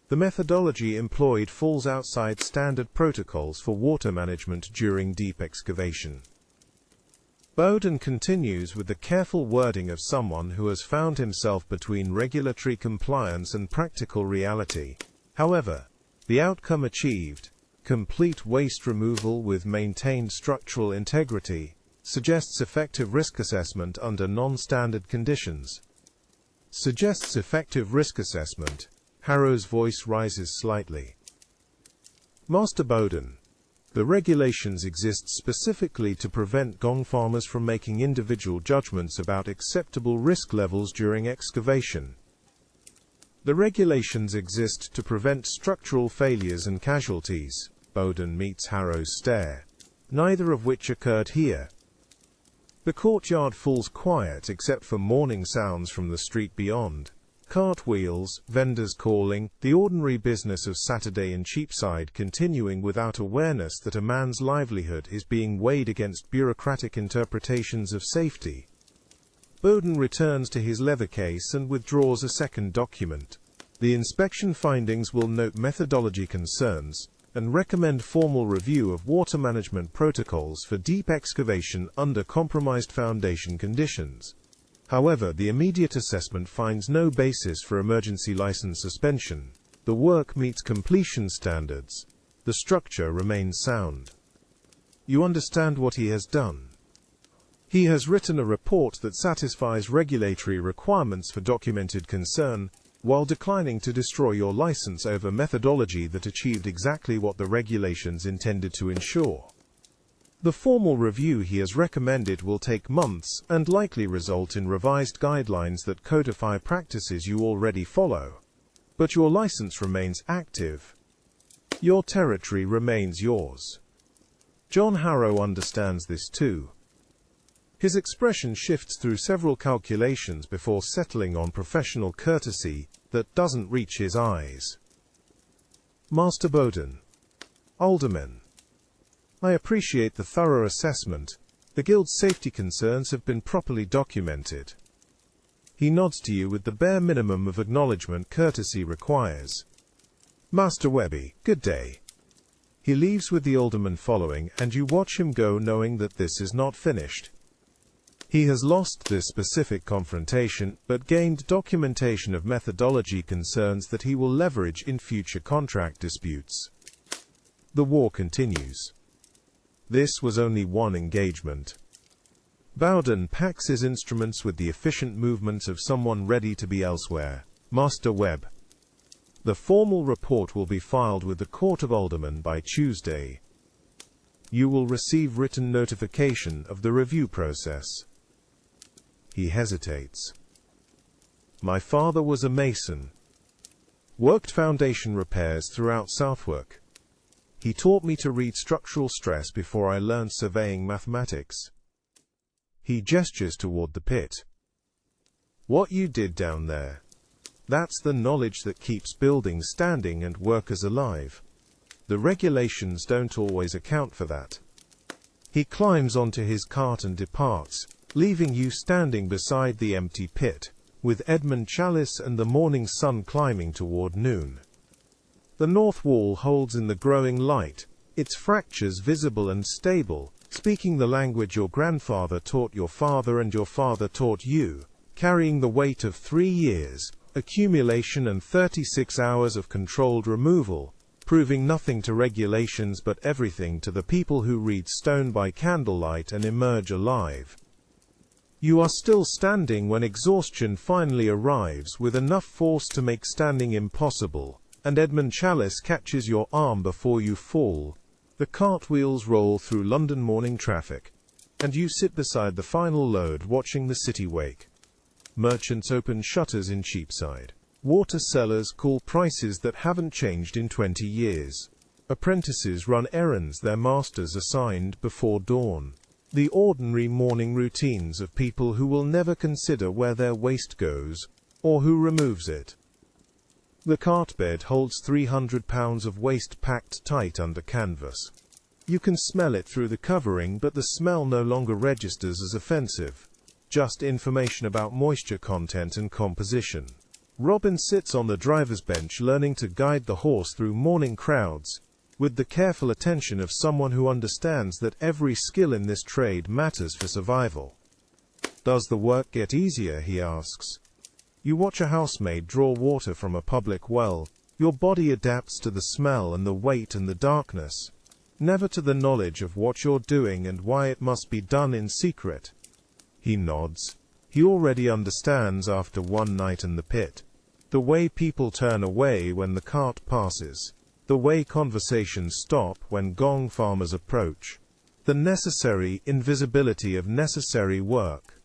The methodology employed falls outside standard protocols for water management during deep excavation. Bowden continues with the careful wording of someone who has found himself between regulatory compliance and practical reality. However, the outcome achieved, complete waste removal with maintained structural integrity, suggests effective risk assessment under non-standard conditions. Suggests effective risk assessment. Harrow's voice rises slightly. Master Bowden, the regulations exist specifically to prevent gong farmers from making individual judgments about acceptable risk levels during excavation. The regulations exist to prevent structural failures and casualties. Bowden meets Harrow's stare, neither of which occurred here. The courtyard falls quiet except for morning sounds from the street beyond. Cartwheels, vendors calling, the ordinary business of Saturday in Cheapside continuing without awareness that a man's livelihood is being weighed against bureaucratic interpretations of safety. Bowden returns to his leather case and withdraws a second document. The inspection findings will note methodology concerns and recommend formal review of water management protocols for deep excavation under compromised foundation conditions. However, the immediate assessment finds no basis for emergency license suspension. The work meets completion standards. The structure remains sound. You understand what he has done. He has written a report that satisfies regulatory requirements for documented concern, while declining to destroy your license over methodology that achieved exactly what the regulations intended to ensure. The formal review he has recommended will take months and likely result in revised guidelines that codify practices you already follow. But your license remains active. Your territory remains yours. John Harrow understands this too. His expression shifts through several calculations before settling on professional courtesy that doesn't reach his eyes. Master Bowden. Aldermen. I appreciate the thorough assessment. The Guild's safety concerns have been properly documented. He nods to you with the bare minimum of acknowledgement courtesy requires. Master Webby, good day. He leaves with the alderman following, and you watch him go knowing that this is not finished. He has lost this specific confrontation, but gained documentation of methodology concerns that he will leverage in future contract disputes. The war continues. This was only one engagement. Bowden packs his instruments with the efficient movement of someone ready to be elsewhere. Master Webb. The formal report will be filed with the Court of Aldermen by Tuesday. You will receive written notification of the review process. He hesitates. My father was a mason. Worked foundation repairs throughout Southwark. He taught me to read structural stress before I learned surveying mathematics. He gestures toward the pit. What you did down there. That's the knowledge that keeps buildings standing and workers alive. The regulations don't always account for that. He climbs onto his cart and departs, leaving you standing beside the empty pit, with Edmund Chalice and the morning sun climbing toward noon. The north wall holds in the growing light, its fractures visible and stable, speaking the language your grandfather taught your father and your father taught you, carrying the weight of 3 years, accumulation and 36 hours of controlled removal, proving nothing to regulations but everything to the people who read stone by candlelight and emerge alive. You are still standing when exhaustion finally arrives with enough force to make standing impossible, and Edmund Chalice catches your arm before you fall. The cartwheels roll through London morning traffic, and you sit beside the final load watching the city wake. Merchants open shutters in Cheapside. Water sellers call prices that haven't changed in 20 years. Apprentices run errands their masters assigned before dawn. The ordinary morning routines of people who will never consider where their waste goes, or who removes it. The cartbed holds 300 pounds of waste packed tight under canvas. You can smell it through the covering, but the smell no longer registers as offensive. Just information about moisture content and composition. Robin sits on the driver's bench learning to guide the horse through morning crowds, with the careful attention of someone who understands that every skill in this trade matters for survival. Does the work get easier, he asks. You watch a housemaid draw water from a public well. Your body adapts to the smell and the weight and the darkness, never to the knowledge of what you're doing and why it must be done in secret. He nods. He already understands after one night in the pit. The way people turn away when the cart passes. The way conversations stop when gong farmers approach. The necessary invisibility of necessary work.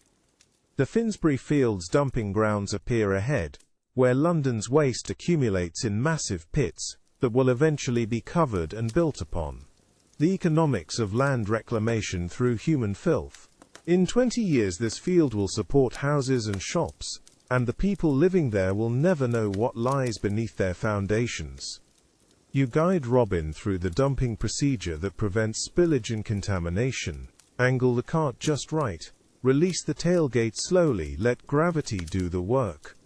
The Finsbury Fields dumping grounds appear ahead, where London's waste accumulates in massive pits that will eventually be covered and built upon. The economics of land reclamation through human filth. In 20 years this field will support houses and shops, and the people living there will never know what lies beneath their foundations. You guide Robin through the dumping procedure that prevents spillage and contamination. Angle the cart just right. Release the tailgate slowly, let gravity do the work.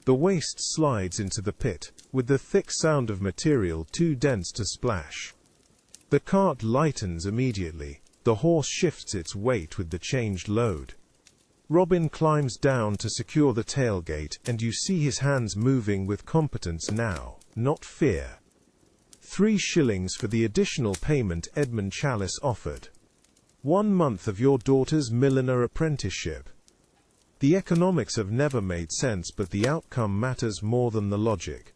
The waste slides into the pit, with the thick sound of material too dense to splash. The cart lightens immediately. The horse shifts its weight with the changed load. Robin climbs down to secure the tailgate, and you see his hands moving with competence now, not fear. 3 shillings for the additional payment Edmund Chalice offered. 1 month of your daughter's milliner apprenticeship. The economics have never made sense, but the outcome matters more than the logic.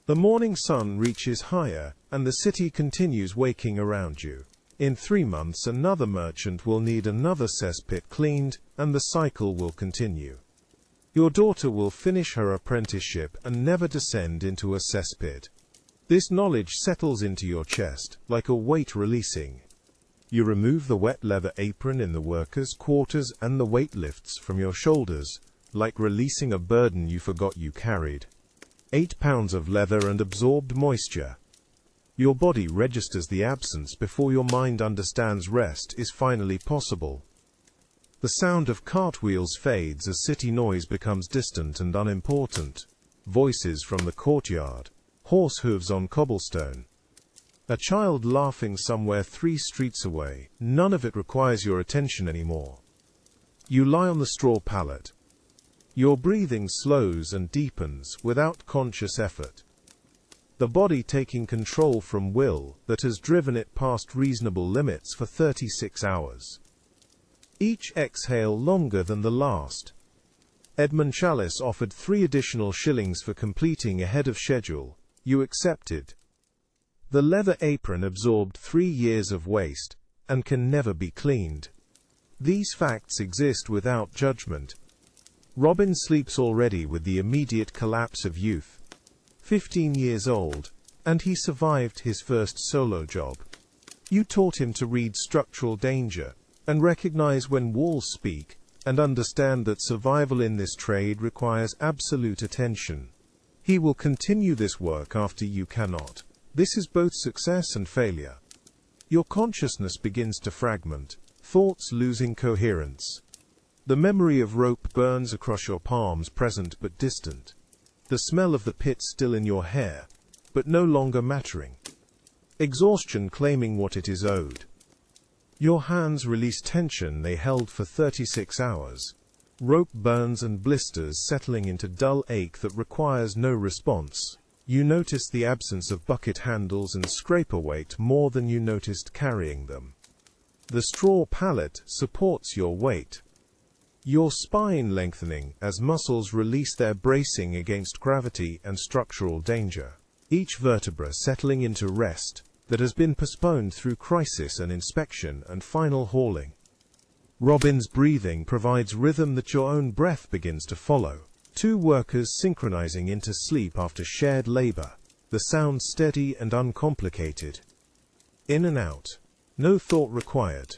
The morning sun reaches higher, and the city continues waking around you. In 3 months another merchant will need another cesspit cleaned, and the cycle will continue. Your daughter will finish her apprenticeship and never descend into a cesspit. This knowledge settles into your chest, like a weight releasing. You remove the wet leather apron in the workers' quarters and the weight lifts from your shoulders, like releasing a burden you forgot you carried. 8 pounds of leather and absorbed moisture. Your body registers the absence before your mind understands rest is finally possible. The sound of cartwheels fades as city noise becomes distant and unimportant. Voices from the courtyard. Horse hooves on cobblestone. A child laughing somewhere 3 streets away. None of it requires your attention anymore. You lie on the straw pallet. Your breathing slows and deepens without conscious effort. The body taking control from will that has driven it past reasonable limits for 36 hours. Each exhale longer than the last. Edmund Chalice offered 3 additional shillings for completing ahead of schedule. You accepted. The leather apron absorbed 3 years of waste, and can never be cleaned. These facts exist without judgment. Robin sleeps already with the immediate collapse of youth. 15 years old, and he survived his first solo job. You taught him to read structural danger, and recognize when walls speak, and understand that survival in this trade requires absolute attention. He will continue this work after you cannot. This is both success and failure. Your consciousness begins to fragment, thoughts losing coherence. The memory of rope burns across your palms, present but distant. The smell of the pit still in your hair, but no longer mattering. Exhaustion claiming what it is owed. Your hands release tension they held for 36 hours. Rope burns and blisters settling into dull ache that requires no response. You notice the absence of bucket handles and scraper weight more than you noticed carrying them. The straw pallet supports your weight. Your spine lengthening as muscles release their bracing against gravity and structural danger. Each vertebra settling into rest that has been postponed through crisis and inspection and final hauling. Robin's breathing provides rhythm that your own breath begins to follow. Two workers synchronizing into sleep after shared labor. The sound steady and uncomplicated. In and out. No thought required.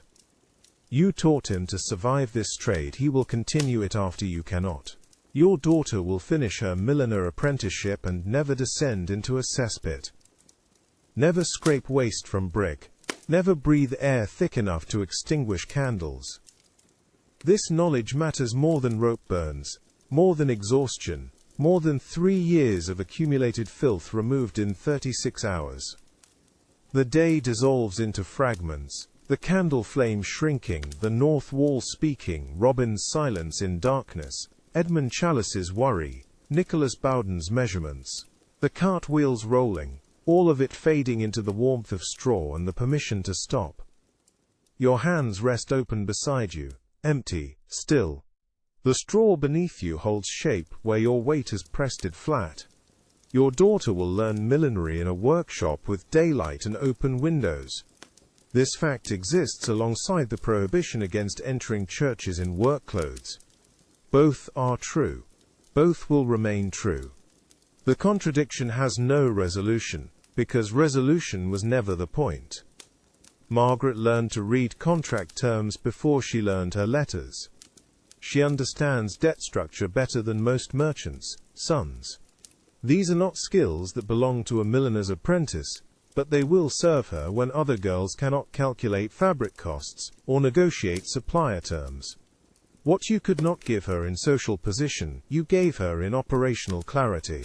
You taught him to survive this trade, he will continue it after you cannot. Your daughter will finish her milliner apprenticeship and never descend into a cesspit. Never scrape waste from brick. Never breathe air thick enough to extinguish candles. This knowledge matters more than rope burns, more than exhaustion, more than 3 years of accumulated filth removed in 36 hours. The day dissolves into fragments, the candle flame shrinking, the north wall speaking, Robin's silence in darkness, Edmund Chalice's worry, Nicholas Bowden's measurements, the cartwheels rolling, all of it fading into the warmth of straw and the permission to stop. Your hands rest open beside you, empty, still. The straw beneath you holds shape where your weight has pressed it flat. Your daughter will learn millinery in a workshop with daylight and open windows. This fact exists alongside the prohibition against entering churches in work clothes. Both are true. Both will remain true. The contradiction has no resolution, because resolution was never the point. Margaret learned to read contract terms before she learned her letters. She understands debt structure better than most merchants' sons. These are not skills that belong to a milliner's apprentice, but they will serve her when other girls cannot calculate fabric costs or negotiate supplier terms. What you could not give her in social position, you gave her in operational clarity.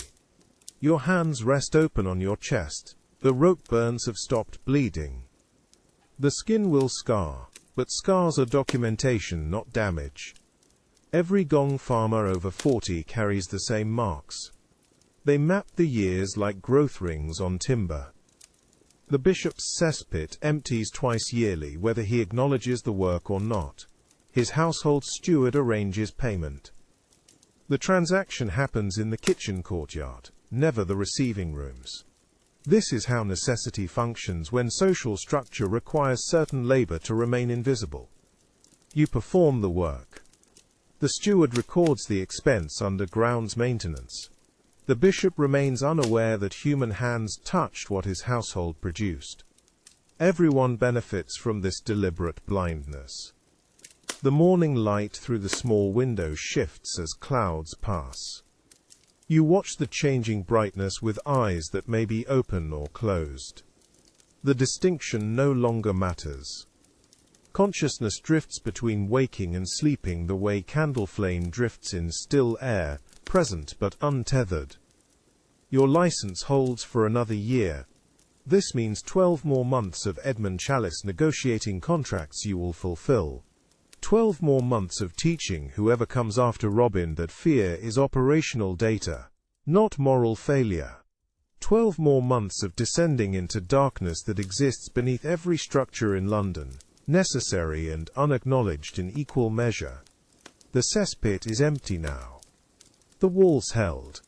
Your hands rest open on your chest. The rope burns have stopped bleeding. The skin will scar, but scars are documentation, not damage. Every gong farmer over 40 carries the same marks. They map the years like growth rings on timber. The bishop's cesspit empties twice yearly, whether he acknowledges the work or not. His household steward arranges payment. The transaction happens in the kitchen courtyard, never the receiving rooms. This is how necessity functions when social structure requires certain labor to remain invisible. You perform the work. The steward records the expense under grounds maintenance. The bishop remains unaware that human hands touched what his household produced. Everyone benefits from this deliberate blindness. The morning light through the small window shifts as clouds pass. You watch the changing brightness with eyes that may be open or closed. The distinction no longer matters. Consciousness drifts between waking and sleeping the way candle flame drifts in still air, present but untethered. Your license holds for another year. This means 12 more months of Edmund Chalice negotiating contracts you will fulfill. 12 more months of teaching whoever comes after Robin that fear is operational data, not moral failure. 12 more months of descending into darkness that exists beneath every structure in London, necessary and unacknowledged in equal measure. The cesspit is empty now. The walls held.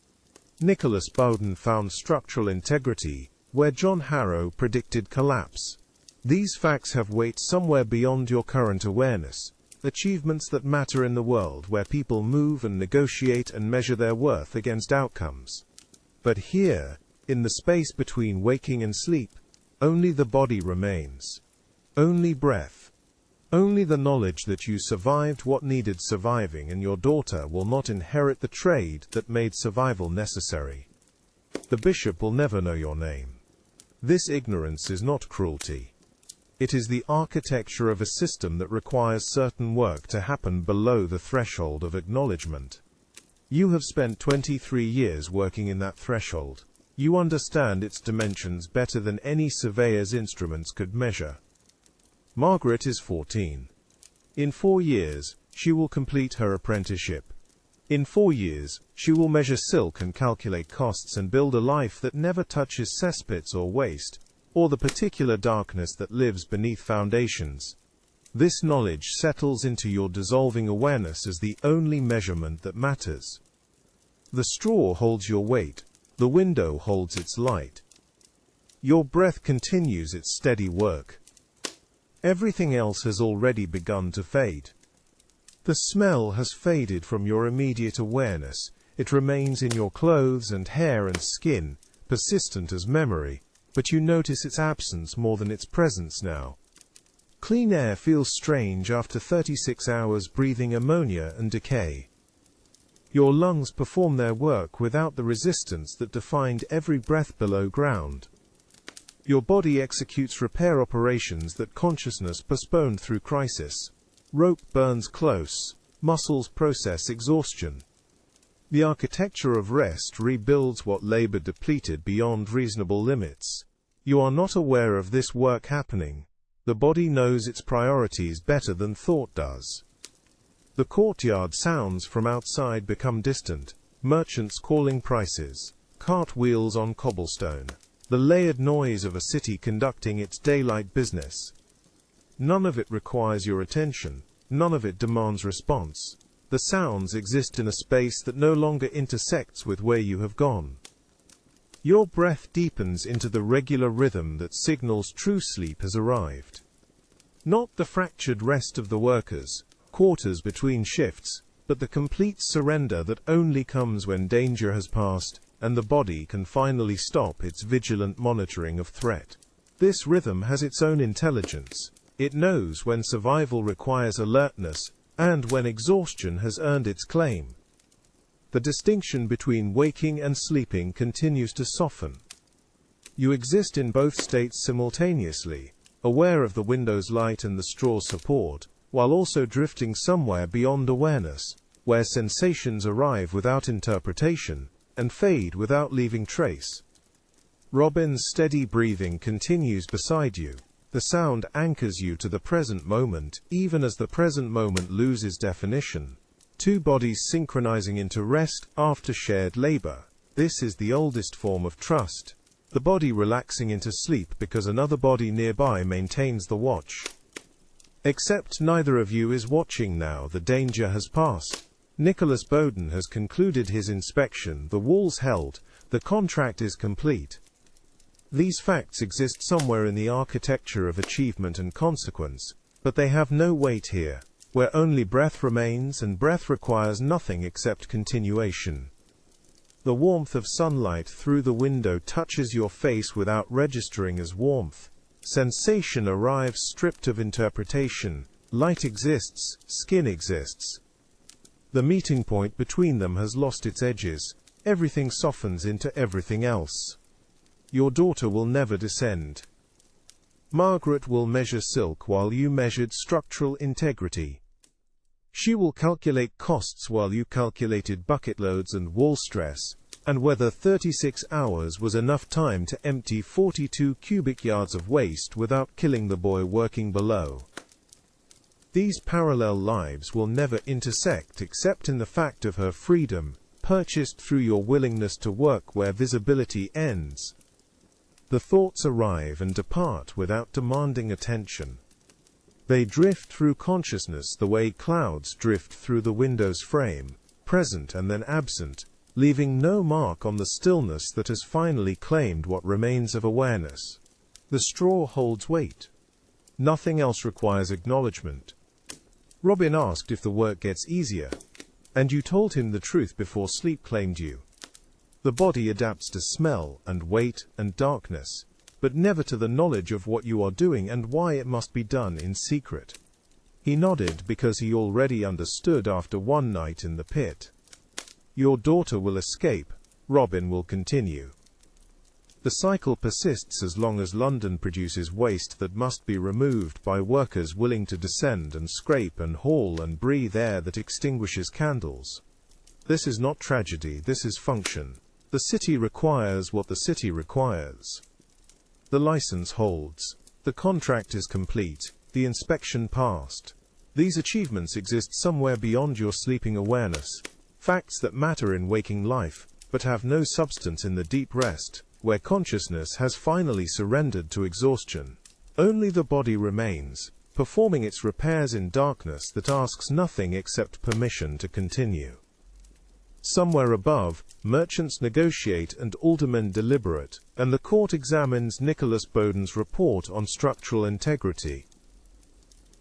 Nicholas Bowden found structural integrity where John Harrow predicted collapse. These facts have weight somewhere beyond your current awareness, achievements that matter in the world where people move and negotiate and measure their worth against outcomes. But here, in the space between waking and sleep, only the body remains. Only breath. Only the knowledge that you survived what needed surviving, and your daughter will not inherit the trade that made survival necessary. The bishop will never know your name. This ignorance is not cruelty. It is the architecture of a system that requires certain work to happen below the threshold of acknowledgement. You have spent 23 years working in that threshold. You understand its dimensions better than any surveyor's instruments could measure. Margaret is 14. In 4 years, she will complete her apprenticeship. In 4 years, she will measure silk and calculate costs and build a life that never touches cesspits or waste, or the particular darkness that lives beneath foundations. This knowledge settles into your dissolving awareness as the only measurement that matters. The straw holds your weight, the window holds its light. Your breath continues its steady work. Everything else has already begun to fade. The smell has faded from your immediate awareness. It remains in your clothes and hair and skin, persistent as memory, but you notice its absence more than its presence now. Clean air feels strange after 36 hours breathing ammonia and decay. Your lungs perform their work without the resistance that defined every breath below ground. Your body executes repair operations that consciousness postponed through crisis. Rope burns close, muscles process exhaustion. The architecture of rest rebuilds what labor depleted beyond reasonable limits. You are not aware of this work happening. The body knows its priorities better than thought does. The courtyard sounds from outside become distant, merchants calling prices, cartwheels on cobblestone, the layered noise of a city conducting its daylight business. None of it requires your attention, none of it demands response. The sounds exist in a space that no longer intersects with where you have gone. Your breath deepens into the regular rhythm that signals true sleep has arrived. Not the fractured rest of the workers, quarters between shifts, but the complete surrender that only comes when danger has passed, and the body can finally stop its vigilant monitoring of threat. This rhythm has its own intelligence. It knows when survival requires alertness, and when exhaustion has earned its claim. The distinction between waking and sleeping continues to soften. You exist in both states simultaneously, aware of the window's light and the straw's support, while also drifting somewhere beyond awareness, where sensations arrive without interpretation, and fade without leaving trace. Robin's steady breathing continues beside you. The sound anchors you to the present moment, even as the present moment loses definition. Two bodies synchronizing into rest after shared labor. This is the oldest form of trust. The body relaxing into sleep because another body nearby maintains the watch. Except neither of you is watching now, the danger has passed. Nicholas Bowden has concluded his inspection, the walls held, the contract is complete. These facts exist somewhere in the architecture of achievement and consequence, but they have no weight here, where only breath remains, and breath requires nothing except continuation. The warmth of sunlight through the window touches your face without registering as warmth. Sensation arrives stripped of interpretation. Light exists, skin exists. The meeting point between them has lost its edges. Everything softens into everything else. Your daughter will never descend. Margaret will measure silk while you measured structural integrity. She will calculate costs while you calculated bucket loads and wall stress, and whether 36 hours was enough time to empty 42 cubic yards of waste without killing the boy working below. These parallel lives will never intersect except in the fact of her freedom, purchased through your willingness to work where visibility ends. The thoughts arrive and depart without demanding attention. They drift through consciousness the way clouds drift through the window's frame, present and then absent, leaving no mark on the stillness that has finally claimed what remains of awareness. The straw holds weight. Nothing else requires acknowledgement. Robin asked if the work gets easier, and you told him the truth before sleep claimed you. The body adapts to smell and weight and darkness, but never to the knowledge of what you are doing and why it must be done in secret. He nodded because he already understood after one night in the pit. Your daughter will escape, Robin will continue. The cycle persists as long as London produces waste that must be removed by workers willing to descend and scrape and haul and breathe air that extinguishes candles. This is not tragedy, this is function. The city requires what the city requires. The license holds. The contract is complete. the inspection passed. These achievements exist somewhere beyond your sleeping awareness, facts that matter in waking life, but have no substance in the deep rest, where consciousness has finally surrendered to exhaustion. Only the body remains, performing its repairs in darkness that asks nothing except permission to continue. Somewhere above, merchants negotiate and aldermen deliberate, and the court examines Nicholas Bowden's report on structural integrity.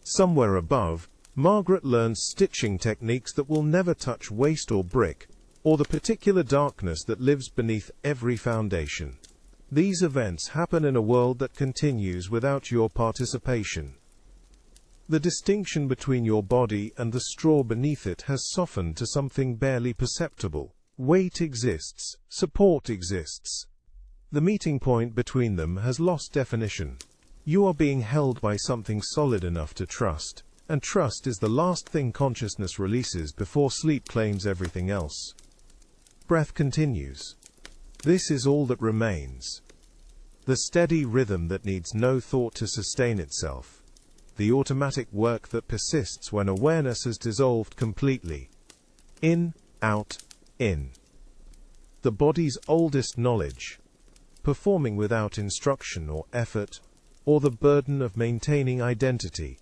Somewhere above, Margaret learns stitching techniques that will never touch waste or brick, or the particular darkness that lives beneath every foundation. These events happen in a world that continues without your participation. The distinction between your body and the straw beneath it has softened to something barely perceptible. Weight exists, support exists. The meeting point between them has lost definition. You are being held by something solid enough to trust, and trust is the last thing consciousness releases before sleep claims everything else. Breath continues. This is all that remains. The steady rhythm that needs no thought to sustain itself. The automatic work that persists when awareness has dissolved completely. In, out, in. The body's oldest knowledge, performing without instruction or effort, or the burden of maintaining identity.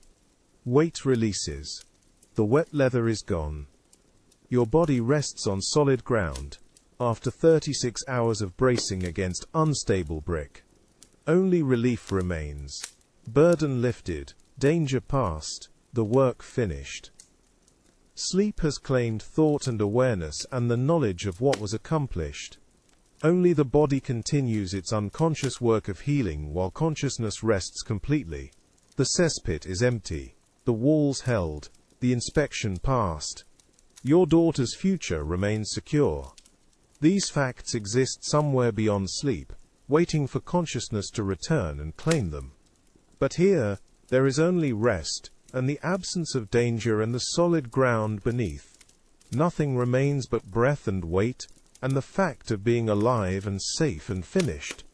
Weight releases. The wet leather is gone. Your body rests on solid ground, after 36 hours of bracing against unstable brick. Only relief remains. Burden lifted. Danger past, the work finished. Sleep has claimed thought and awareness and the knowledge of what was accomplished. Only the body continues its unconscious work of healing while consciousness rests completely. The cesspit is empty, the walls held, the inspection passed. Your daughter's future remains secure. These facts exist somewhere beyond sleep, waiting for consciousness to return and claim them. But here, there is only rest, and the absence of danger and the solid ground beneath. Nothing remains but breath and weight, and the fact of being alive and safe and finished.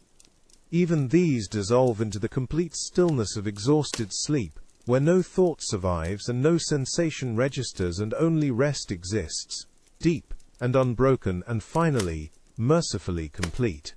Even these dissolve into the complete stillness of exhausted sleep, where no thought survives and no sensation registers and only rest exists, deep and unbroken and finally, mercifully complete.